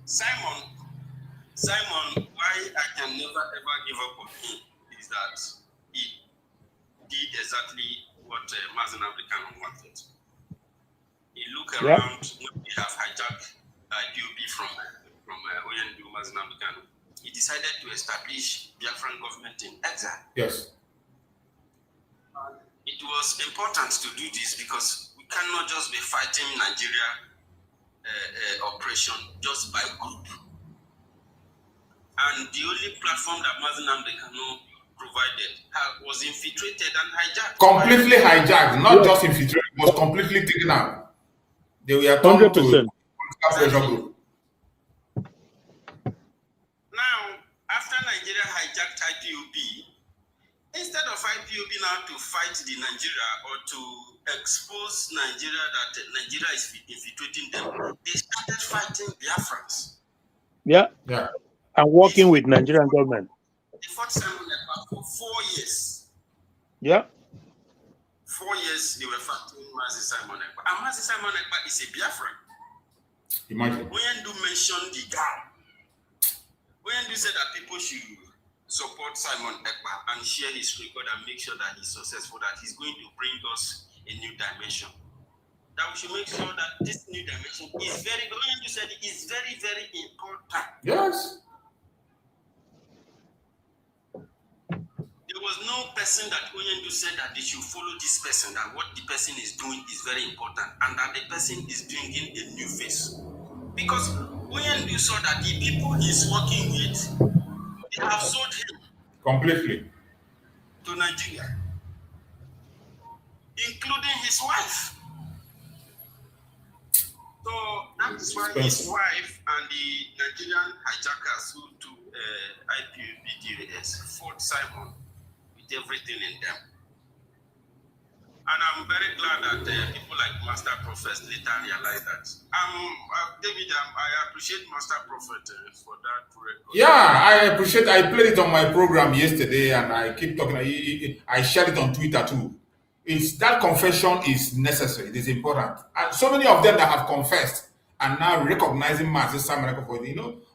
Simon, why I can never ever give up on him is that he did exactly what Mazen African wanted. He looked around when they have hijacked IPOB from Oyendu Mazen African. He decided to establish Biafran government in exile. Yes. It was important to do this because we cannot just be fighting Nigeria oppression just by group. And the only platform that Mazen African provided was infiltrated and hijacked. Completely hijacked, not just infiltrated, it was completely taken out. They were turned to a pressure group. Now, after Nigeria hijacked IPOB, instead of IPOB now to fight the Nigeria or to expose Nigeria that Nigeria is infiltrating them, they started fighting Biafrans. Yeah. And working with Nigerian government. They fought Simon Ekpa for 4 years. Yeah. 4 years they were fighting Mazi Simon Ekpa. And Mazi Simon Ekpa is a Biafran. Imagine. Oyendu mentioned the guy. Oyendu said that people should support Simon Ekpa and share his record and make sure that he's successful, that he's going to bring us a new dimension. That we should make sure that this new dimension is very, Oyendu said it is very, very important. Yes. There was no person that Oyendu said that they should follow this person, that what the person is doing is very important, and that the person is bringing a new face. Because Oyendu saw that the people he's working with, they have sold him completely to Nigeria, including his wife. So that's why his wife and the Nigerian hijackers who took IPOB fought Simon with everything in them. And I'm very glad that people like Master Prophet later realized that. David, I appreciate Master Prophet for that record. Yeah, I appreciate. I played it on my program yesterday, and I keep talking. I shared it on Twitter too. That confession is necessary. It is important, and so many of them that have confessed are now recognizing Mazi Simon for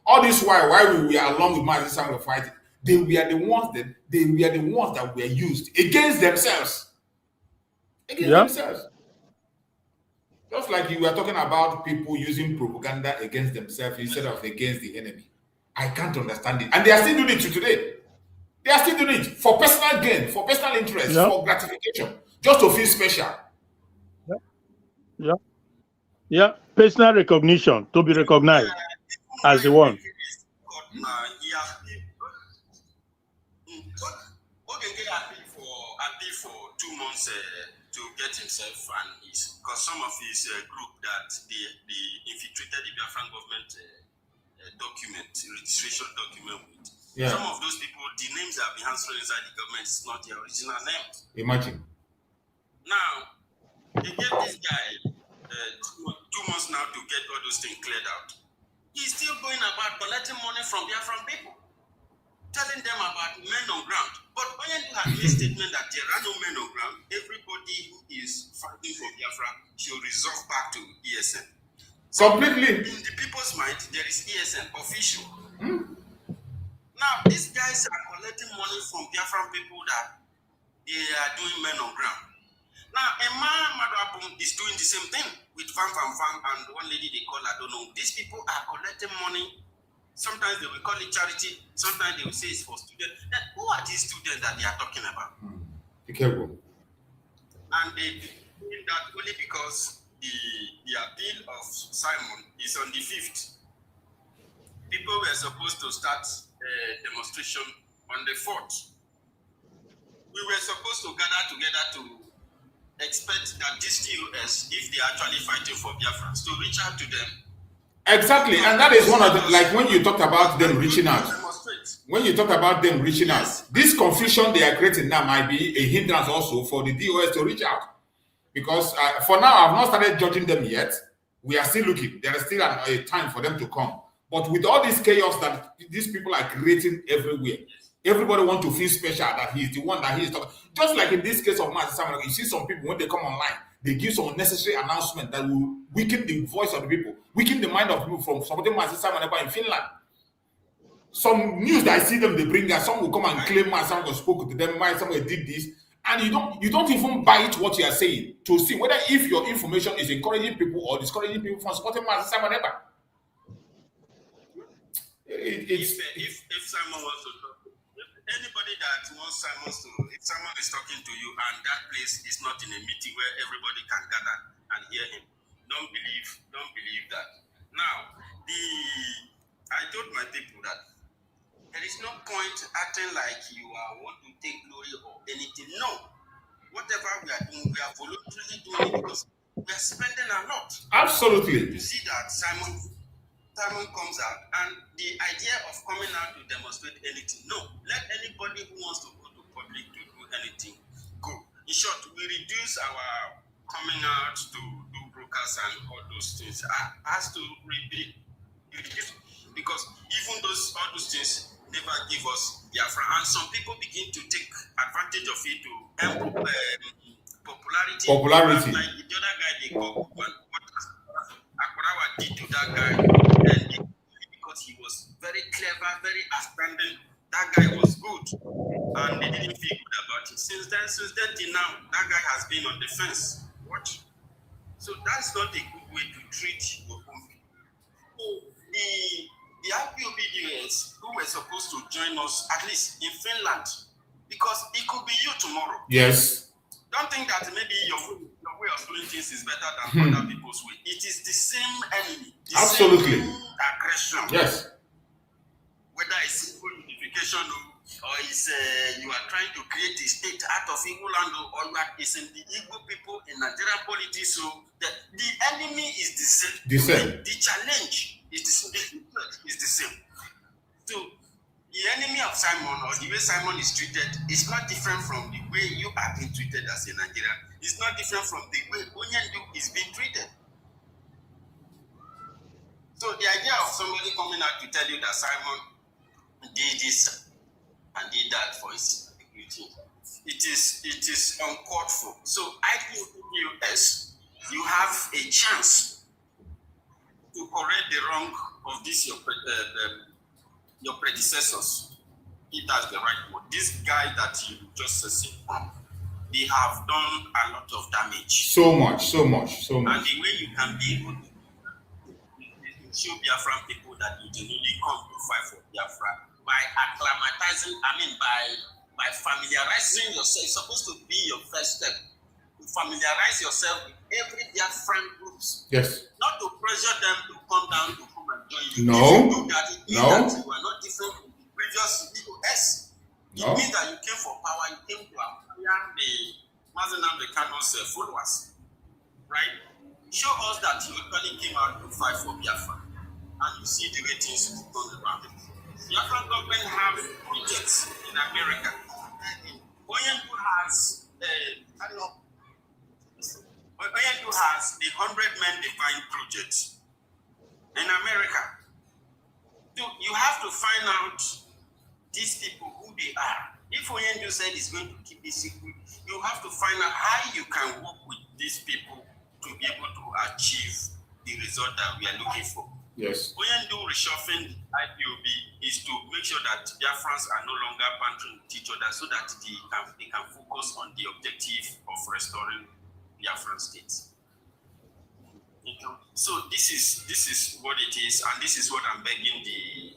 all this while we were along with Mazi Simon fighting. They were the ones that were used against themselves. Themselves. Just like you were talking about people using propaganda against themselves instead of against the enemy. I can't understand it. And they are still doing it today. They are still doing it for personal gain, for personal interest, for gratification, just to feel special. Yeah. Personal recognition, to be recognized as the one. Appeal for 2 months to get himself and because some of his group that they infiltrated the Biafran government registration document with. Yeah. Some of those people, the names that have been answered inside the government is not their original names. Imagine. Now, they gave this guy 2 months now to get all those things cleared out. He's still going about collecting money from Biafran people. telling them about men on ground. But when you have made a statement that there are no men on ground, everybody who is fighting for Biafra should resolve back to ESN. So Completely. in the people's mind, there is ESN official. Now, these guys are collecting money from Biafran people that they are doing men on ground. Now, Emma Madwabum is doing the same thing with Van and one lady they call, I don't know. These people are collecting money. Sometimes they will call it charity. Sometimes they will say it's for students. Then who are these students that they are talking about? Be careful. And they do that only because the appeal of Simon is on the 5th. People were supposed to start a demonstration on the 4th. We were supposed to gather together to expect that these TOS, if they are actually fighting for Biafra, to reach out to them. Exactly, and that is one of the, like when you talked about them reaching out. When you talk about them reaching out, this confusion they are creating now might be a hindrance also for the DOS to reach out. Because for now, I've not started judging them yet. We are still looking. There is still a time for them to come. But with all this chaos that these people are creating everywhere, everybody wants to feel special that he's the one that he is talking. Just like in this case of Master Samuel, you see some people, when they come online, they give some unnecessary announcement that will weaken the voice of the people, weaken the mind of people from supporting Master Samuel in Finland. Some news that I see them, they bring out, some will come and claim Master Samuel spoke to them, Master Samuel did this, and you don't even bite what you are saying to see whether if your information is encouraging people or discouraging people from supporting Master Samuel. If Simon wants to talk, anybody that wants Simon to, if someone is talking to you and that place is not in a meeting where everybody can gather and hear him, don't believe that. Now, I told my people that there is no point acting like you want to take glory or anything. No, whatever we are doing, we are voluntarily doing it because we are spending a lot. Absolutely. You see that Simon comes out, and the idea of coming out to demonstrate anything, no, let anybody who wants to go to public to do anything go. In short, we reduce our coming out to do broadcasts and all those things has to be reduced, because even all those things never give us Biafra, and some people begin to take advantage of it to popularity. Like the other guy they call what Akwarawa did to that guy, and because he was very clever, very outstanding, that guy was good, and they didn't feel good about it. Since then till now, that guy has been on the fence. What? So that's not a good way to treat your own people. So the IPOBDS who were supposed to join us, at least in Finland, because it could be you tomorrow. Yes. Don't think that maybe your way of doing things is better than other people's way. It is the same enemy. Absolutely. Same aggression. Yes. Whether it's evil unification or it's you are trying to create a state out of Igbo land, or it's in the Igbo people in Nigerian politics. So the enemy is the same. The challenge is the same. So the enemy of Simon, or the way Simon is treated, is not different from the way you are being treated as a Nigerian. It's not different from the way Onyendu is being treated. So the idea of somebody coming out to tell you that Simon did this and did that for his security, it is uncalled for. So IPOS, you have a chance to correct the wrong of this your predecessors, if that's the right word. This guy that you just said, they have done a lot of damage. So much. And the way you can be able to show Biafran people that you genuinely come to fight for Biafra by acclimatizing, by familiarizing yourself. It's supposed to be your first step. To familiarize yourself with every Biafran groups. Yes. Not to pressure them to come down to come and join you. No. If you do that, it means that you are not different from the previous DOS. It means that you came for power, you came to acquire the Mazenam the Cano's followers. Right? Show us that you actually came out to fight for Biafra. And you see the ratings on around it. Biafran government have projects in America. Oyendu has Oyendu has the 100-men divine project in America. So you have to find out these people who they are. If Oyendu said he's going to keep this secret, you have to find out how you can work with these people to be able to achieve the result that we are looking for. Yes. Oyendu reshuffling IPOB is to make sure that Biafrans are no longer bantering with each other so that they can focus on the objective of restoring Biafran states. So this is what it is, and this is what I'm begging the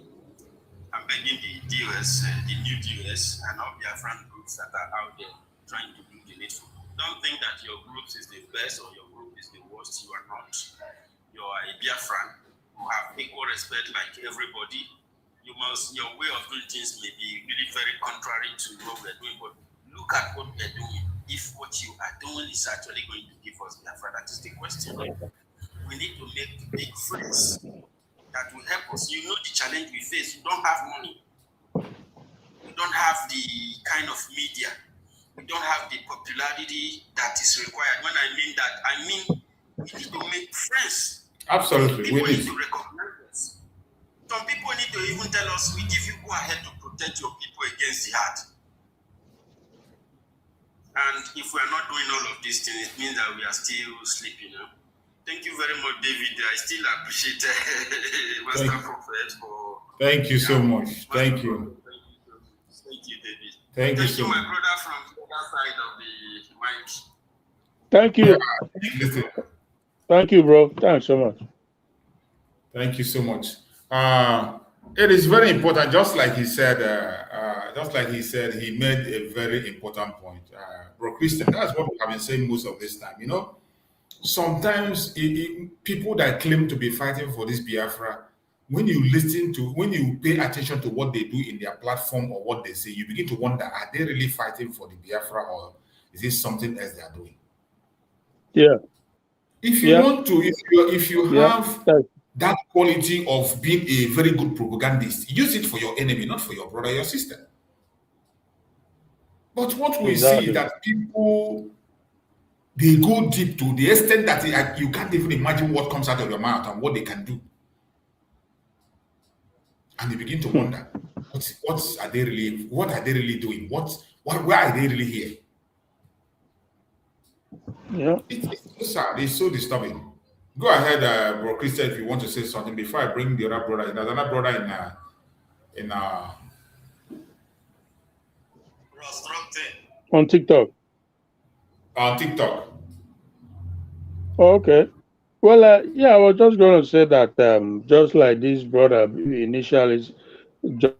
DOS, the new DOS, and all Biafran groups that are out there trying to do the needful. Don't think that your group is the best or your group is the worst. You are not. You are a Biafran who have equal respect like everybody. Your way of doing things may be really very contrary to what we're doing, but look at what we're doing. If what you are doing is actually going to give us Biafra, that is the question. We need to make big friends that will help us. You know the challenge we face. You don't have money. You don't have the kind of media. You don't have the popularity that is required. When I mean that, I mean we need to make friends. Absolutely. People need to recognize us. Some people need to even tell us, we give you go ahead to protect your people against jihad. And if we are not doing all of these things, it means that we are still sleeping. Thank you very much, David. I still appreciate Master Prophet for. Thank you so much. Thank you. Thank you, David. Thank you so my much. brother from the other side of the mic. Thank you. Listen. Thank you, bro. Thanks so much. Thank you so much. It is very important, just like he said, he made a very important point. Bro Christian, that's what we have been saying most of this time. You know, sometimes people that claim to be fighting for this Biafra, when you pay attention to what they do in their platform or what they say, you begin to wonder, are they really fighting for the Biafra or is this something else they are doing? Yeah. If you want to, if you have that quality of being a very good propagandist, use it for your enemy, not for your brother, your sister. But what we see is that people, they go deep to the extent that you can't even imagine what comes out of your mouth and what they can do. And they begin to wonder, what are they really doing? Why are they really here? Yeah. It's so sad. It's so disturbing. Go ahead, bro Christian, if you want to say something before I bring the other brother. There's another brother on TikTok. On TikTok. Oh, okay. Well, I was just going to say that just like this brother initially just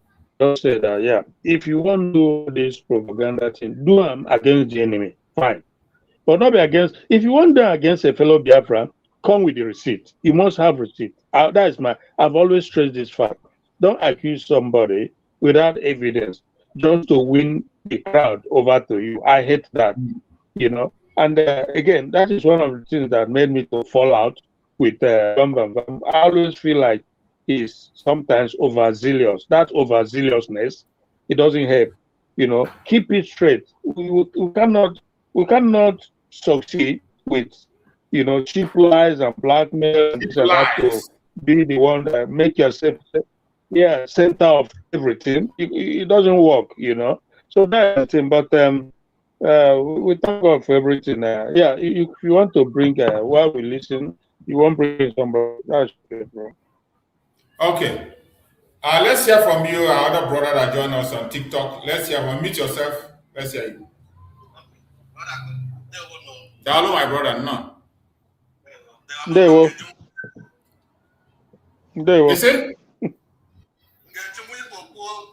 said that, if you want to do this propaganda thing, do them against the enemy, fine. But not be against, if you want them against a fellow Biafra, come with the receipt. You must have receipt. I've always stressed this fact. Don't accuse somebody without evidence just to win the crowd over to you. I hate that, you know. And again, that is one of the things that made me to fall out with Bam Bam Bam. I always feel like he's sometimes overzealous. That overzealousness, it doesn't help. You know, keep it straight. We cannot succeed with, you know, cheap lies and blackmail and this and that to be the one that make yourself center of everything. It doesn't work, you know. So that's the thing. But we talk of everything. If you want to bring while we listen, you won't bring somebody. That's good, bro. Okay. Let's hear from you, our other brother that joined us on TikTok. Let's hear from meet yourself. Let's hear you. Hello, my brother. No. They will. You see?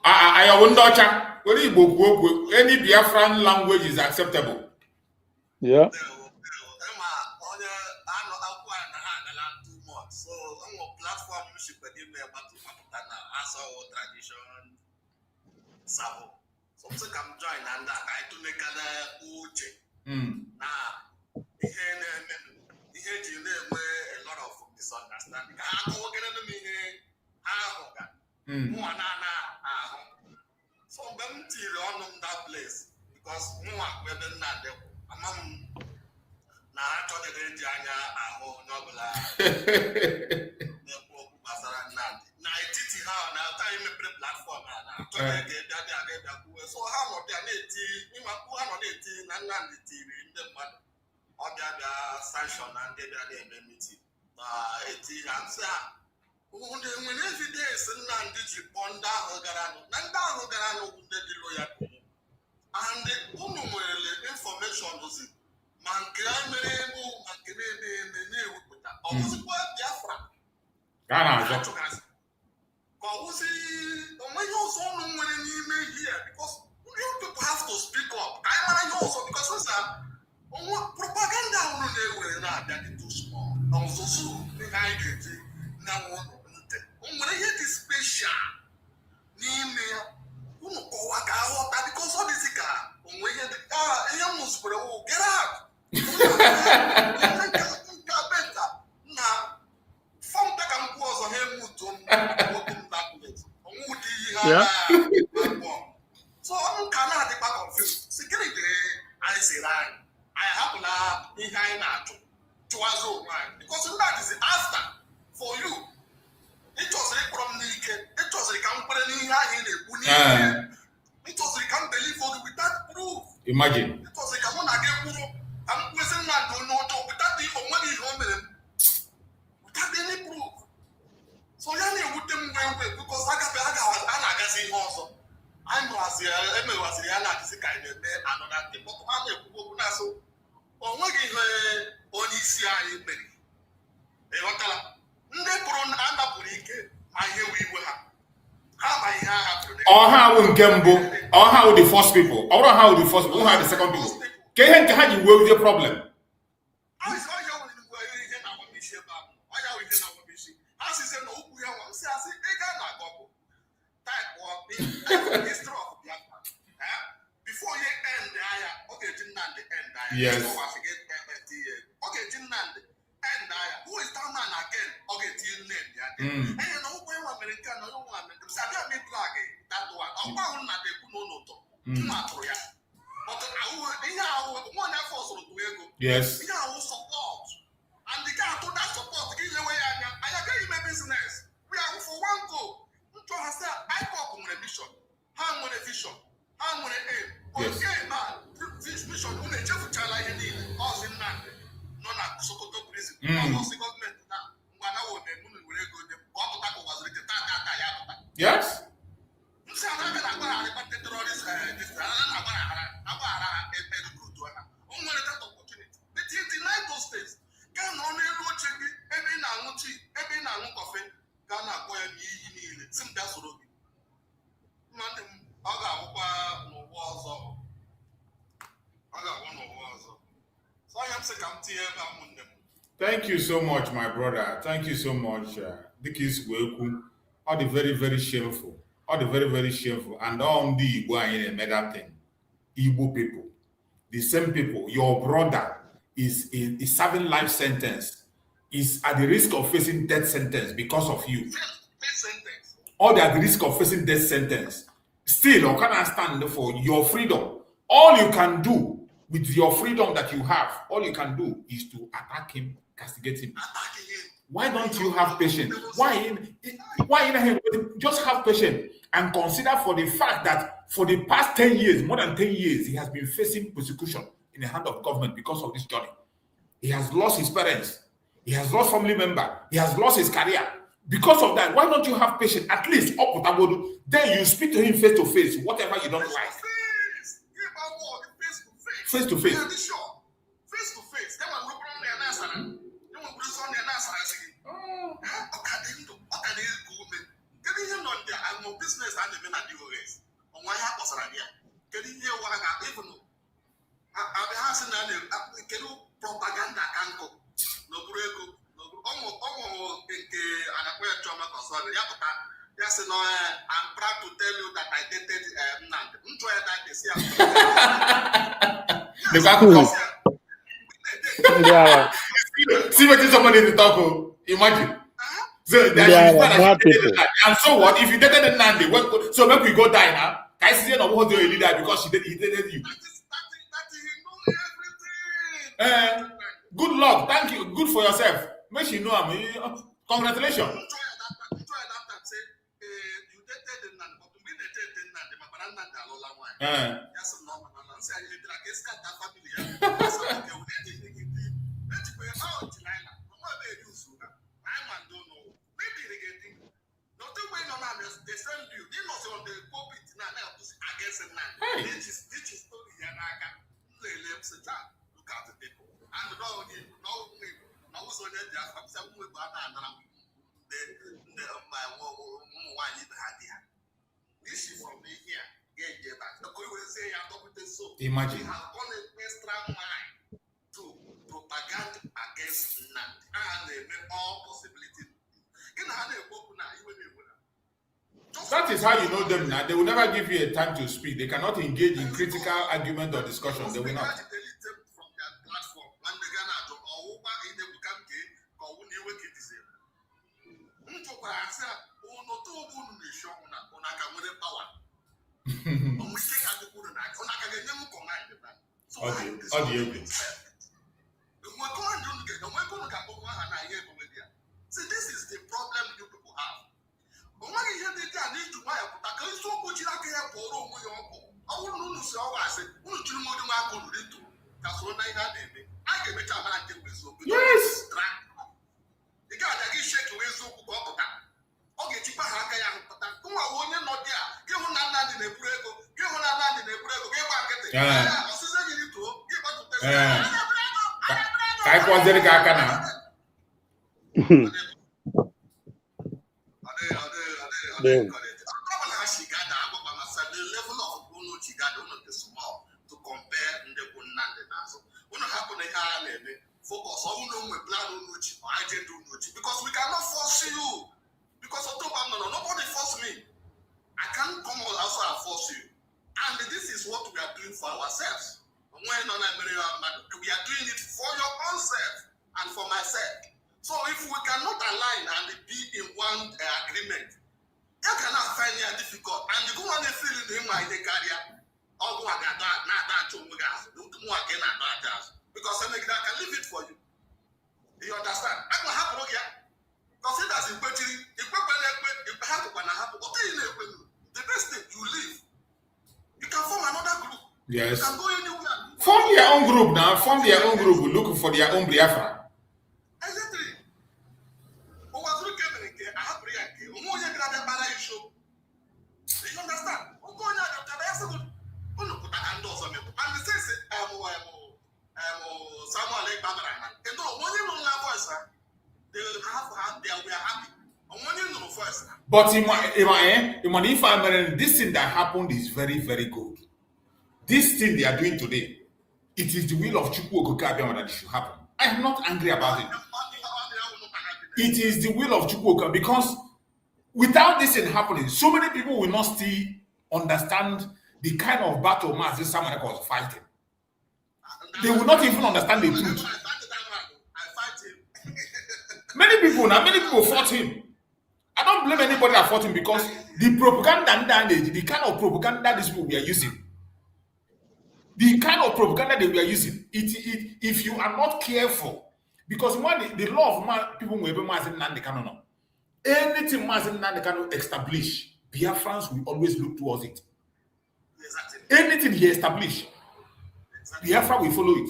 I wonder, any Biafran language is acceptable. Yeah. So I'm on that place because Nnamdi TV ndị mmadụ ọ bịa sanction na ndị bịa na-eme meeting na eti ha nsị a ụdị nwere evidence Nnamdi ji kpọọ ndị ahụ gara nụ na ndị ahụ gara nụ ndị dị loyal and unu nwere information ozi ma nke a mere ego ma nke na-eme na-ewepụta ọ bụzikwa Biafra ka a na-azọ ka ọ bụzi onweghị ọzọ unu nwere n'ime ihe because you people have to speak up ka anyị mara ihe ọzọ because nsa propaganda unu na-ewere na-abịa dị too small ọzụzụ ihe anyị ga-eji na nte o nwere ihe dị special n'ime ya unu kọwa ka aghọta because ọ dịzi ka onwe ihe dị ka ihe m zụkwere wụ get out nke benta na fọmta ka m kwuo ọzọ ha emutu m ọnwụ dị ihe ha na-akpọ so ọnụ ka na-adịkwa confused si gịnị dịrị anyị siri anyị hapụla ihe anyị na-achụ chụwazi onwe anyị because ndị a dịzi after for you ịchọziri kpọrọ m n'ike ịchọziri ka m kwere n'ihe ahụ ị na-ekwu n'ike ịchọziri ka m believe oge without proof imagine ịchọziri ka mụ na gị kwuru ka m kwesị Nnamdi onye ọjọọ without ihe onweghị ihe o mere m without any proof so ya na-ewute m ngwe because a na-agazi ihe ọzọ emewaziri ya na-adịzi ka anyị na-eme anọda ndị a na-ekwu okwu na-asụ onweghị ihe onye isi anyị mere ịghọtala ndị pụrụ anapụrụ ike ma ihe wu iwe ha ma ihe agha pụrụ ọha wụ nke mbụ ọha wụ the first people ọ bụrụ ha wụ the first people ha the second people ka ihe nke ha ji wee the problem ha size na okwu ya nwa si asị ịga na agọbụ before you end aya okay Nnamdi end aya yes okay Nnamdi end aya who is that man again okay till name ya no go you American no one sabi me drag that one ọgba ahụ na dekwu n'ụlọ ụtọ ma atụrụ ya but ihe ahụ nwa na force rụ ego yes ihe ahụ support and the guy to that support gị nyewe ya anya anya gaghị ime business we are for one goal ntụ ha sị IPOB nwere mission ha nwere vision ha nwere aim okay ma vision unu echefuchala ihe niile ọzi Nnamdi nọ na Sokoto prison ọzi gọọmenti na ngwa na wode unu were ego dị ka ọ pụta ka ụwaziri kịta aka ya pụta yes nsị anaghị na-agbara arịkpata terrorist agbara recruit ha o nwere that opportunity but he denied those things ka nọ n'elu oche gị ebe ị na-aṅụ tii ebe ị na-aṅụ kọfị ka a na-akpọ ya n'iyi niile si m bịa soro gị mmadụ m ọ ga-awụkwa n'ụwa ọzọ so anya m sị ka m tinye ebe ụmụnne m. Thank you so much, my brother. Thank you so much. This all the very shameful. All the very shameful. And all the Igbo and made that thing. Igbo people. The same people. Your brother is serving life sentence. Is at the risk of facing death sentence because of you. Death sentence. All they are at the risk of facing death sentence. Still, I cannot stand for your freedom. All you can do with your freedom that you have, all you can do is to attack him, castigate him. Why don't you have patience? Why just have patience and consider for the fact that for the past 10 years, more than 10 years, he has been facing persecution in the hand of government because of this journey. He has lost his parents. He has lost family member. He has lost his career. Because of that, why don't you have patience? At least then you speak to him face to face, whatever you don't like. Face to face. Face to face. Then when we bring the answer, then we bring on the answer. I'm a business and even at the US. On my house, can you hear what I got? Even I've been asking can you propaganda can go? No break. Almost an acquired trauma concern. Yes, no, I'm proud to tell you that I dated Nnamdi. Enjoy that this year. See what is somebody to talk about? Imagine. So and so what? If you dated Nnamdi, so maybe we go die now. Can I see no one do a leader because he dated you? Good luck. Thank you. Good for yourself. Make sure you know him. Congratulations. Imagine. To propaganda against land and all possibilities. That is how you know them now. They will never give you a time to speak. They cannot engage in critical argument or discussion. They will not. From their platform, and they cannot see, this is the problem you people have. Yes. to compare focus on because we cannot force you. Because nobody force me. I can't come also and force you. And this is what we are doing for ourselves. We are doing it for your own self and for myself. So if we cannot align and be in one agreement, you cannot find it difficult. And you go on and feel in my career. Because I can leave it for you. Do you understand? I'm not happy here. Because it has the best thing you leave. You can form another group. Yes. You can go anywhere. Form their own group now. Form their own group. Look for their own Biafra. Exactly. Do you understand? And the thing is, they will have their we are happy. But if I this thing that happened is very, very good. This thing they are doing today, it is the will of Chukwu Okike Abiama that it should happen. I am not angry about it. It is the will of Chukwu Okike, because without this thing happening, so many people will not still understand the kind of battle Mazi Samuel was fighting. They will not even understand the truth. Many people fought him. I don't blame anybody that fought him, because the propaganda, the kind of propaganda these people were using, if you are not careful, because when the law of man, people will be Mazin Nandekano. Anything Mazin Nandekano establish, Biafrans will always look towards it. Anything he established, Biafra will follow it.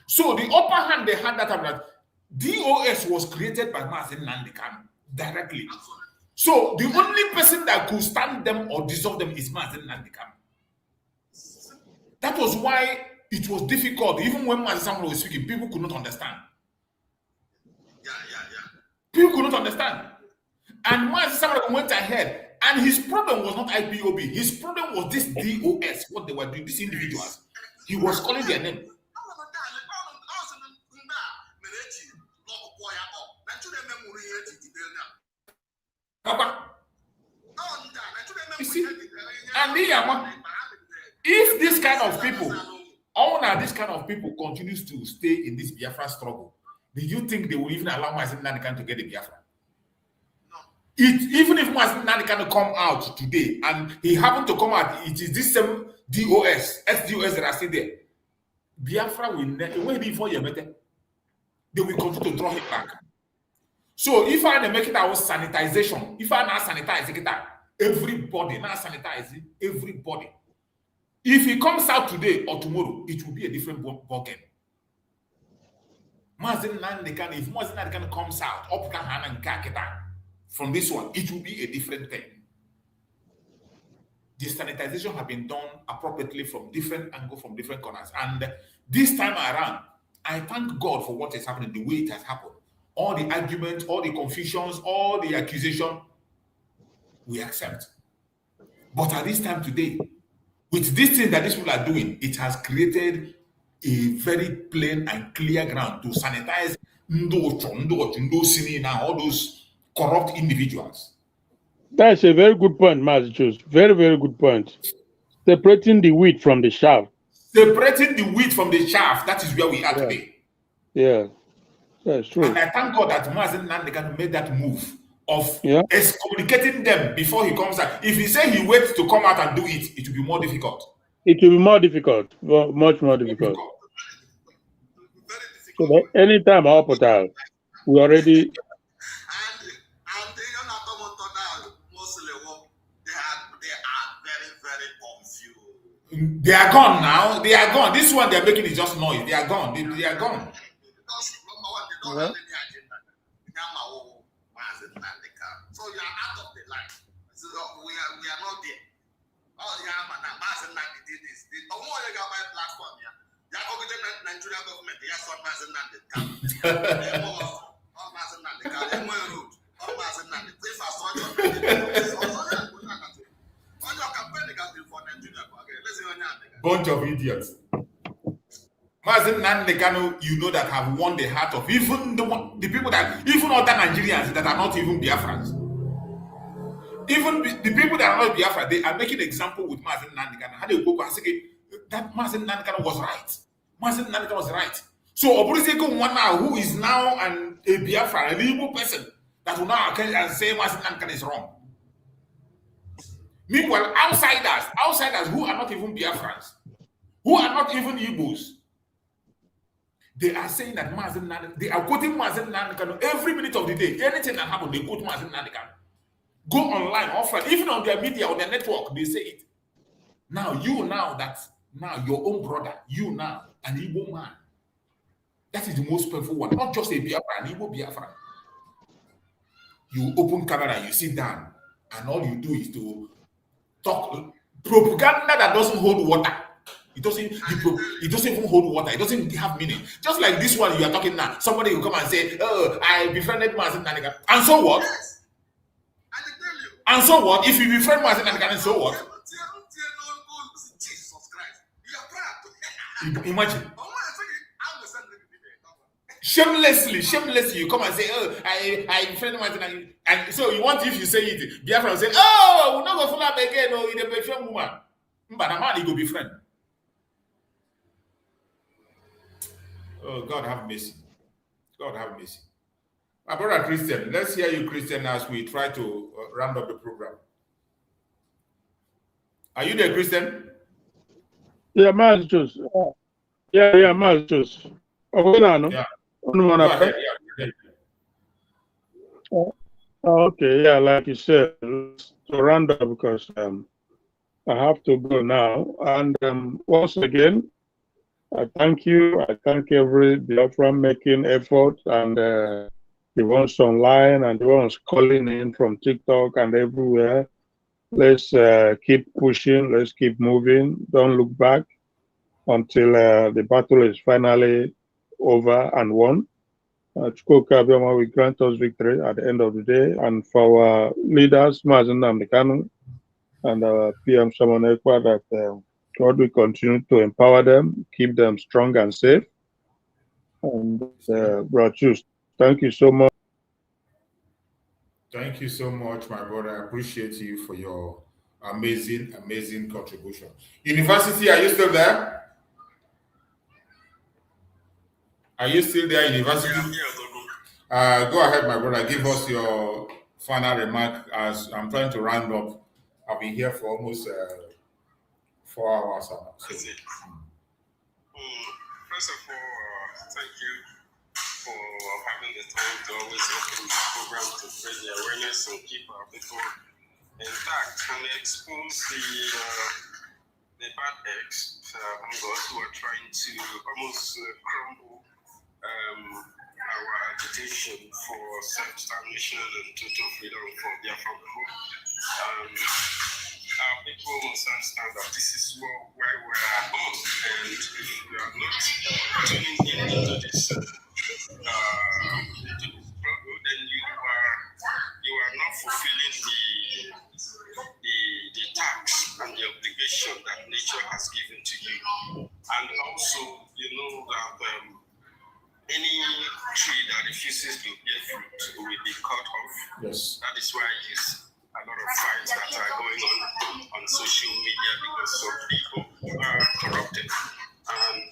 So the upper hand they had that time, that DOS was created by Mazin Nandekano directly. So the only person that could stand them or dissolve them is Mazin Nandekano. That was why it was difficult. Even when Mazin Samuel was speaking, people could not understand. People could not understand. And Mazin Samuel went ahead, and his problem was not IPOB. His problem was this DOS, what they were doing, these individuals. He was calling their name. You see, and if this kind of people, this kind of people continues to stay in this Biafra struggle, do you think they will even allow Mazin Nandekano to get the Biafra? Even if Mazin Nandekano come out today, and he happened to come out, it is this same SDOS that are still there. Biafra will never before you better. They will continue to draw him back. So if I make it our sanitization, if I now sanitize it, everybody now sanitize it, everybody. If he comes out today or tomorrow, it will be a different ballgame. Mazen Nandekan, if Mazen Nandekan comes out, from this one, it will be a different thing. The sanitization have been done appropriately from different angles, from different corners. And this time around, I thank God for what is happening, the way it has happened. All the arguments, all the confusions, all the accusation, we accept. But at this time today, with this thing that these people are doing, it has created a very plain and clear ground to sanitize all those corrupt individuals. That's a very good point, Master. Very, very good point. Separating the wheat from the chaff. Separating the wheat from the chaff, that is where we are today. Yeah, that's true. And I thank God that Mazen Nandekan made that move of excommunicating them before he comes out. If he say he waits to come out and do it, it will be more difficult. It will be more difficult, much more difficult. So anytime I put out, we already. They are gone now. They are gone. This one they're making is just noise. They are gone. They are gone. Yeah. So you are out of the line. So we are not there. Oh yeah, man, Mazen Nandi did this. The more you got my platform, yeah. You are going to Nigeria government. Yes, on Mazen Nandi. On Mazen Nandi. On Mazen Nandi. If I saw you, on your campaign, for Nigeria. Bunch of idiots. Mazen Nandekano, you know, that have won the heart of even the people that, even other Nigerians that are not even Biafrans. Even the people that are not Biafra, they are making example with Mazen Nandekano. How they go and say that Mazen Nandekano was right. Mazen Nandekano was right. So Oburizeko Mwana, who is now a Biafra, an Igbo person, that will now say Mazen Nandekano is wrong. Meanwhile, outsiders who are not even Biafrans, who are not even Igbos, they are saying that Mazen Nandekano, they are quoting Mazen Nandekano every minute of the day. Anything that happens, they quote Mazen Nandekano. Go online, offline, even on their media, on their network, they say it. Now, your own brother, an Igbo man. That is the most painful one. Not just a Biafra, an Igbo Biafra. You open camera, you sit down, and all you do is to talk propaganda that doesn't hold water. It doesn't even hold water. It doesn't have meaning. Just like this one you are talking now. Somebody will come and say, "Oh, I befriended Mazen Nandekano." And so what? Yes. And so what? If you befriend Mazen Nandekano, so what? Jesus Christ. Imagine. Shamelessly, you come and say, "Oh, I befriended Mazen Nandekano." And so you want, if you say it, Biafra will say, "Oh, we're not going to follow up again. No, you're a befriend woman." But a man, he go befriend. Oh, God have mercy. God have mercy. My brother Christian, let's hear you, Christian, as we try to round up the program. Are you there, Christian? Yeah, Master. Yeah, Master. Okay, no? Yeah. Go ahead. Yeah. Okay, yeah, like you said, to round up because I have to go now. And once again, I thank you. I thank every Biafra making effort and the ones online and the ones calling in from TikTok and everywhere. Let's keep pushing. Let's keep moving. Don't look back until the battle is finally over and won. Chukwuka Abiyama will grant us victory at the end of the day. And for our leaders, Mazen Nandekano and our PM Samonekwa, that God will continue to empower them, keep them strong and safe. And Brother, thank you so much. Thank you so much, my brother. I appreciate you for your amazing contribution. University, are you still there? Are you still there, University? Go ahead, my brother. Give us your final remark as I'm trying to round up. I've been here for almost 4 hours now. So. First of all, thank you for having the time to always open the program to spread the awareness and keep our people intact and expose the bad eggs among us who are trying to almost crumble our agitation for self-determination and total freedom for Biafra people. Our people must understand that this is where we are on, and if we are not tuning into this struggle, then you are not fulfilling the task and the obligation that nature has given to you. And also, you know that any tree that refuses to bear fruit will be cut off. Yes. That is why there's a lot of fights that are going on social media because some people are corrupted and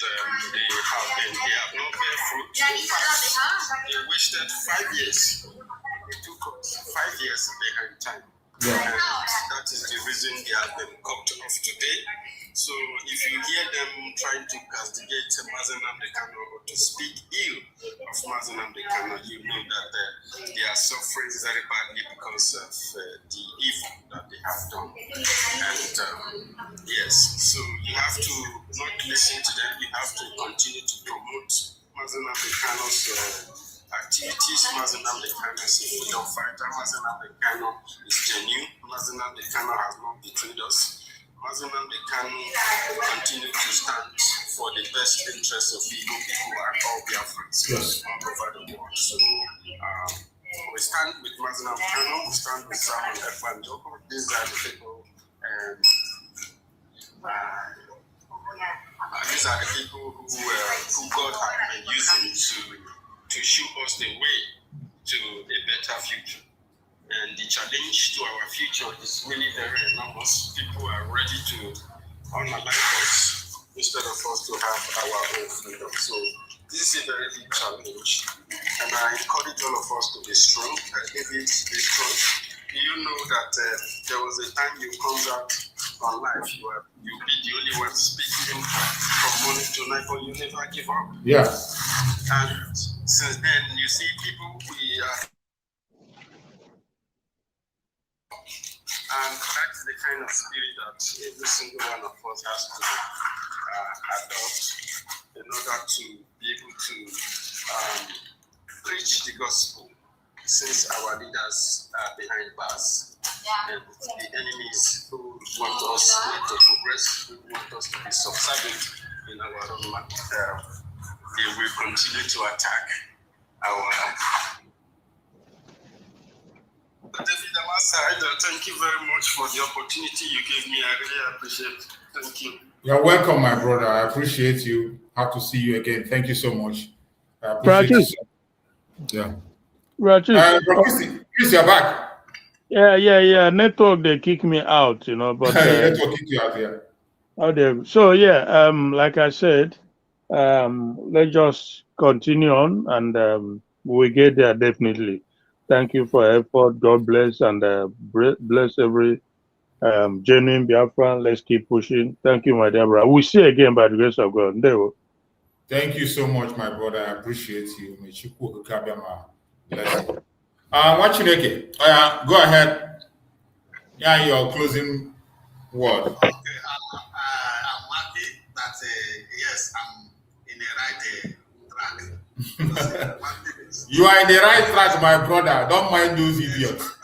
they have not bear fruit. In fact, they wasted 5 years. It took us 5 years behind time. Yeah. And that is the reason they have been cut off today. So if you hear them trying to castigate Mazen Amdekano or to speak ill of Mazen Amdekano, you know that they are suffering very badly because of the evil that they have done. And yes, so you have to not listen to them. You have to continue to promote Mazen Amdekano's activities. Mazen Amdekano is a freedom fighter. Mazen Amdekano is genuine. Mazen Amdekano has not betrayed us. Mazen Amdekano continue to stand for the best interests of people who are all Biafrans all over the world. So we stand with Mazen Amdekano, we stand with Samuel Efanjoko. These are the people, these are the people who God has been using to show us the way to a better future. And the challenge to our future is really very enormous. People are ready to unalive us instead of us to have our own freedom. So this is a very big challenge. And I encourage all of us to be strong. David, be strong. You know that there was a time you come out on life, you'll be the only one speaking from morning to night, but you never give up. Yeah. And since then, you see people, we are. And that's the kind of spirit that every single one of us has to adopt in order to be able to preach the gospel, since our leaders are behind bars. And the enemies who want us not to progress, who want us to be subservient in our own land, they will continue to attack our. David Amasai, thank you very much for the opportunity you gave me. I really appreciate it. Thank you. You're welcome, my brother. I appreciate you. Have to see you again. Thank you so much. I appreciate you. Yeah. Chris, you're back. Yeah. Network, they kick me out, but network kick you out, yeah. Okay. So yeah, like I said, let's just continue on and we'll get there definitely. Thank you for your effort. God bless and bless every genuine Biafran. Let's keep pushing. Thank you, my dear brother. We'll see you again by the grace of God. There we go. Thank you so much, my brother. I appreciate you. Watching again. Go ahead. Yeah, your closing word. Okay, I'm happy that yes, I'm in the right track. You are in the right track, my brother. Don't mind those idiots.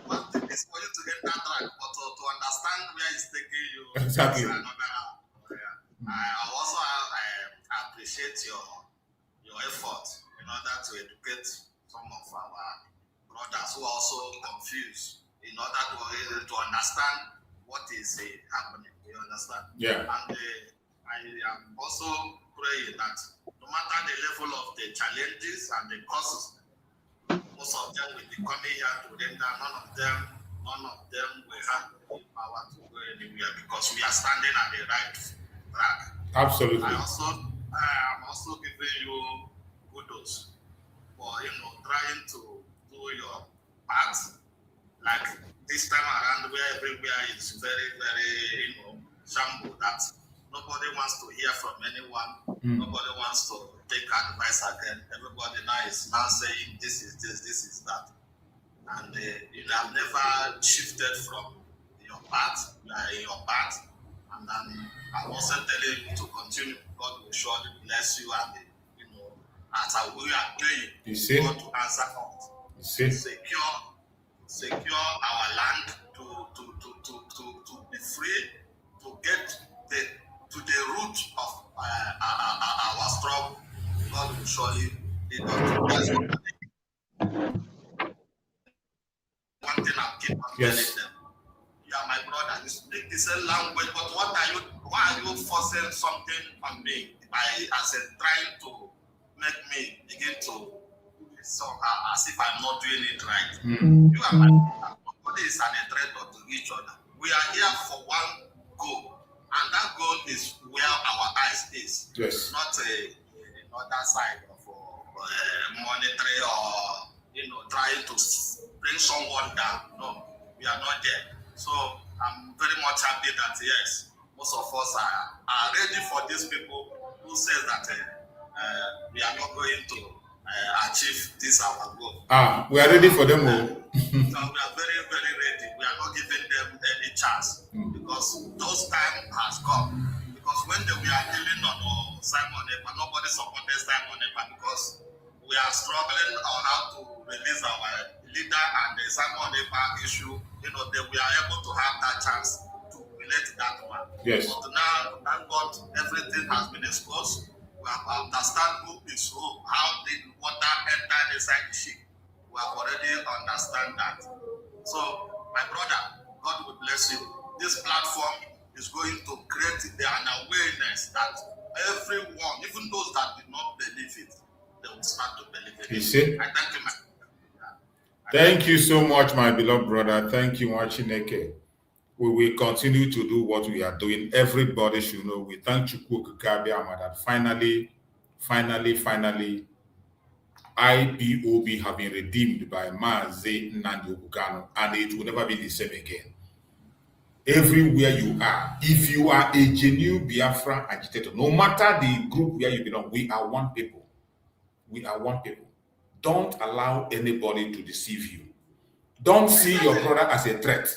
One thing is for you to enter track, but to understand where it's taking you. Exactly. I also appreciate your effort in order to educate some of our brothers who are also confused in order to understand what is happening. You understand? Yeah. And I am also praying that no matter the level of the challenges and the causes, most of them will be coming here to render. None of them will have the power to go anywhere because we are standing at the right track. Absolutely. I am also giving you kudos for trying to do your part. Like this time around, where everywhere is very, very shamble, that nobody wants to hear from anyone. Nobody wants to take advice again. Everybody now is saying this is this, this is that. And you have never shifted from your path, And I wasn't telling you to continue. God will surely bless you, and as we are praying, God to answer us. Secure our land to be free, to get to the root of our struggle. God will surely lead us to one thing I keep on telling them. You are my brother. You speak the same language, but why are you forcing something on me as a trying to make me begin to somehow as if I'm not doing it right? You are my brother. Nobody is an threat to each other. We are here for one goal, and that goal is where our eyes is. Yes. Not another side of monetary or trying to bring someone down. No, we are not there. So I'm very much happy that yes, most of us are ready for these people who says that we are not going to achieve this our goal. We are ready for them. So we are very, very ready. We are not giving them any chance because those time has come. Because when we are dealing on Simon Epa, nobody supported Simon Epa because we are struggling on how to release our leader and the Simon Epa issue. That we are able to have that chance to relate that one. Yes. But now, thank God, everything has been exposed. We have understand who is who, how the water entered inside the ship. We have already understand that. So, my brother, God will bless you. This platform is going to create an awareness that everyone, even those that did not believe it, they will start to believe it. You see? I thank you, my Thank you so much, my beloved brother. Thank you, Chineke. We will continue to do what we are doing. Everybody should know. We thank Chukwu Kabiama that finally, IPOB have been redeemed by Mazi Nnamdi Kanu, and it will never be the same again. Everywhere you are, if you are a genuine Biafra agitator, no matter the group where you belong, we are one people. We are one people. Don't allow anybody to deceive you. Don't see your brother as a threat.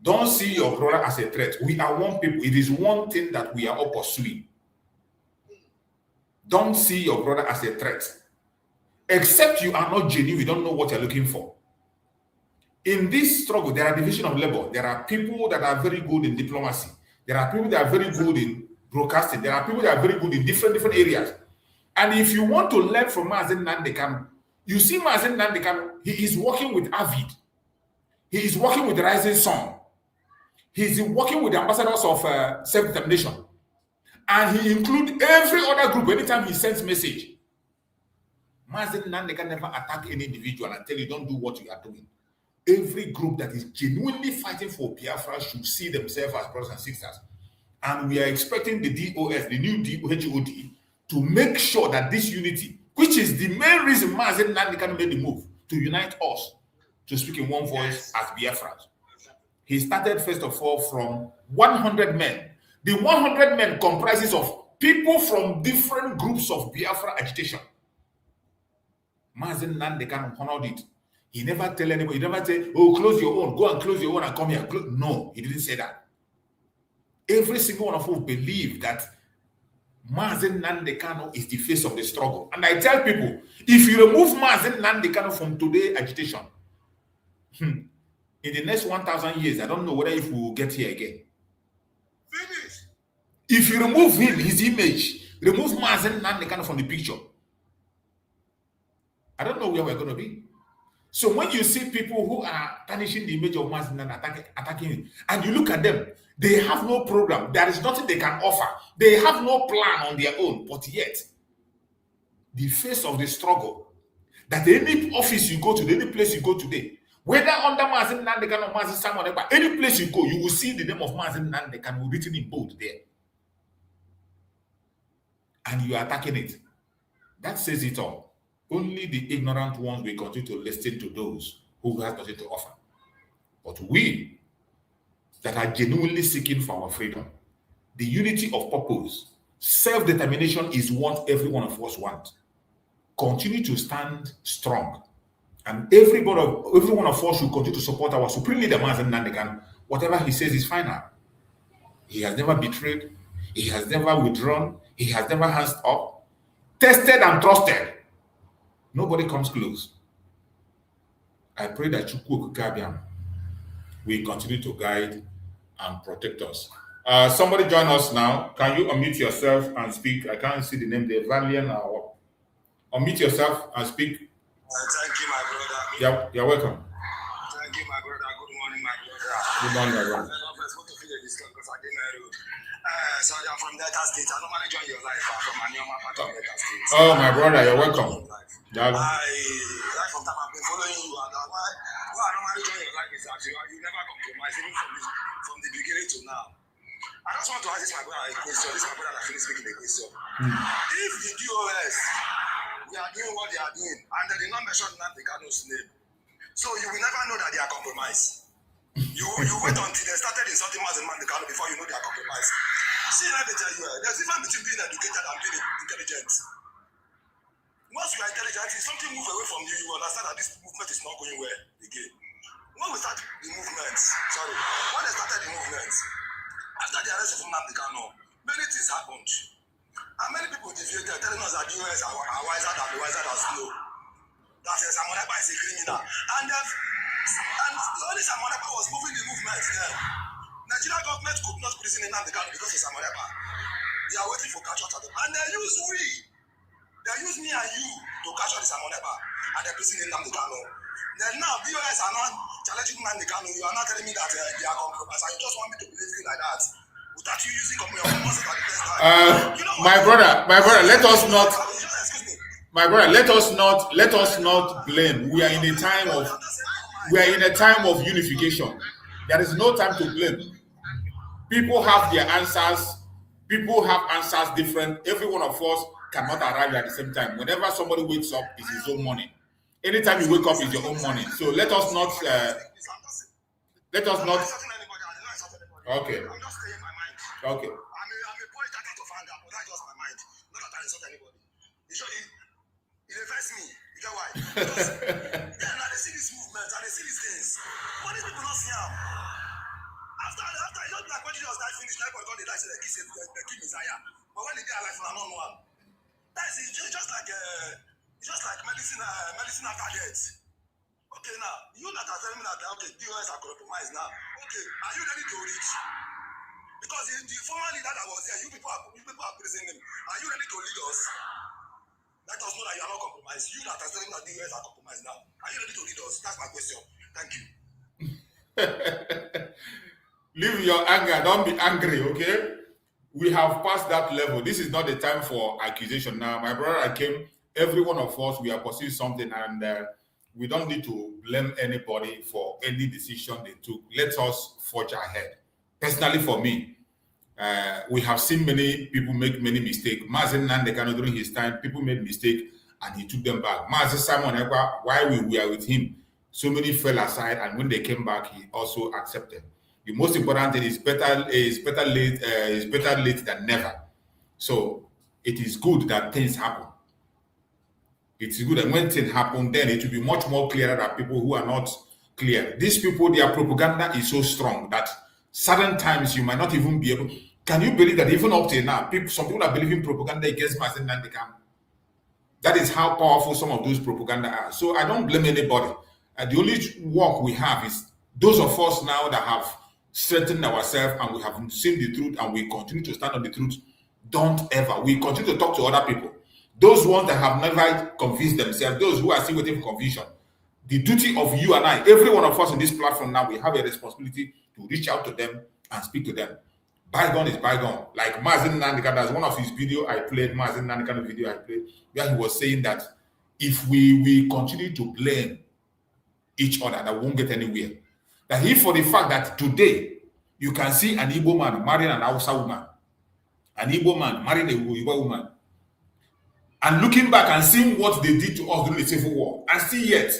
Don't see your brother as a threat. We are one people. It is one thing that we are all pursuing. Don't see your brother as a threat. Except you are not genuine, you don't know what you're looking for. In this struggle, there are division of labor. There are people that are very good in diplomacy. There are people that are very good in broadcasting. There are people that are very good in different areas. And if you want to learn from Mazen Nnamdi Kanu, you see Mazen Nnamdi Kanu, he is working with Avid. He is working with the Rising Sun. He is working with the ambassadors of self-determination. And he includes every other group anytime he sends message. Mazen Nnamdi Kanu never attack any individual and tell you don't do what you are doing. Every group that is genuinely fighting for Biafra should see themselves as brothers and sisters. And we are expecting the DOS, the new HOD, to make sure that this unity, which is the main reason Mazen Nnamdi Kanu made the move, to unite us, to speak in one voice as Biafrans. He started, first of all, from 100 men. The 100 men comprises of people from different groups of Biafra agitation. Mazen Nnamdi Kanu honored it. He never tell anybody, he never say, oh, close your own, go and close your own and come here. No, he didn't say that. Every single one of us believe that Mazen Nnamdi Kanu is the face of the struggle. And I tell people, if you remove Mazen Nnamdi Kanu from today agitation, in the next 1,000 years, I don't know whether if we will get here again. Finish. If you remove him, his image, remove Mazen Nnamdi Kanu from the picture, I don't know where we're going to be. So when you see people who are tarnishing the image of Mazen Nnamdi, attacking him, and you look at them, they have no program. There is nothing they can offer. They have no plan on their own. But yet, the face of the struggle, that any office you go to, any place you go today, whether under Mazen Nnamdi Kanu or Mazen Simon Ekpa, any place you go, you will see the name of Mazen Nnamdi Kanu written in bold there. And you are attacking it. That says it all. Only the ignorant ones will continue to listen to those who have nothing to offer. But we that are genuinely seeking for our freedom, the unity of purpose, self-determination is what every one of us wants. Continue to stand strong. And every one of us should continue to support our supreme leader, Mazen Nnamdi Kanu. Whatever he says is final. He has never betrayed. He has never withdrawn. He has never hands up. Tested and trusted. Nobody comes close. I pray that Chukwu Okabiam will continue to guide and protect us. Somebody join us now. Can you unmute yourself and speak? I can't see the name there. Valiant or unmute yourself and speak. Thank you, my brother. Yeah, you're welcome. Thank you, my brother. Good morning, my brother. Good morning, my brother. Sorry, I'm from Delta State. I normally join your life from Anioma, Delta State. Oh, my brother, you're welcome. Right from time I've been following you, and why I normally join your life is that you never compromise, even from the beginning to now. I just want to ask this my brother a question. This is my brother that finished speaking the question. If the DOS, they are doing what they are doing, and they did not mention Nnamdi Kanu's name, so you will never know that they are compromised. You wait until they started insulting Nnamdi Kanu before you know they are compromised. See, let me tell you, there's a difference between being educated and being intelligent. Once you are intelligent, if something moves away from you, you understand that this movement is not going well again. When we started the movement, when they started the movement, after the arrest of Nnamdi Kanu, many things happened. And many people deviated, telling us that the US are wiser than slow. That Samoneba is a criminal. And only Samoneba was moving the movement then. Nigerian government could not prison Nnamdi Kanu because of Samoneba. They are waiting for catch up. And they use me and you to catch up the Samoneba. And they're prison Nnamdi Kanu. Then now, BOS are not challenging Nnamdi Kanu. You are not telling me that they are compromised. And you just want me to believe you like that. Without you using compromise at the best time. My brother, let us not. My brother, let us not blame. We are in a time of unification. There is no time to blame. People have their answers. People have answers different. Every one of us cannot arrive at the same time. Whenever somebody wakes up, it's his own morning. Anytime you wake up, it's your own morning. So let us not. Okay. Okay. I'm a poet that out of anger, but that's just my mind. Not that I insult anybody. It affects me. You get why? Because then I see these movements and they see these things. But these people don't see them. After it's not like when Jesus died, finished, everybody got the light, say the king Messiah. But when they get alive, I'm not one. It's just like medicinal targets. Okay, now you that are telling me that okay, DOS are compromised now. Okay, are you ready to reach? Because the former leader that was there, you people are praising him. Are you ready to lead us? Let us know that you are not compromised. You that are telling that the US are compromised now. Are you ready to lead us? That's my question. Thank you. Leave your anger. Don't be angry, okay? We have passed that level. This is not the time for accusation. Now, my brother, I came. Every one of us, we are pursuing something, and we don't need to blame anybody for any decision they took. Let us forge ahead. Personally, for me, we have seen many people make many mistakes. Mazi Nnamdi Kanu during his time, people made mistakes and he took them back. Mazi Simon Ekpa, while we were with him, so many fell aside, and when they came back, he also accepted. The most important thing is better late than never. So it is good that things happen. It's good that when things happen, then it will be much more clearer that people who are not clear. These people, their propaganda is so strong that certain times you might not even be able. Can you believe that even up till now, some people are believing propaganda against Mazi Nnamdi Kanu? That is how powerful some of those propaganda are. So I don't blame anybody. The only work we have is those of us now that have strengthened ourselves and we have seen the truth and we continue to stand on the truth. Don't ever. We continue to talk to other people. Those ones that have never convinced themselves, those who are still waiting for conviction. The duty of you and I, every one of us in this platform now, we have a responsibility to reach out to them and speak to them. Bygone is bygone. Like Mazi Nnamdi Kanu, that's one of his video I played, Mazi Nnamdi Kanu video I played, where he was saying that if we continue to blame each other, that won't get anywhere. That if for the fact that today you can see an Igbo man marrying an Hausa woman, an Igbo man marrying a Yoruba woman, and looking back and seeing what they did to us during the Civil War, and still yet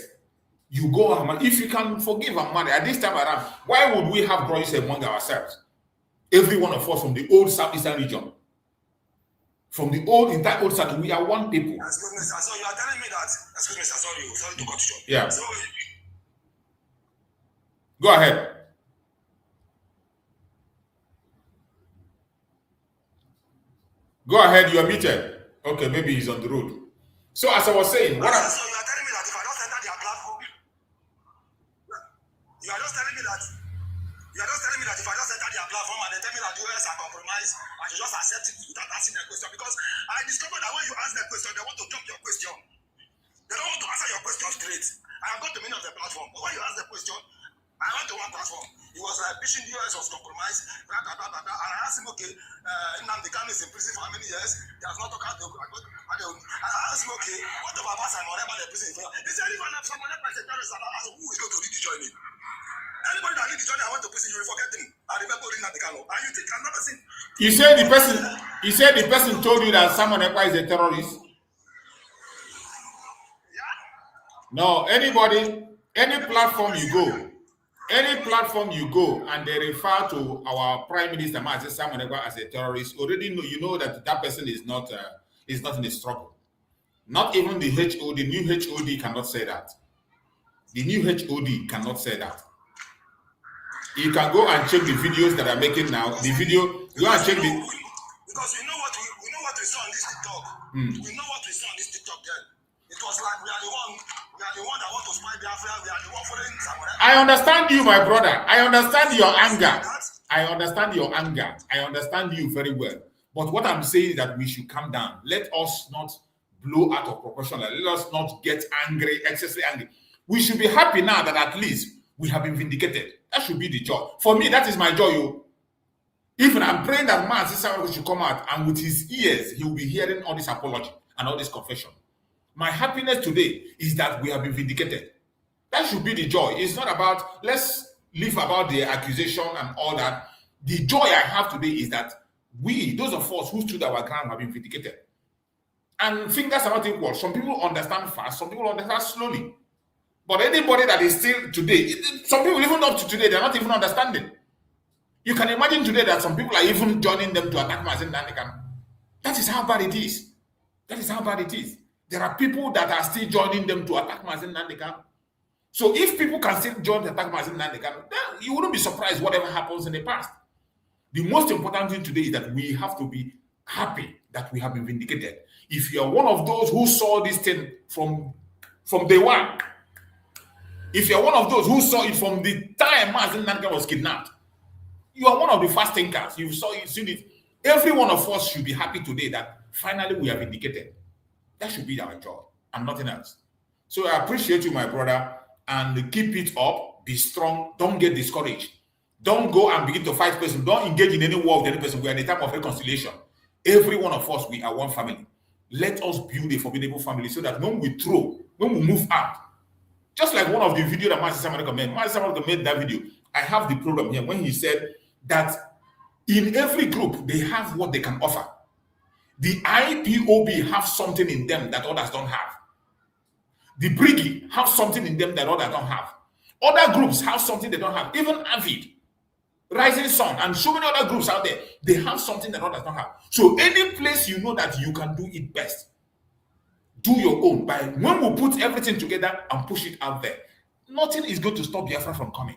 you go and marry. If you can forgive and marry at this time around, why would we have grudges among ourselves? Every one of us from the old Southeastern region, from the old entire old South, we are one people. Excuse me, sir. So you are telling me that? Excuse me, sir. Sorry to cut you short. Yeah. So, go ahead. Go ahead, you are muted. Okay, maybe he's on the road. So as I was saying, what So you are telling me that if I just enter their platform, you are just telling me that if I just enter their platform and they tell me that the US are compromised, I should just accept it without asking the question. Because I discovered that when you ask the question, they want to jump your question. They don't want to answer your question straight. I have got the meaning of the platform. But when you ask the question, I went to one platform. He was pitching the US was compromised, blah, blah, blah, blah, blah. And I asked him, okay, Nnamdi Kanu is in prison for how many years? He has not talked about the. I asked him, okay, what about Simon Ekpa in prison for? He said, if Simon Ekpa is a terrorist, who is going to lead the journey? Anybody that lead the journey, I went to prison, you will forget him. I remember Nnamdi Kanu. And you think, I've never seen. you said the person told you that Simon Ekpa is a terrorist? Yeah? No, any platform you go and they refer to our Prime Minister Mazi Simon Ekpa as a terrorist, already know, you know that person is not in a struggle. Not even the new HOD cannot say that. The new HOD cannot say that. You can go and check the videos that I'm making now. The video, go and check the. Because we know what we saw on this TikTok. We know what we saw on this TikTok then. It was like we are the one that want to spy Biafra. We are the one following someone. I understand you, my brother. I understand your anger. I understand your anger. I understand you very well. But what I'm saying is that we should calm down. Let us not blow out of proportion. Let us not get angry, excessively angry. We should be happy now that at least we have been vindicated. That should be the joy. For me, that is my joy. Yo. Even I'm praying that man should come out and with his ears, he will be hearing all this apology and all this confession. My happiness today is that we have been vindicated. That should be the joy. It's not about, let's leave about the accusation and all that. The joy I have today is that we, those of us who stood our ground, have been vindicated. And fingers are not equal. Some people understand fast, some people understand slowly. But anybody that is still today, some people even up to today, they're not even understanding. You can imagine today that some people are even joining them to attack Mazi Nnamdi Kanu. That is how bad it is. That is how bad it is. There are people that are still joining them to attack Mazi Nnamdi Kanu. So if people can still join to attack Mazi Nnamdi Kanu, then you wouldn't be surprised whatever happens in the past. The most important thing today is that we have to be happy that we have been vindicated. If you are one of those who saw this thing from day one, if you're one of those who saw it from the time Mazi Nnamdi Kanu was kidnapped, you are one of the first thinkers. You've seen it. Every one of us should be happy today that finally we have indicated. That should be our job and nothing else. So I appreciate you, my brother, and keep it up. Be strong. Don't get discouraged. Don't go and begin to fight person. Don't engage in any war with any person. We are in a time of reconciliation. Every one of us, we are one family. Let us build a formidable family so that when we move out, just like one of the videos that Mazi Simon Ekpa made that video. I have the program here when he said that in every group, they have what they can offer. The IPOB have something in them that others don't have. The Briggy have something in them that others don't have. Other groups have something they don't have. Even Avid, Rising Sun, and so many other groups out there, they have something that others don't have. So any place you know that you can do it best, do your own. By when we put everything together and push it out there, nothing is going to stop Biafra from coming.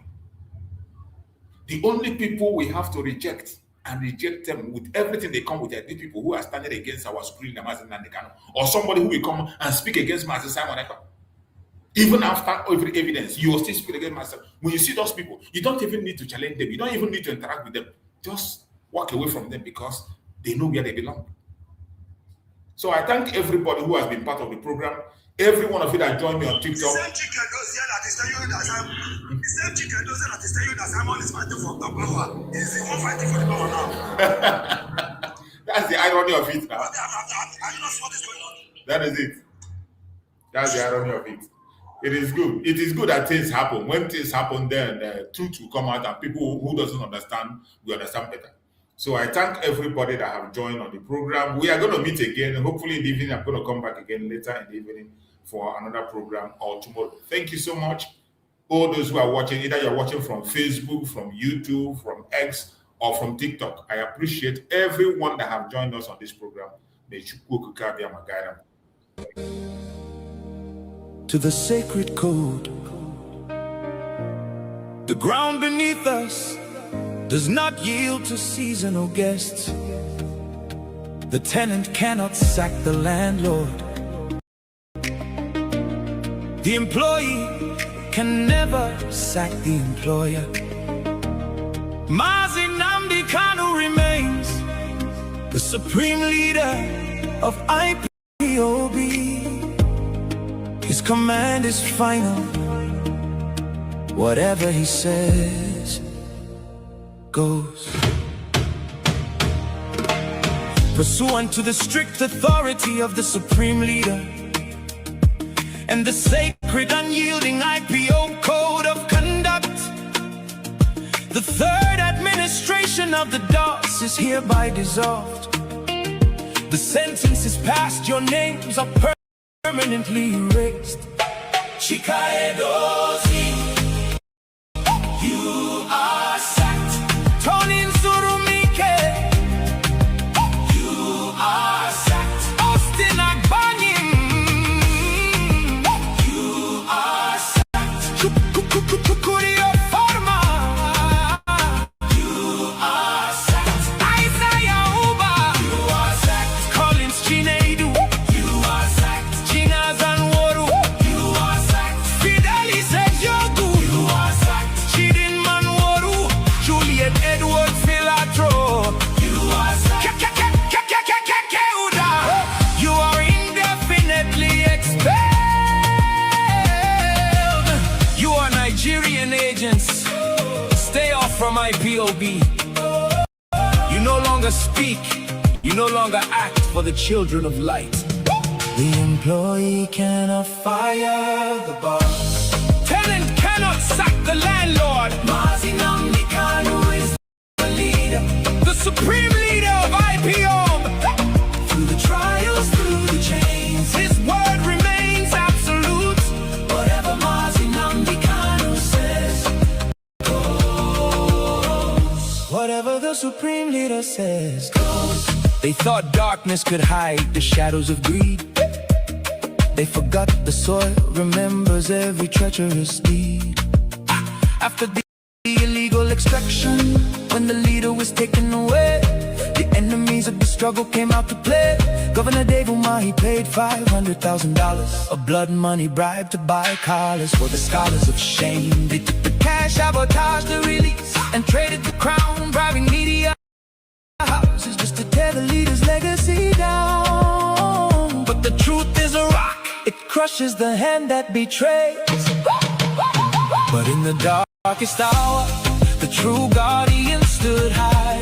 The only people we have to reject and reject them with everything they come with are the people who are standing against our supreme leader Mazi Nnamdi Kanu, or somebody who will come and speak against Mazi Simon Ekpa. Even after every evidence, you will still speak against Mazi. When you see those people, you don't even need to challenge them. You don't even need to interact with them. Just walk away from them because they know where they belong. So I thank everybody who has been part of the program. Every one of you that joined me on TikTok. The same chicken does here that is telling you that Simon is fighting for the power. Is the one fighting for the power now? That's the irony of it now. I don't know what is going on. That is it. That's the irony of it. It is good. It is good that things happen. When things happen, then the truth will come out and people who doesn't understand will understand better. So I thank everybody that have joined on the program. We are going to meet again. Hopefully in the evening, I'm going to come back again later in the evening for another program or tomorrow. Thank you so much. All those who are watching, either you're watching from Facebook, from YouTube, from X, or from TikTok. I appreciate everyone that have joined us on this program. May Chukwu be my guide. To the sacred code, the ground beneath us does not yield to seasonal guests. The tenant cannot sack the landlord. The employee can never sack the employer. Mazi Nnamdi Kanu remains the supreme leader of IPOB. His command is final. Whatever he says goes. Pursuant to the strict authority of the supreme leader and the sacred unyielding IPO code of conduct, the third administration of the DOS is hereby dissolved. The sentence is passed, your names are permanently erased. Chikaedozi, you are sacked. Tony Nzurumike, you are sacked. Austin Agbanyim, you are sacked. Chukurio Forma, you are sacked. Isaiah Uba, you are sacked. Collins Chinedu, you are sacked. Chinazan Woru, you are sacked. Fidelis Ejogu, you are sacked. Chidin Manworu, Juliet Edward Filatro, you are sacked. You are indefinitely expelled. You are Nigerian agents. Stay off from IPOB. You no longer speak. You no longer act for the children of light. The employee cannot fire the boss. Tenant cannot sack the landlord. Mazi Nnamdi Kanu is the leader, the supreme leader of IPOB. Through the trials, through the chains, his word remains absolute. Whatever Mazi Nnamdi Kanu says goes. Whatever the supreme leader says goes. They thought darkness could hide the shadows of greed. They forgot the soil remembers every treacherous deed. After the illegal extraction, when the leader was taken away, the enemies of the struggle came out to play. Governor Dave Umahi paid $500,000, a blood money bribe to buy collars for the scholars of shame. They took the cash, sabotaged the release, and traded the crown, bribing media houses just to tear the leader's legacy down. But the truth is a rock, it crushes the hand that betrays. But in the darkest hour, the true guardian stood high,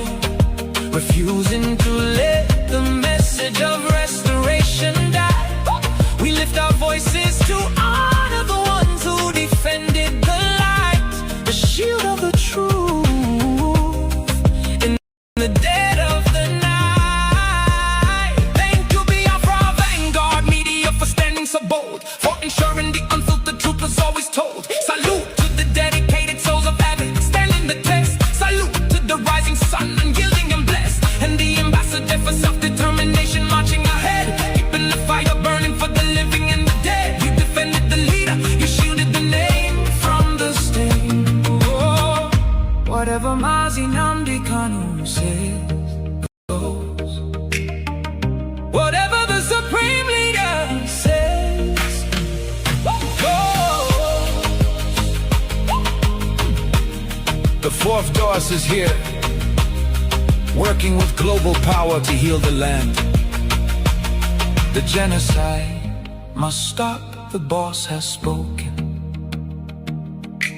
refusing to let the message of restoration die. We lift our voices to honor the ones who defended the light, the shield of the truth in the dead of the night. Thank you, Biafra Vanguard Media, for standing so bold, for ensuring the unfiltered truth was always told. Salute to the dedicated souls of heaven, standing the test. Salute to the rising sun, unyielding and blessed, and the ambassador for self-determination marching ahead, keeping the fire burning for the living and the dead. You defended the leader, you shielded the name from the stain. Oh, whatever Mazi Nnamdi Kanu says goes. Whatever the supreme leader says goes. The fourth DOS is here, working with global power to heal the land. The genocide must stop, the boss has spoken.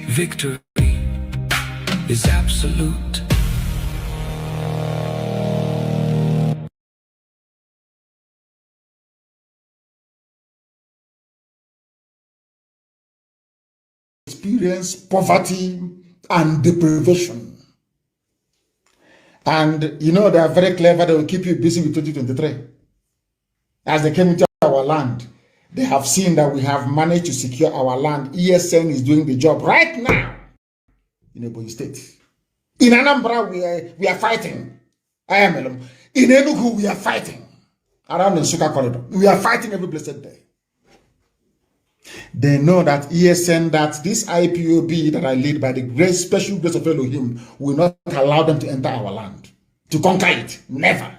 Victory is absolute. Experience poverty and deprivation. And you know, they are very clever. They will keep you busy with 2023. As they came into our land, they have seen that we have managed to secure our land. ESN is doing the job right now in Ebonyi State. In Anambra, we are fighting. In Enugu, we are fighting. Around the Nsukka corridor, we are fighting every blessed day. They know that ESN, that this IPOB that I lead by the great special grace of Elohim, will not allow them to enter our land, to conquer it. Never.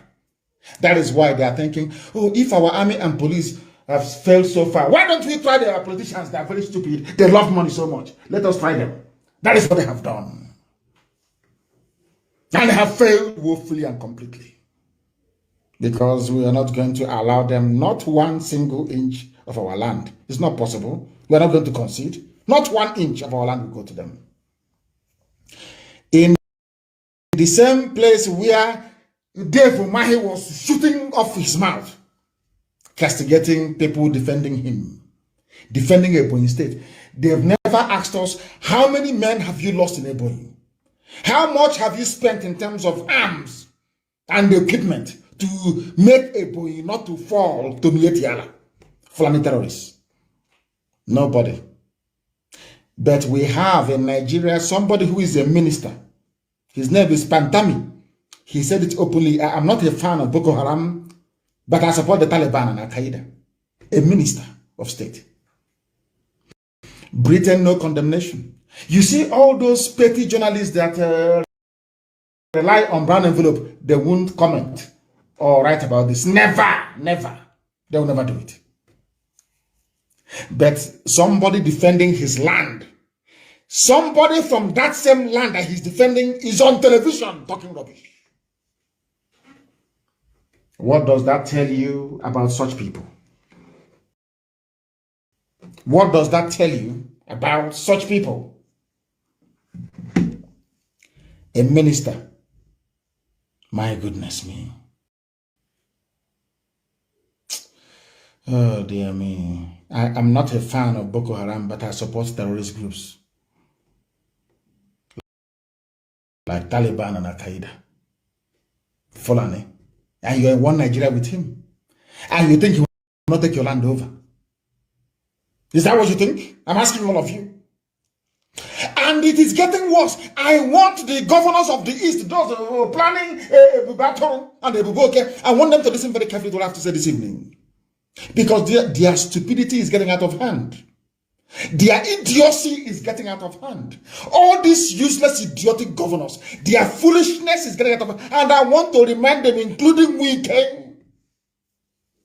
That is why they are thinking, oh, if our army and police have failed so far, why don't we try the politicians? They are very stupid. They love money so much. Let us try them. That is what they have done. And they have failed woefully and completely. Because we are not going to allow them not 1 single inch of our land. It's not possible. We are not going to concede. Not 1 inch of our land will go to them. In the same place where Dave Umahi was shooting off his mouth, castigating people defending him, defending Ebonyi State. They've never asked us, how many men have you lost in Ebonyi? How much have you spent in terms of arms and equipment to make Ebonyi not to fall to Mietiala, Fulani terrorists? Nobody. But we have in Nigeria somebody who is a minister. His name is Pantami. He said it openly. I'm not a fan of Boko Haram, but I support the Taliban and Al-Qaeda. A minister of state. Britain, no condemnation. You see all those petty journalists that rely on brown envelope, they won't comment or write about this. Never, never. They will never do it. But somebody defending his land, somebody from that same land that he's defending is on television talking rubbish. What does that tell you about such people? What does that tell you about such people? A minister. My goodness me. Oh dear me. I'm not a fan of Boko Haram, but I support terrorist groups like Taliban and Al-Qaeda. Fulani. And you're in one Nigeria with him. And you think he will not take your land over. Is that what you think? I'm asking all of you. And it is getting worse. I want the governors of the East, those who are planning battle and Ebuboke, I want them to listen very carefully to what I have to say this evening. Because their stupidity is getting out of hand. Their idiocy is getting out of hand. All these useless, idiotic governors, their foolishness is getting out of hand. And I want to remind them, including Wike,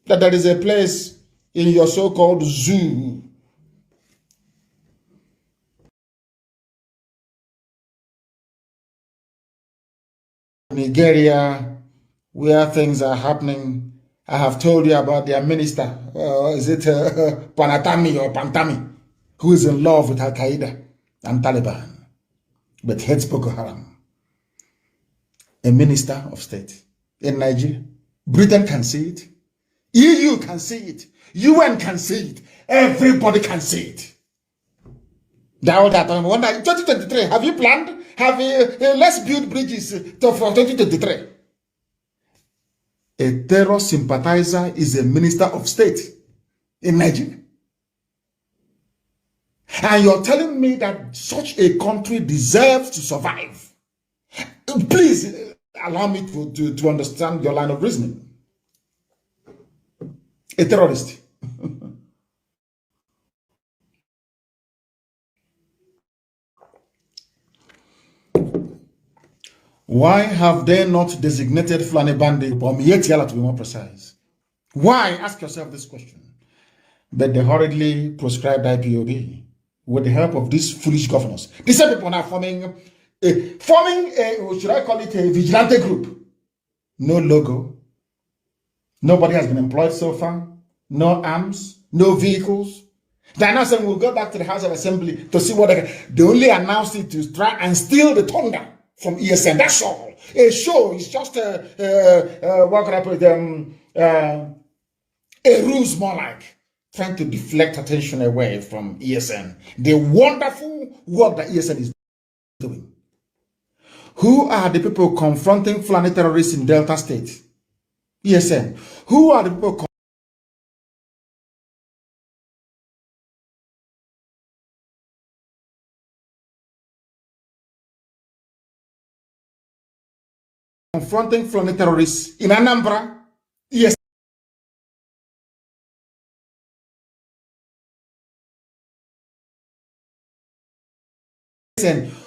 that there is a place in your so-called zoo Nigeria, where things are happening. I have told you about their minister, is it Panatami or Pantami, who is in love with Al-Qaeda and Taliban, but hates Boko Haram. A minister of state in Nigeria. Britain can see it. EU can see it. UN can see it. Everybody can see it. That 2023, have you planned? Let's build bridges for 2023. A terror sympathizer is a minister of state in Nigeria. And you're telling me that such a country deserves to survive. Please allow me to understand your line of reasoning. A terrorist. Why have they not designated Fulani Bandi or Mietiala to be more precise? Why? Ask yourself this question. But they hurriedly proscribed IPOB with the help of these foolish governors. These people are forming a, should I call it a vigilante group? No logo. Nobody has been employed so far. No arms, no vehicles. They're now saying we'll go back to the House of Assembly to see what they can. They only announced it to try and steal the thunder from ESN. That's all. A show is just what can I put a ruse, more like trying to deflect attention away from ESN. The wonderful work that ESN is doing. Who are the people confronting Fulani terrorists in Delta State? ESN. Who are the people confronting Fulani terrorists in Anambra? ESN.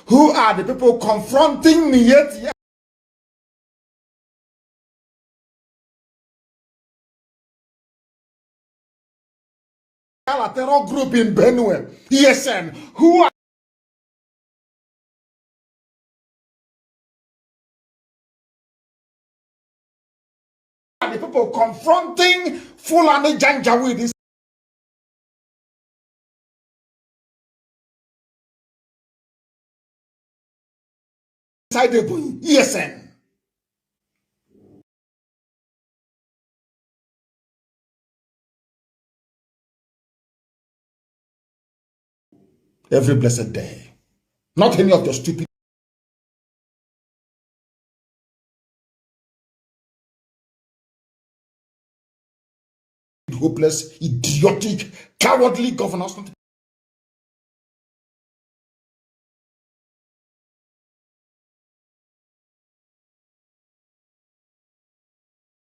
Who are the people confronting Mieti terror group in Benue, ESN, who are the people confronting Fulani Janjaweed inside the ESN. Every blessed day. Not any of your stupid, hopeless, idiotic, cowardly governors.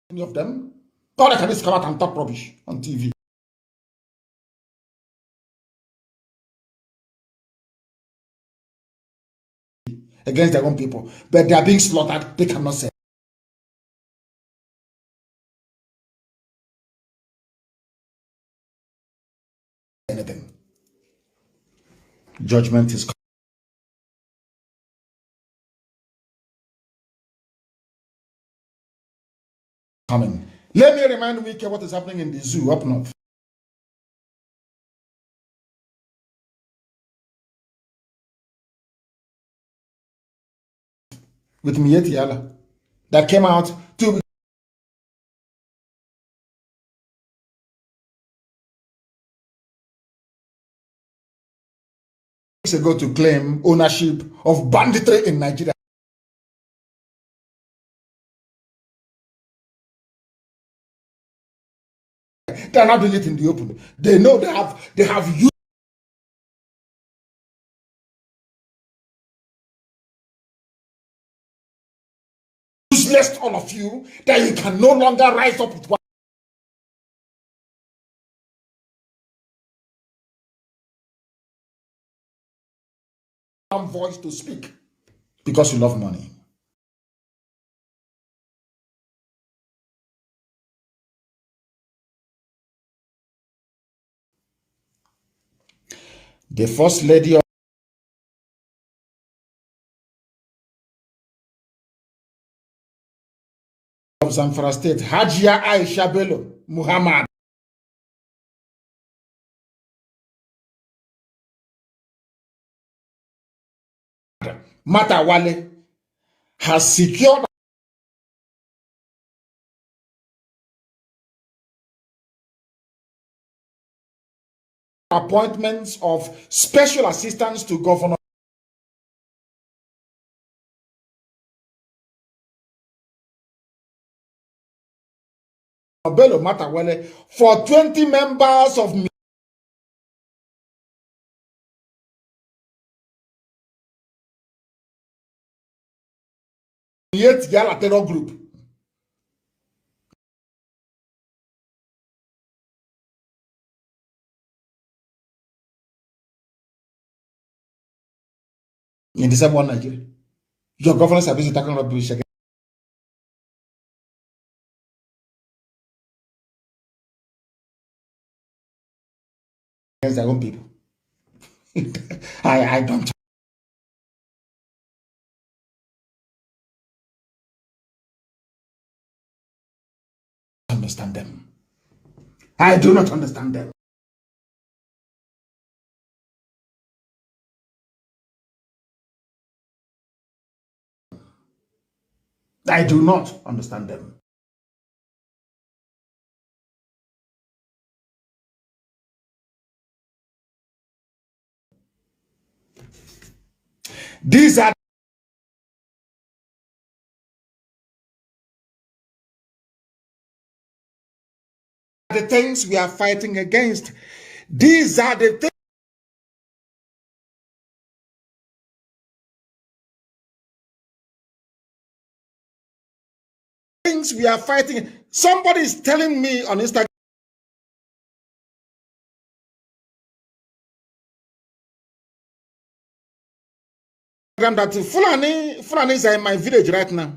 Any of them. God, I can just come out and talk rubbish on TV. Against their own people. But they are being slaughtered. They cannot say anything. Judgment is coming. Let me remind Wike what is happening in the zoo up north. With Mieti Yala. That came out 2 weeks ago to claim ownership of banditry in Nigeria. They are not doing it in the open. They know they have useless all of you that you can no longer rise up with one voice to speak because you love money. The first lady of Zamfara State, Hajia Aisha Bello Muhammad, Matawale, has secured appointments of special assistants to Governor Bello Matawale for 20 members of Mieti Yala terror group. In the same one Nigeria. Your government service is talking about against their own people. I don't understand them. I do not understand them. I do not understand them. These are the things we are fighting against. These are the things we are fighting. Somebody is telling me on Instagram that Fulanis are in my village right now.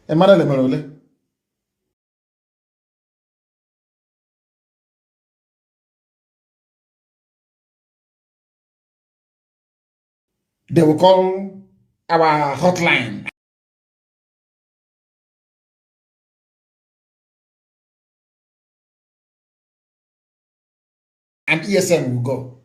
Emmanuel Emerole. They will call our hotline. And ESM will go.